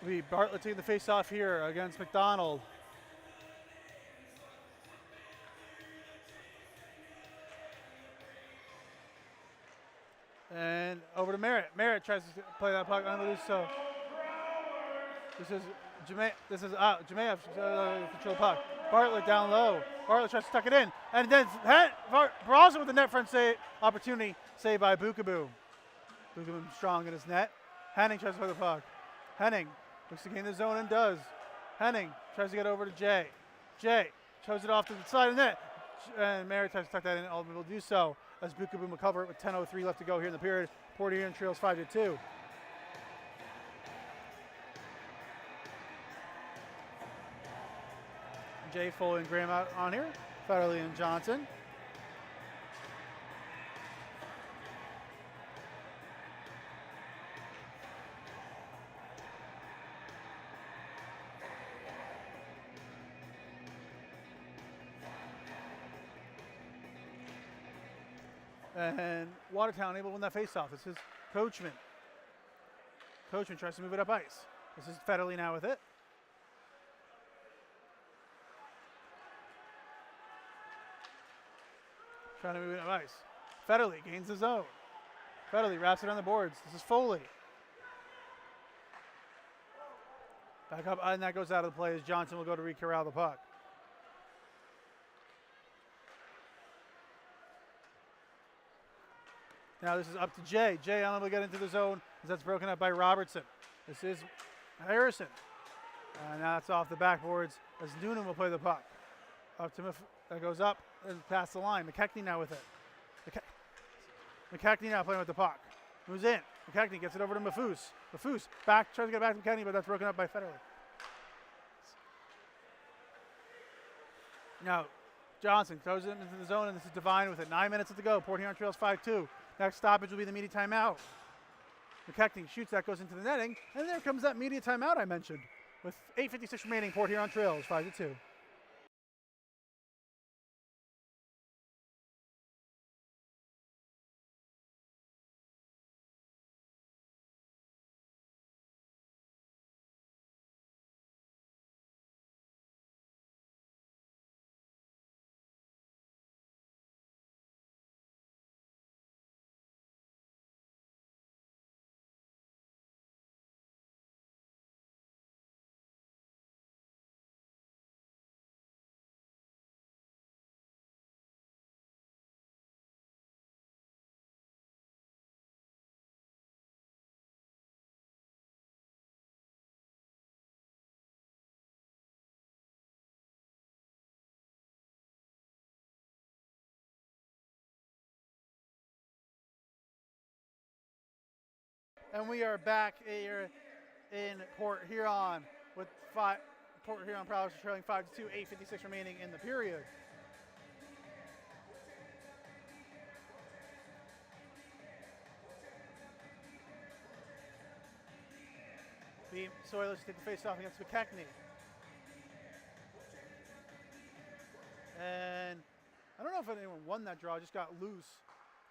It'll be Bartlett taking the face off here against McDonald. And over to Merritt. Merritt tries to play that puck on the loose. So this is Jemayev control the puck. Bartlett down low. Bartlett tries to tuck it in, and then Brosnan with the net front save opportunity saved by Bookaboo. Bookaboo strong in his net. Henning tries to play the puck. Henning looks to gain the zone and does. Henning tries to get over to Jay. Jay shows it off to the side of the net, and Merritt tries to tuck that in. Ultimately will do so as Bookaboo will cover it with 10:03 left to go here in the period. Port Huron trails 5-2. Jay, Foley, and Graham out on here. Federley and Johnson. And Watertown able to win that faceoff. This is Coachman. Coachman tries to move it up ice. This is Federley now with it. Trying to move it up ice. Federley gains the zone. Federley wraps it on the boards. This is Foley. Back up, and that goes out of the play as Johnson will go to re-corral the puck. Now this is up to Jay. Jay unable to get into the zone as that's broken up by Robertson. This is Harrison. And now it's off the backboards as Noonan will play the puck. Up to that goes up and past the line. McKechnie now with it. McKechnie now playing with the puck. Moves in. McKechnie gets it over to Mafoose. Mafoose back, tries to get back to McKechnie, but that's broken up by Federley. Now Johnson throws it into the zone, and this is Devine with it. 9 minutes to go. Port Huron trails 5-2. Next stoppage will be the media timeout. McKechnie shoots, that goes into the netting, and there comes that media timeout I mentioned. With 8:56 remaining, Port Huron trails 5-2. And we are back here in Port Huron with Port Huron Prowlers trailing 5-2, 8:56 remaining in the period. The Soilers take the face-off against McKechnie. And I don't know if anyone won that draw, just got loose.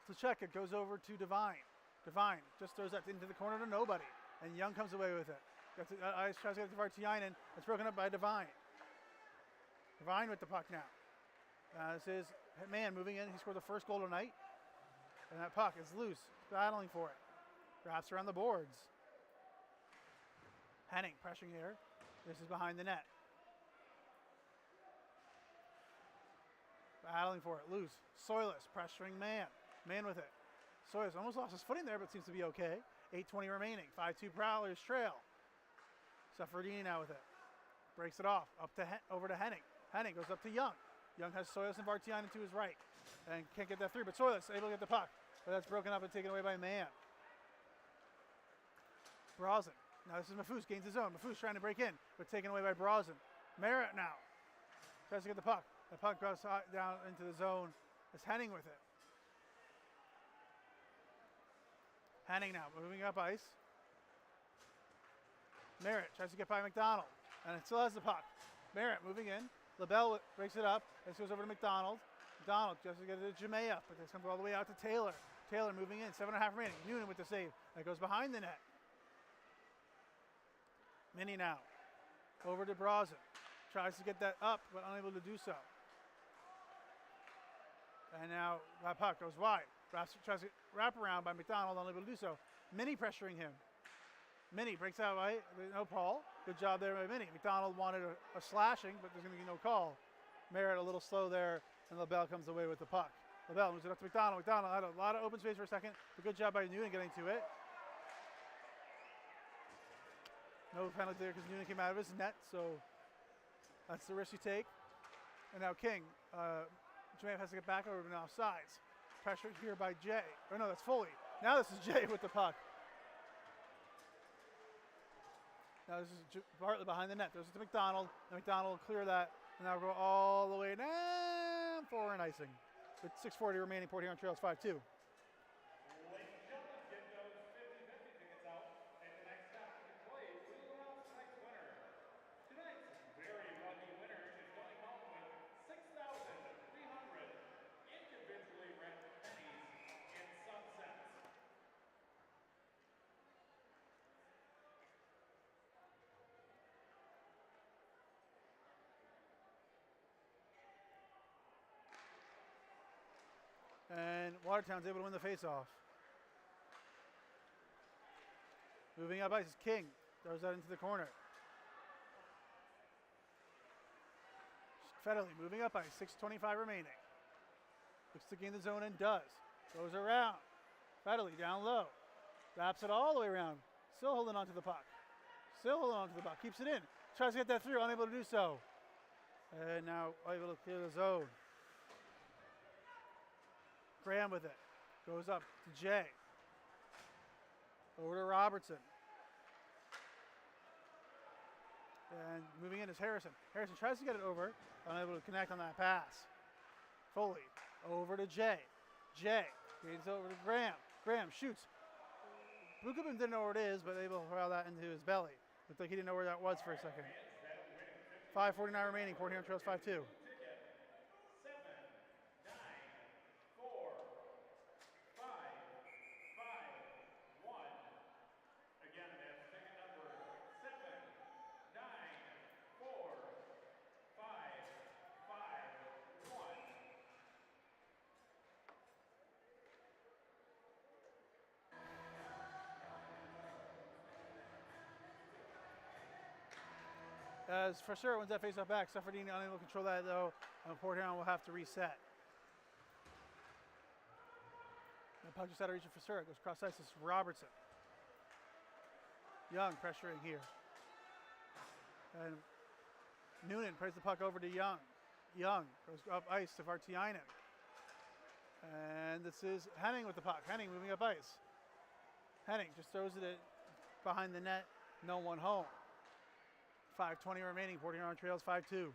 To check it, goes over to Devine. Devine just throws that into the corner to nobody, and Young comes away with it. Ice tries to get it to Vartiainen. It's broken up by Devine. Devine with the puck now. This is Mann moving in. He scored the first goal tonight, and that puck is loose, battling for it. Wraps around the boards. Henning pressuring here. This is behind the net. Battling for it, loose. Soilus pressuring Mann. Mann with it. Soilus almost lost his footing there, but seems to be okay. 8:20 remaining. 5-2 Prowlers trail. Saffordini now with it. Breaks it off. Over to Henning. Henning goes up to Young. Young has Soilus and Vartiainen to his right. And can't get that through, but Soilus able to get the puck. But that's broken up and taken away by Mann. Brosnan. Now this is Mafoose, gains his own. Mafoose trying to break in, but taken away by Brosnan. Merritt now. Tries to get the puck. The puck goes down into the zone. It's Henning with it. Henning now, moving up ice. Merritt tries to get by McDonald, and it still has the puck. Merritt moving in. LaBelle breaks it up. This goes over to McDonald. McDonald tries to get it to Jemayev, but this comes all the way out to Taylor. Taylor moving in, 7.5 remaining. Noonan with the save. That goes behind the net. Mini now. Over to Brazen. Tries to get that up, but unable to do so. And now that puck goes wide. Tries to wrap around by McDonald, unable to do so. Mini pressuring him. Mini breaks out right. No call. Good job there by Mini. McDonald wanted a slashing, but there's going to be no call. Merritt a little slow there, and LaBelle comes away with the puck. LaBelle moves it up to McDonald. McDonald had a lot of open space for a second, but good job by Noonan getting to it. No penalty there because Noonan came out of his net, so that's the risk you take. And now King. Jermaine has to get back over to now sides. Pressured here by Jay. Oh no, that's Foley. Now this is Jay with the puck. Now this is Bartlett behind the net. There's to McDonald. And McDonald will clear that. And now go all the way down for an icing. With 6:40 remaining, Port Huron trails 5-2. Ladies and gentlemen, get those 50-50 tickets out. And the next stop you can play is we'll announce tonight's winner. Tonight's very lucky winner is going home with 6,300 individually wrapped pennies in sunsets. And Watertown's able to win the faceoff. Moving up ice is King. Throws that into the corner. Federley moving up ice. 6:25 remaining. Looks to gain the zone and does. Goes around. Federley down low. Wraps it all the way around. Still holding on to the puck. Still holding on to the puck. Keeps it in. Tries to get that through. Unable to do so. And now able to clear the zone. Graham with it. Goes up to Jay. Over to Robertson. And moving in is Harrison. Harrison tries to get it over. Unable to connect on that pass. Foley. Over to Jay. Jay. Gains over to Graham. Graham shoots. Bukabim didn't know where it is, but able to throw that into his belly. Looked like he didn't know where that was for a second. 5:49 remaining. Port Huron trails 5-2. As for sure, wins that faceoff back. Suffredini unable to control that though, and Port Huron will have to reset. And puck just out of reach for sure. It goes cross ice to Robertson. Young pressuring here. And Noonan plays the puck over to Young. Young goes up ice to Vartiainen. And this is Henning with the puck. Henning moving up ice. Henning just throws it behind the net. No one home. 5:20 remaining. Port Huron trails 5-2.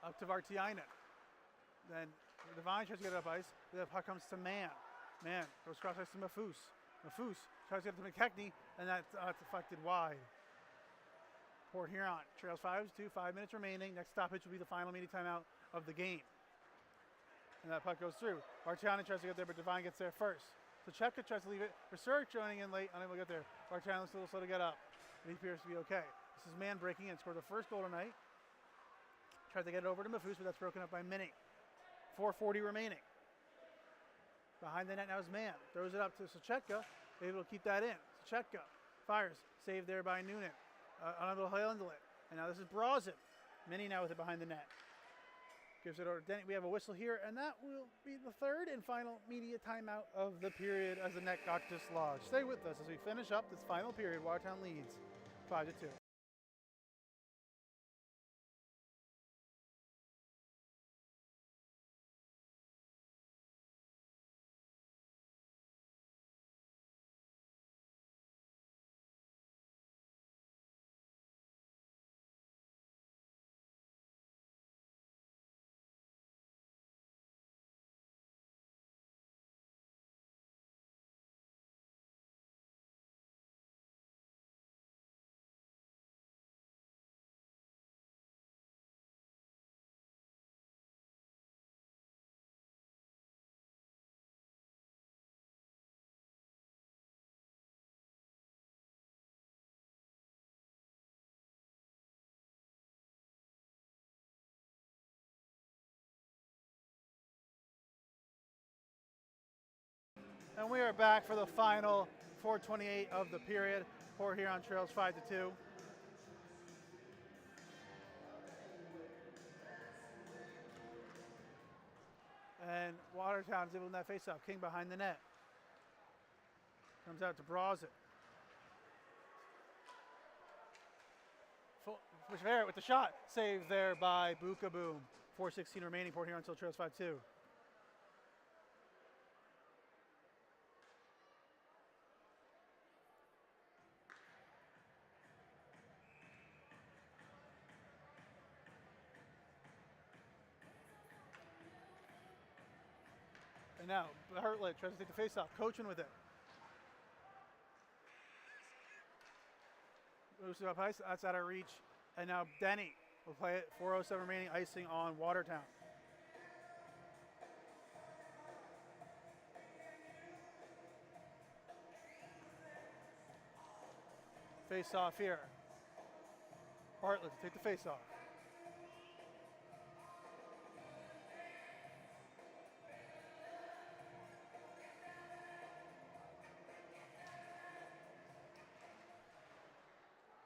Up to Vartiainen. Then Devine tries to get it up ice. The puck comes to Mann. Mann goes cross ice to Mafus. Mafus tries to get it to McKechnie, and that's deflected wide. Port Huron trails 5-2. 5 minutes remaining. Next stoppage will be the final media timeout of the game. And that puck goes through. Vartiainen tries to get there, but Devine gets there first. So Chepka tries to leave it. Resurrect joining in late, unable to get there. Vartiainen looks a little slow to get up. But he appears to be okay. This is Mann breaking in, scored the first goal tonight. Tried to get it over to Mafus, but that's broken up by Mini. 4:40 remaining. Behind the net now is Mann. Throws it up to Sochetka. Able to keep that in. Sochetka fires. Saved there by Noonan. Unable to handle it. And now this is Brazen. Mini now with it behind the net. Gives it over to Denny. We have a whistle here, and that will be the third and final media timeout of the period as the net got dislodged. Stay with us as we finish up this final period. Watertown leads 5-2. And we are back for the final 4:28 of the period. Port Huron trails 5-2. And Watertown's able to net face-off. King behind the net. Comes out to Brawsit. Barrett with the shot. Saved there by Bukaboom. 4:16 remaining. Port Huron still trails 5-2. And now Hartlett tries to take the face-off. Coaching with it. Moves up ice. That's out of reach. And now Denny will play it. 4:07 remaining. Icing on Watertown. Face-off here. Bartlett to take the face-off.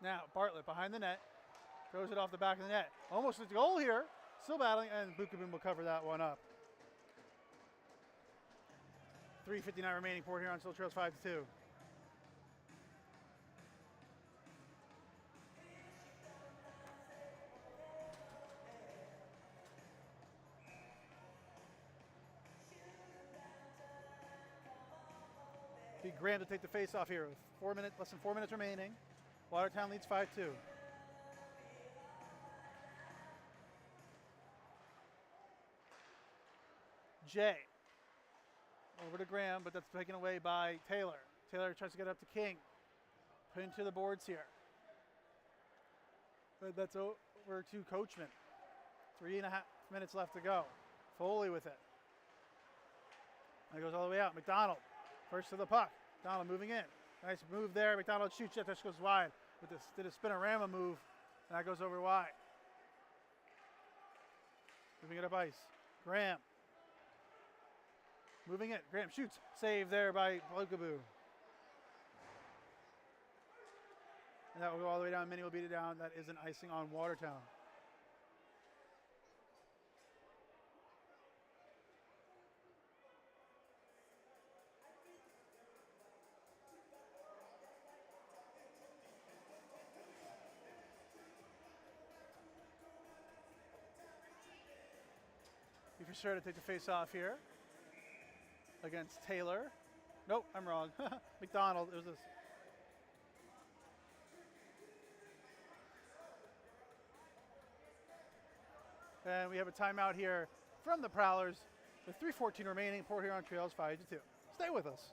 Now Bartlett behind the net. Throws it off the back of the net. Almost a goal here. Still battling, and Bukaboom will cover that one up. 3:59 remaining. Port Huron still trails 5-2. Be Graham to take the face-off here with less than 4 minutes remaining. Watertown leads 5-2. Jay. Over to Graham, but that's taken away by Taylor. Taylor tries to get up to King. Put into the boards here. But that's over to Coachman. 3.5 minutes left to go. Foley with it. And it goes all the way out. McDonald. First to the puck. McDonald moving in. Nice move there. McDonald shoots. That just goes wide. With this, did a spinorama move. And that goes over wide. Moving it up ice. Graham. Moving it. Graham shoots. Save there by Bukaboom. And that will go all the way down. Minnie will beat it down. That is an icing on Watertown. Be for sure to take the face off here against Taylor. Nope, I'm wrong. McDonald. It was this. And we have a timeout here from the Prowlers with 3:14 remaining. Port Huron trails 5-2. Stay with us.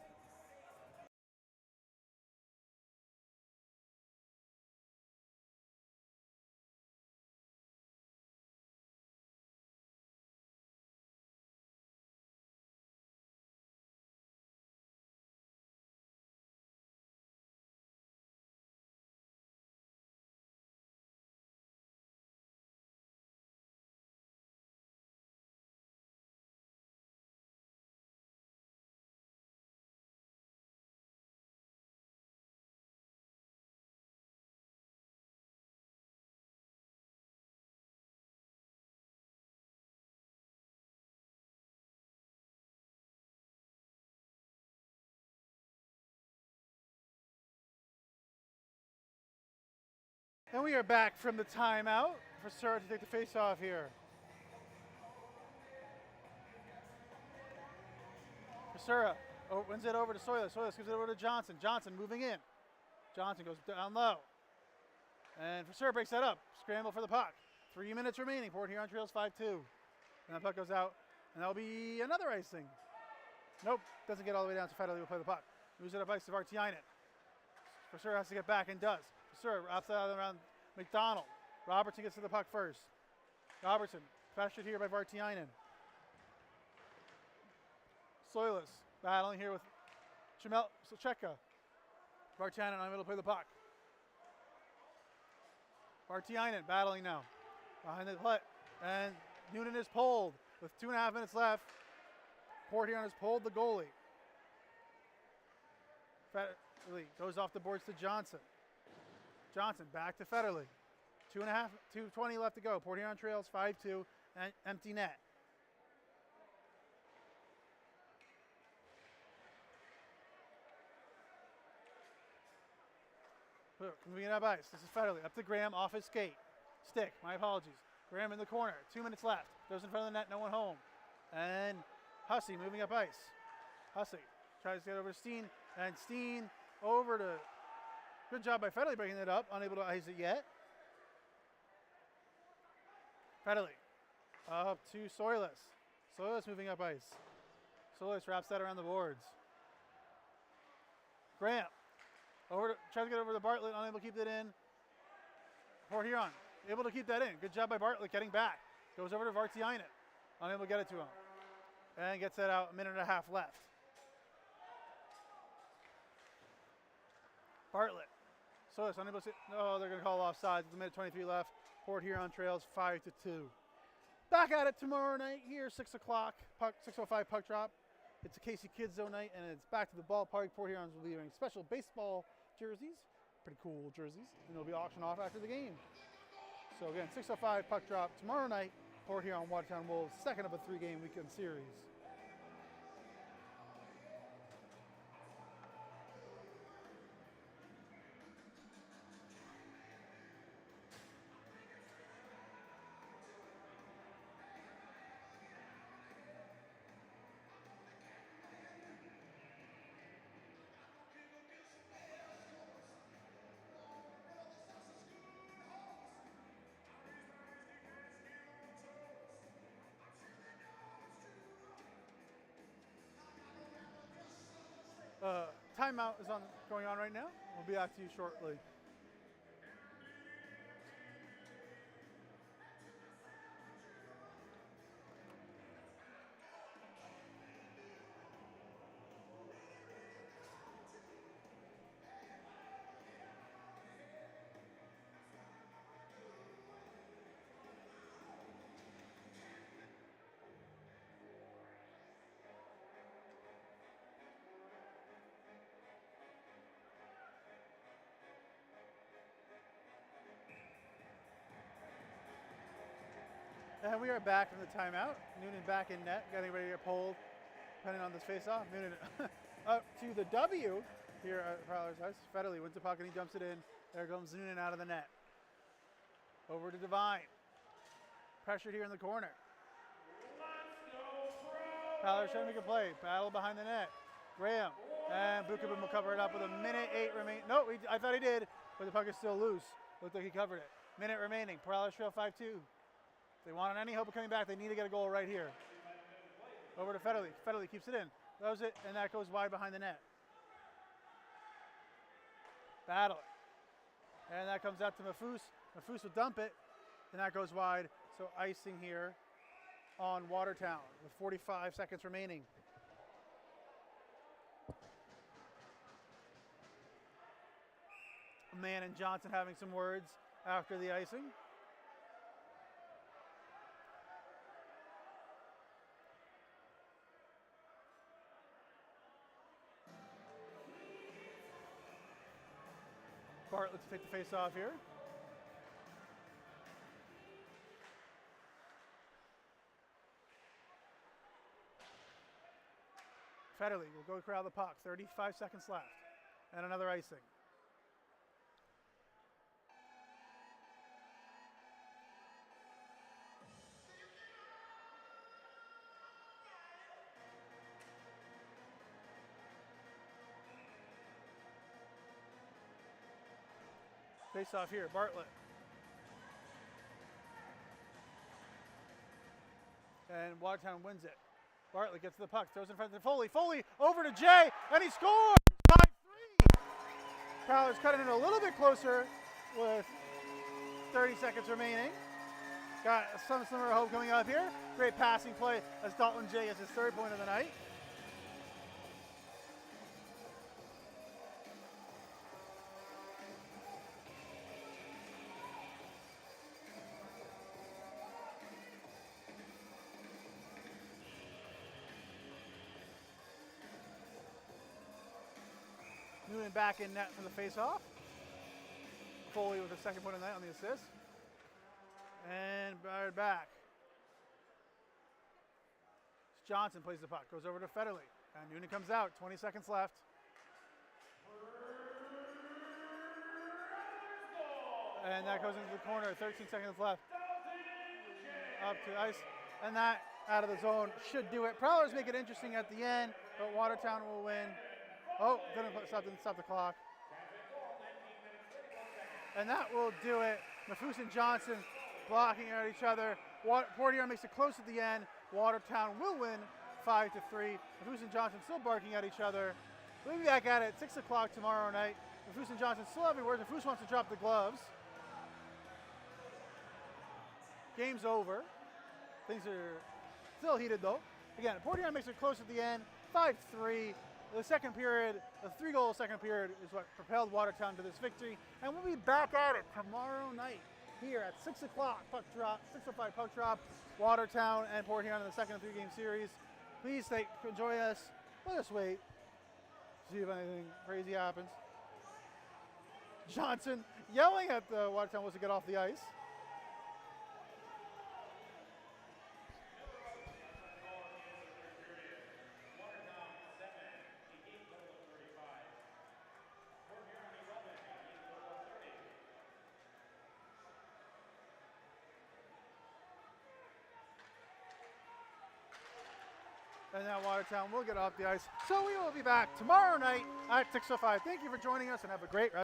And we are back from the timeout for Sir to take the face off here. Basura wins it over to Soylis. Soylis gives it over to Johnson. Johnson moving in. Johnson goes down low. And Basura breaks that up. Scramble for the puck. 3 minutes remaining. Port Huron trails 5-2. And the puck goes out. And that'll be another icing. Nope. Doesn't get all the way down, so Federley will play the puck. Moves it up ice to Vartiainen. Basura has to get back and does. Basura wraps it out around McDonald. Robertson gets to the puck first. Robertson pressured here by Vartiainen. Soylis battling here with Socheka. Vartiainen unable to play the puck. Vartiainen battling now. Behind the play. And Noonan is pulled with 2.5 minutes left. Port Huron has pulled the goalie. Federle goes off the boards to Johnson. Johnson back to Federle. 2:20 left to go. Port Huron trails 5-2 and empty net. Moving it up ice. This is Federle up to Graham off his skate. Stick. My apologies. Graham in the corner. 2 minutes left. Goes in front of the net. No one home. And Hussey moving up ice. Hussey tries to get over to Steen. And Steen over to. Good job by Federle breaking it up. Unable to ice it yet. Federle up to Soilus. Soilus moving up ice. Soilus wraps that around the boards. Graham over to, tries to get over to Bartlett. Unable to keep it in. Port Huron able to keep that in. Good job by Bartlett getting back. Goes over to Vartiainen. Unable to get it to him. And gets that out. 1.5 minutes left. Bartlett. Soilus unable to. No, they're going to call offsides. It's 1:23 left. Port Huron trails 5-2. Back at it tomorrow night here, 6 o'clock. 6:05 puck drop. It's a Casey Kids Zone night, and it's back to the ballpark. Port Hurons will be wearing special baseball jerseys, pretty cool jerseys, and they'll be auctioned off after the game. So again, 6:05 puck drop tomorrow night. Port Huron Watertown Wolves, second of a 3-game weekend series. Timeout is going on right now. We'll be back to you shortly. And we are back from the timeout. Noonan back in net, getting ready to get pulled, depending on this face-off. Noonan up to the W here at Prowlers Ice. Federle wins the puck and he dumps it in. There comes Noonan out of the net. Over to Devine. Pressured here in the corner. Prowlers trying to make a play. Battle behind the net. Graham. And Bukabin will cover it up with 1:08 remaining. No, I thought he did, but the puck is still loose. Looked like he covered it. Minute remaining. Prowlers trail 5-2. If they want any hope of coming back, they need to get a goal right here. Over to Federle. Federle keeps it in. Throws it, and that goes wide behind the net. Battle. And that comes out to Mafus. Mafus will dump it, and that goes wide. So icing here on Watertown with 45 seconds remaining. Mann and Johnson having some words after the icing. Bartlett to take the face off here. Federle will go corral the puck. 35 seconds left. And another icing. Face off here, Bartlett. And Watertown wins it. Bartlett gets the puck, throws in front of Foley. Foley over to Jay, and he scores! 5-3! Prowlers cutting it a little bit closer with 30 seconds remaining. Got some similar hope coming up here. Great passing play as Dalton Jay gets his third point of the night. back in net for the face-off. Foley with the second point of the night on the assist. And Bayard back. Johnson plays the puck, goes over to Federley. And Noonan comes out, 20 seconds left. And that goes into the corner, 13 seconds left. Up to ice. And that out of the zone should do it. Prowlers make it interesting at the end, but Watertown will win. Oh, didn't stop the clock. And that will do it. Mafus and Johnson blocking at each other. Portier makes it close at the end. Watertown will win 5-3. Mafus and Johnson still barking at each other. We'll be back at it 6 o'clock tomorrow night. Mafus and Johnson still everywhere. Mafus wants to drop the gloves. Game's over. Things are still heated though. Again, Portier makes it close at the end. 5-3. The second period, the 3-goal second period is what propelled Watertown to this victory. And we'll be back at it tomorrow night here at 6 o'clock, puck drop, 6:05 puck drop, Watertown and Port Huron in the second 3-game series. Please enjoy us. Let us wait. See if anything crazy happens. Johnson yelling at the Watertown was to get off the ice. And now Watertown will get off the ice. So we will be back tomorrow night at 6:05. Thank you for joining us and have a great rest.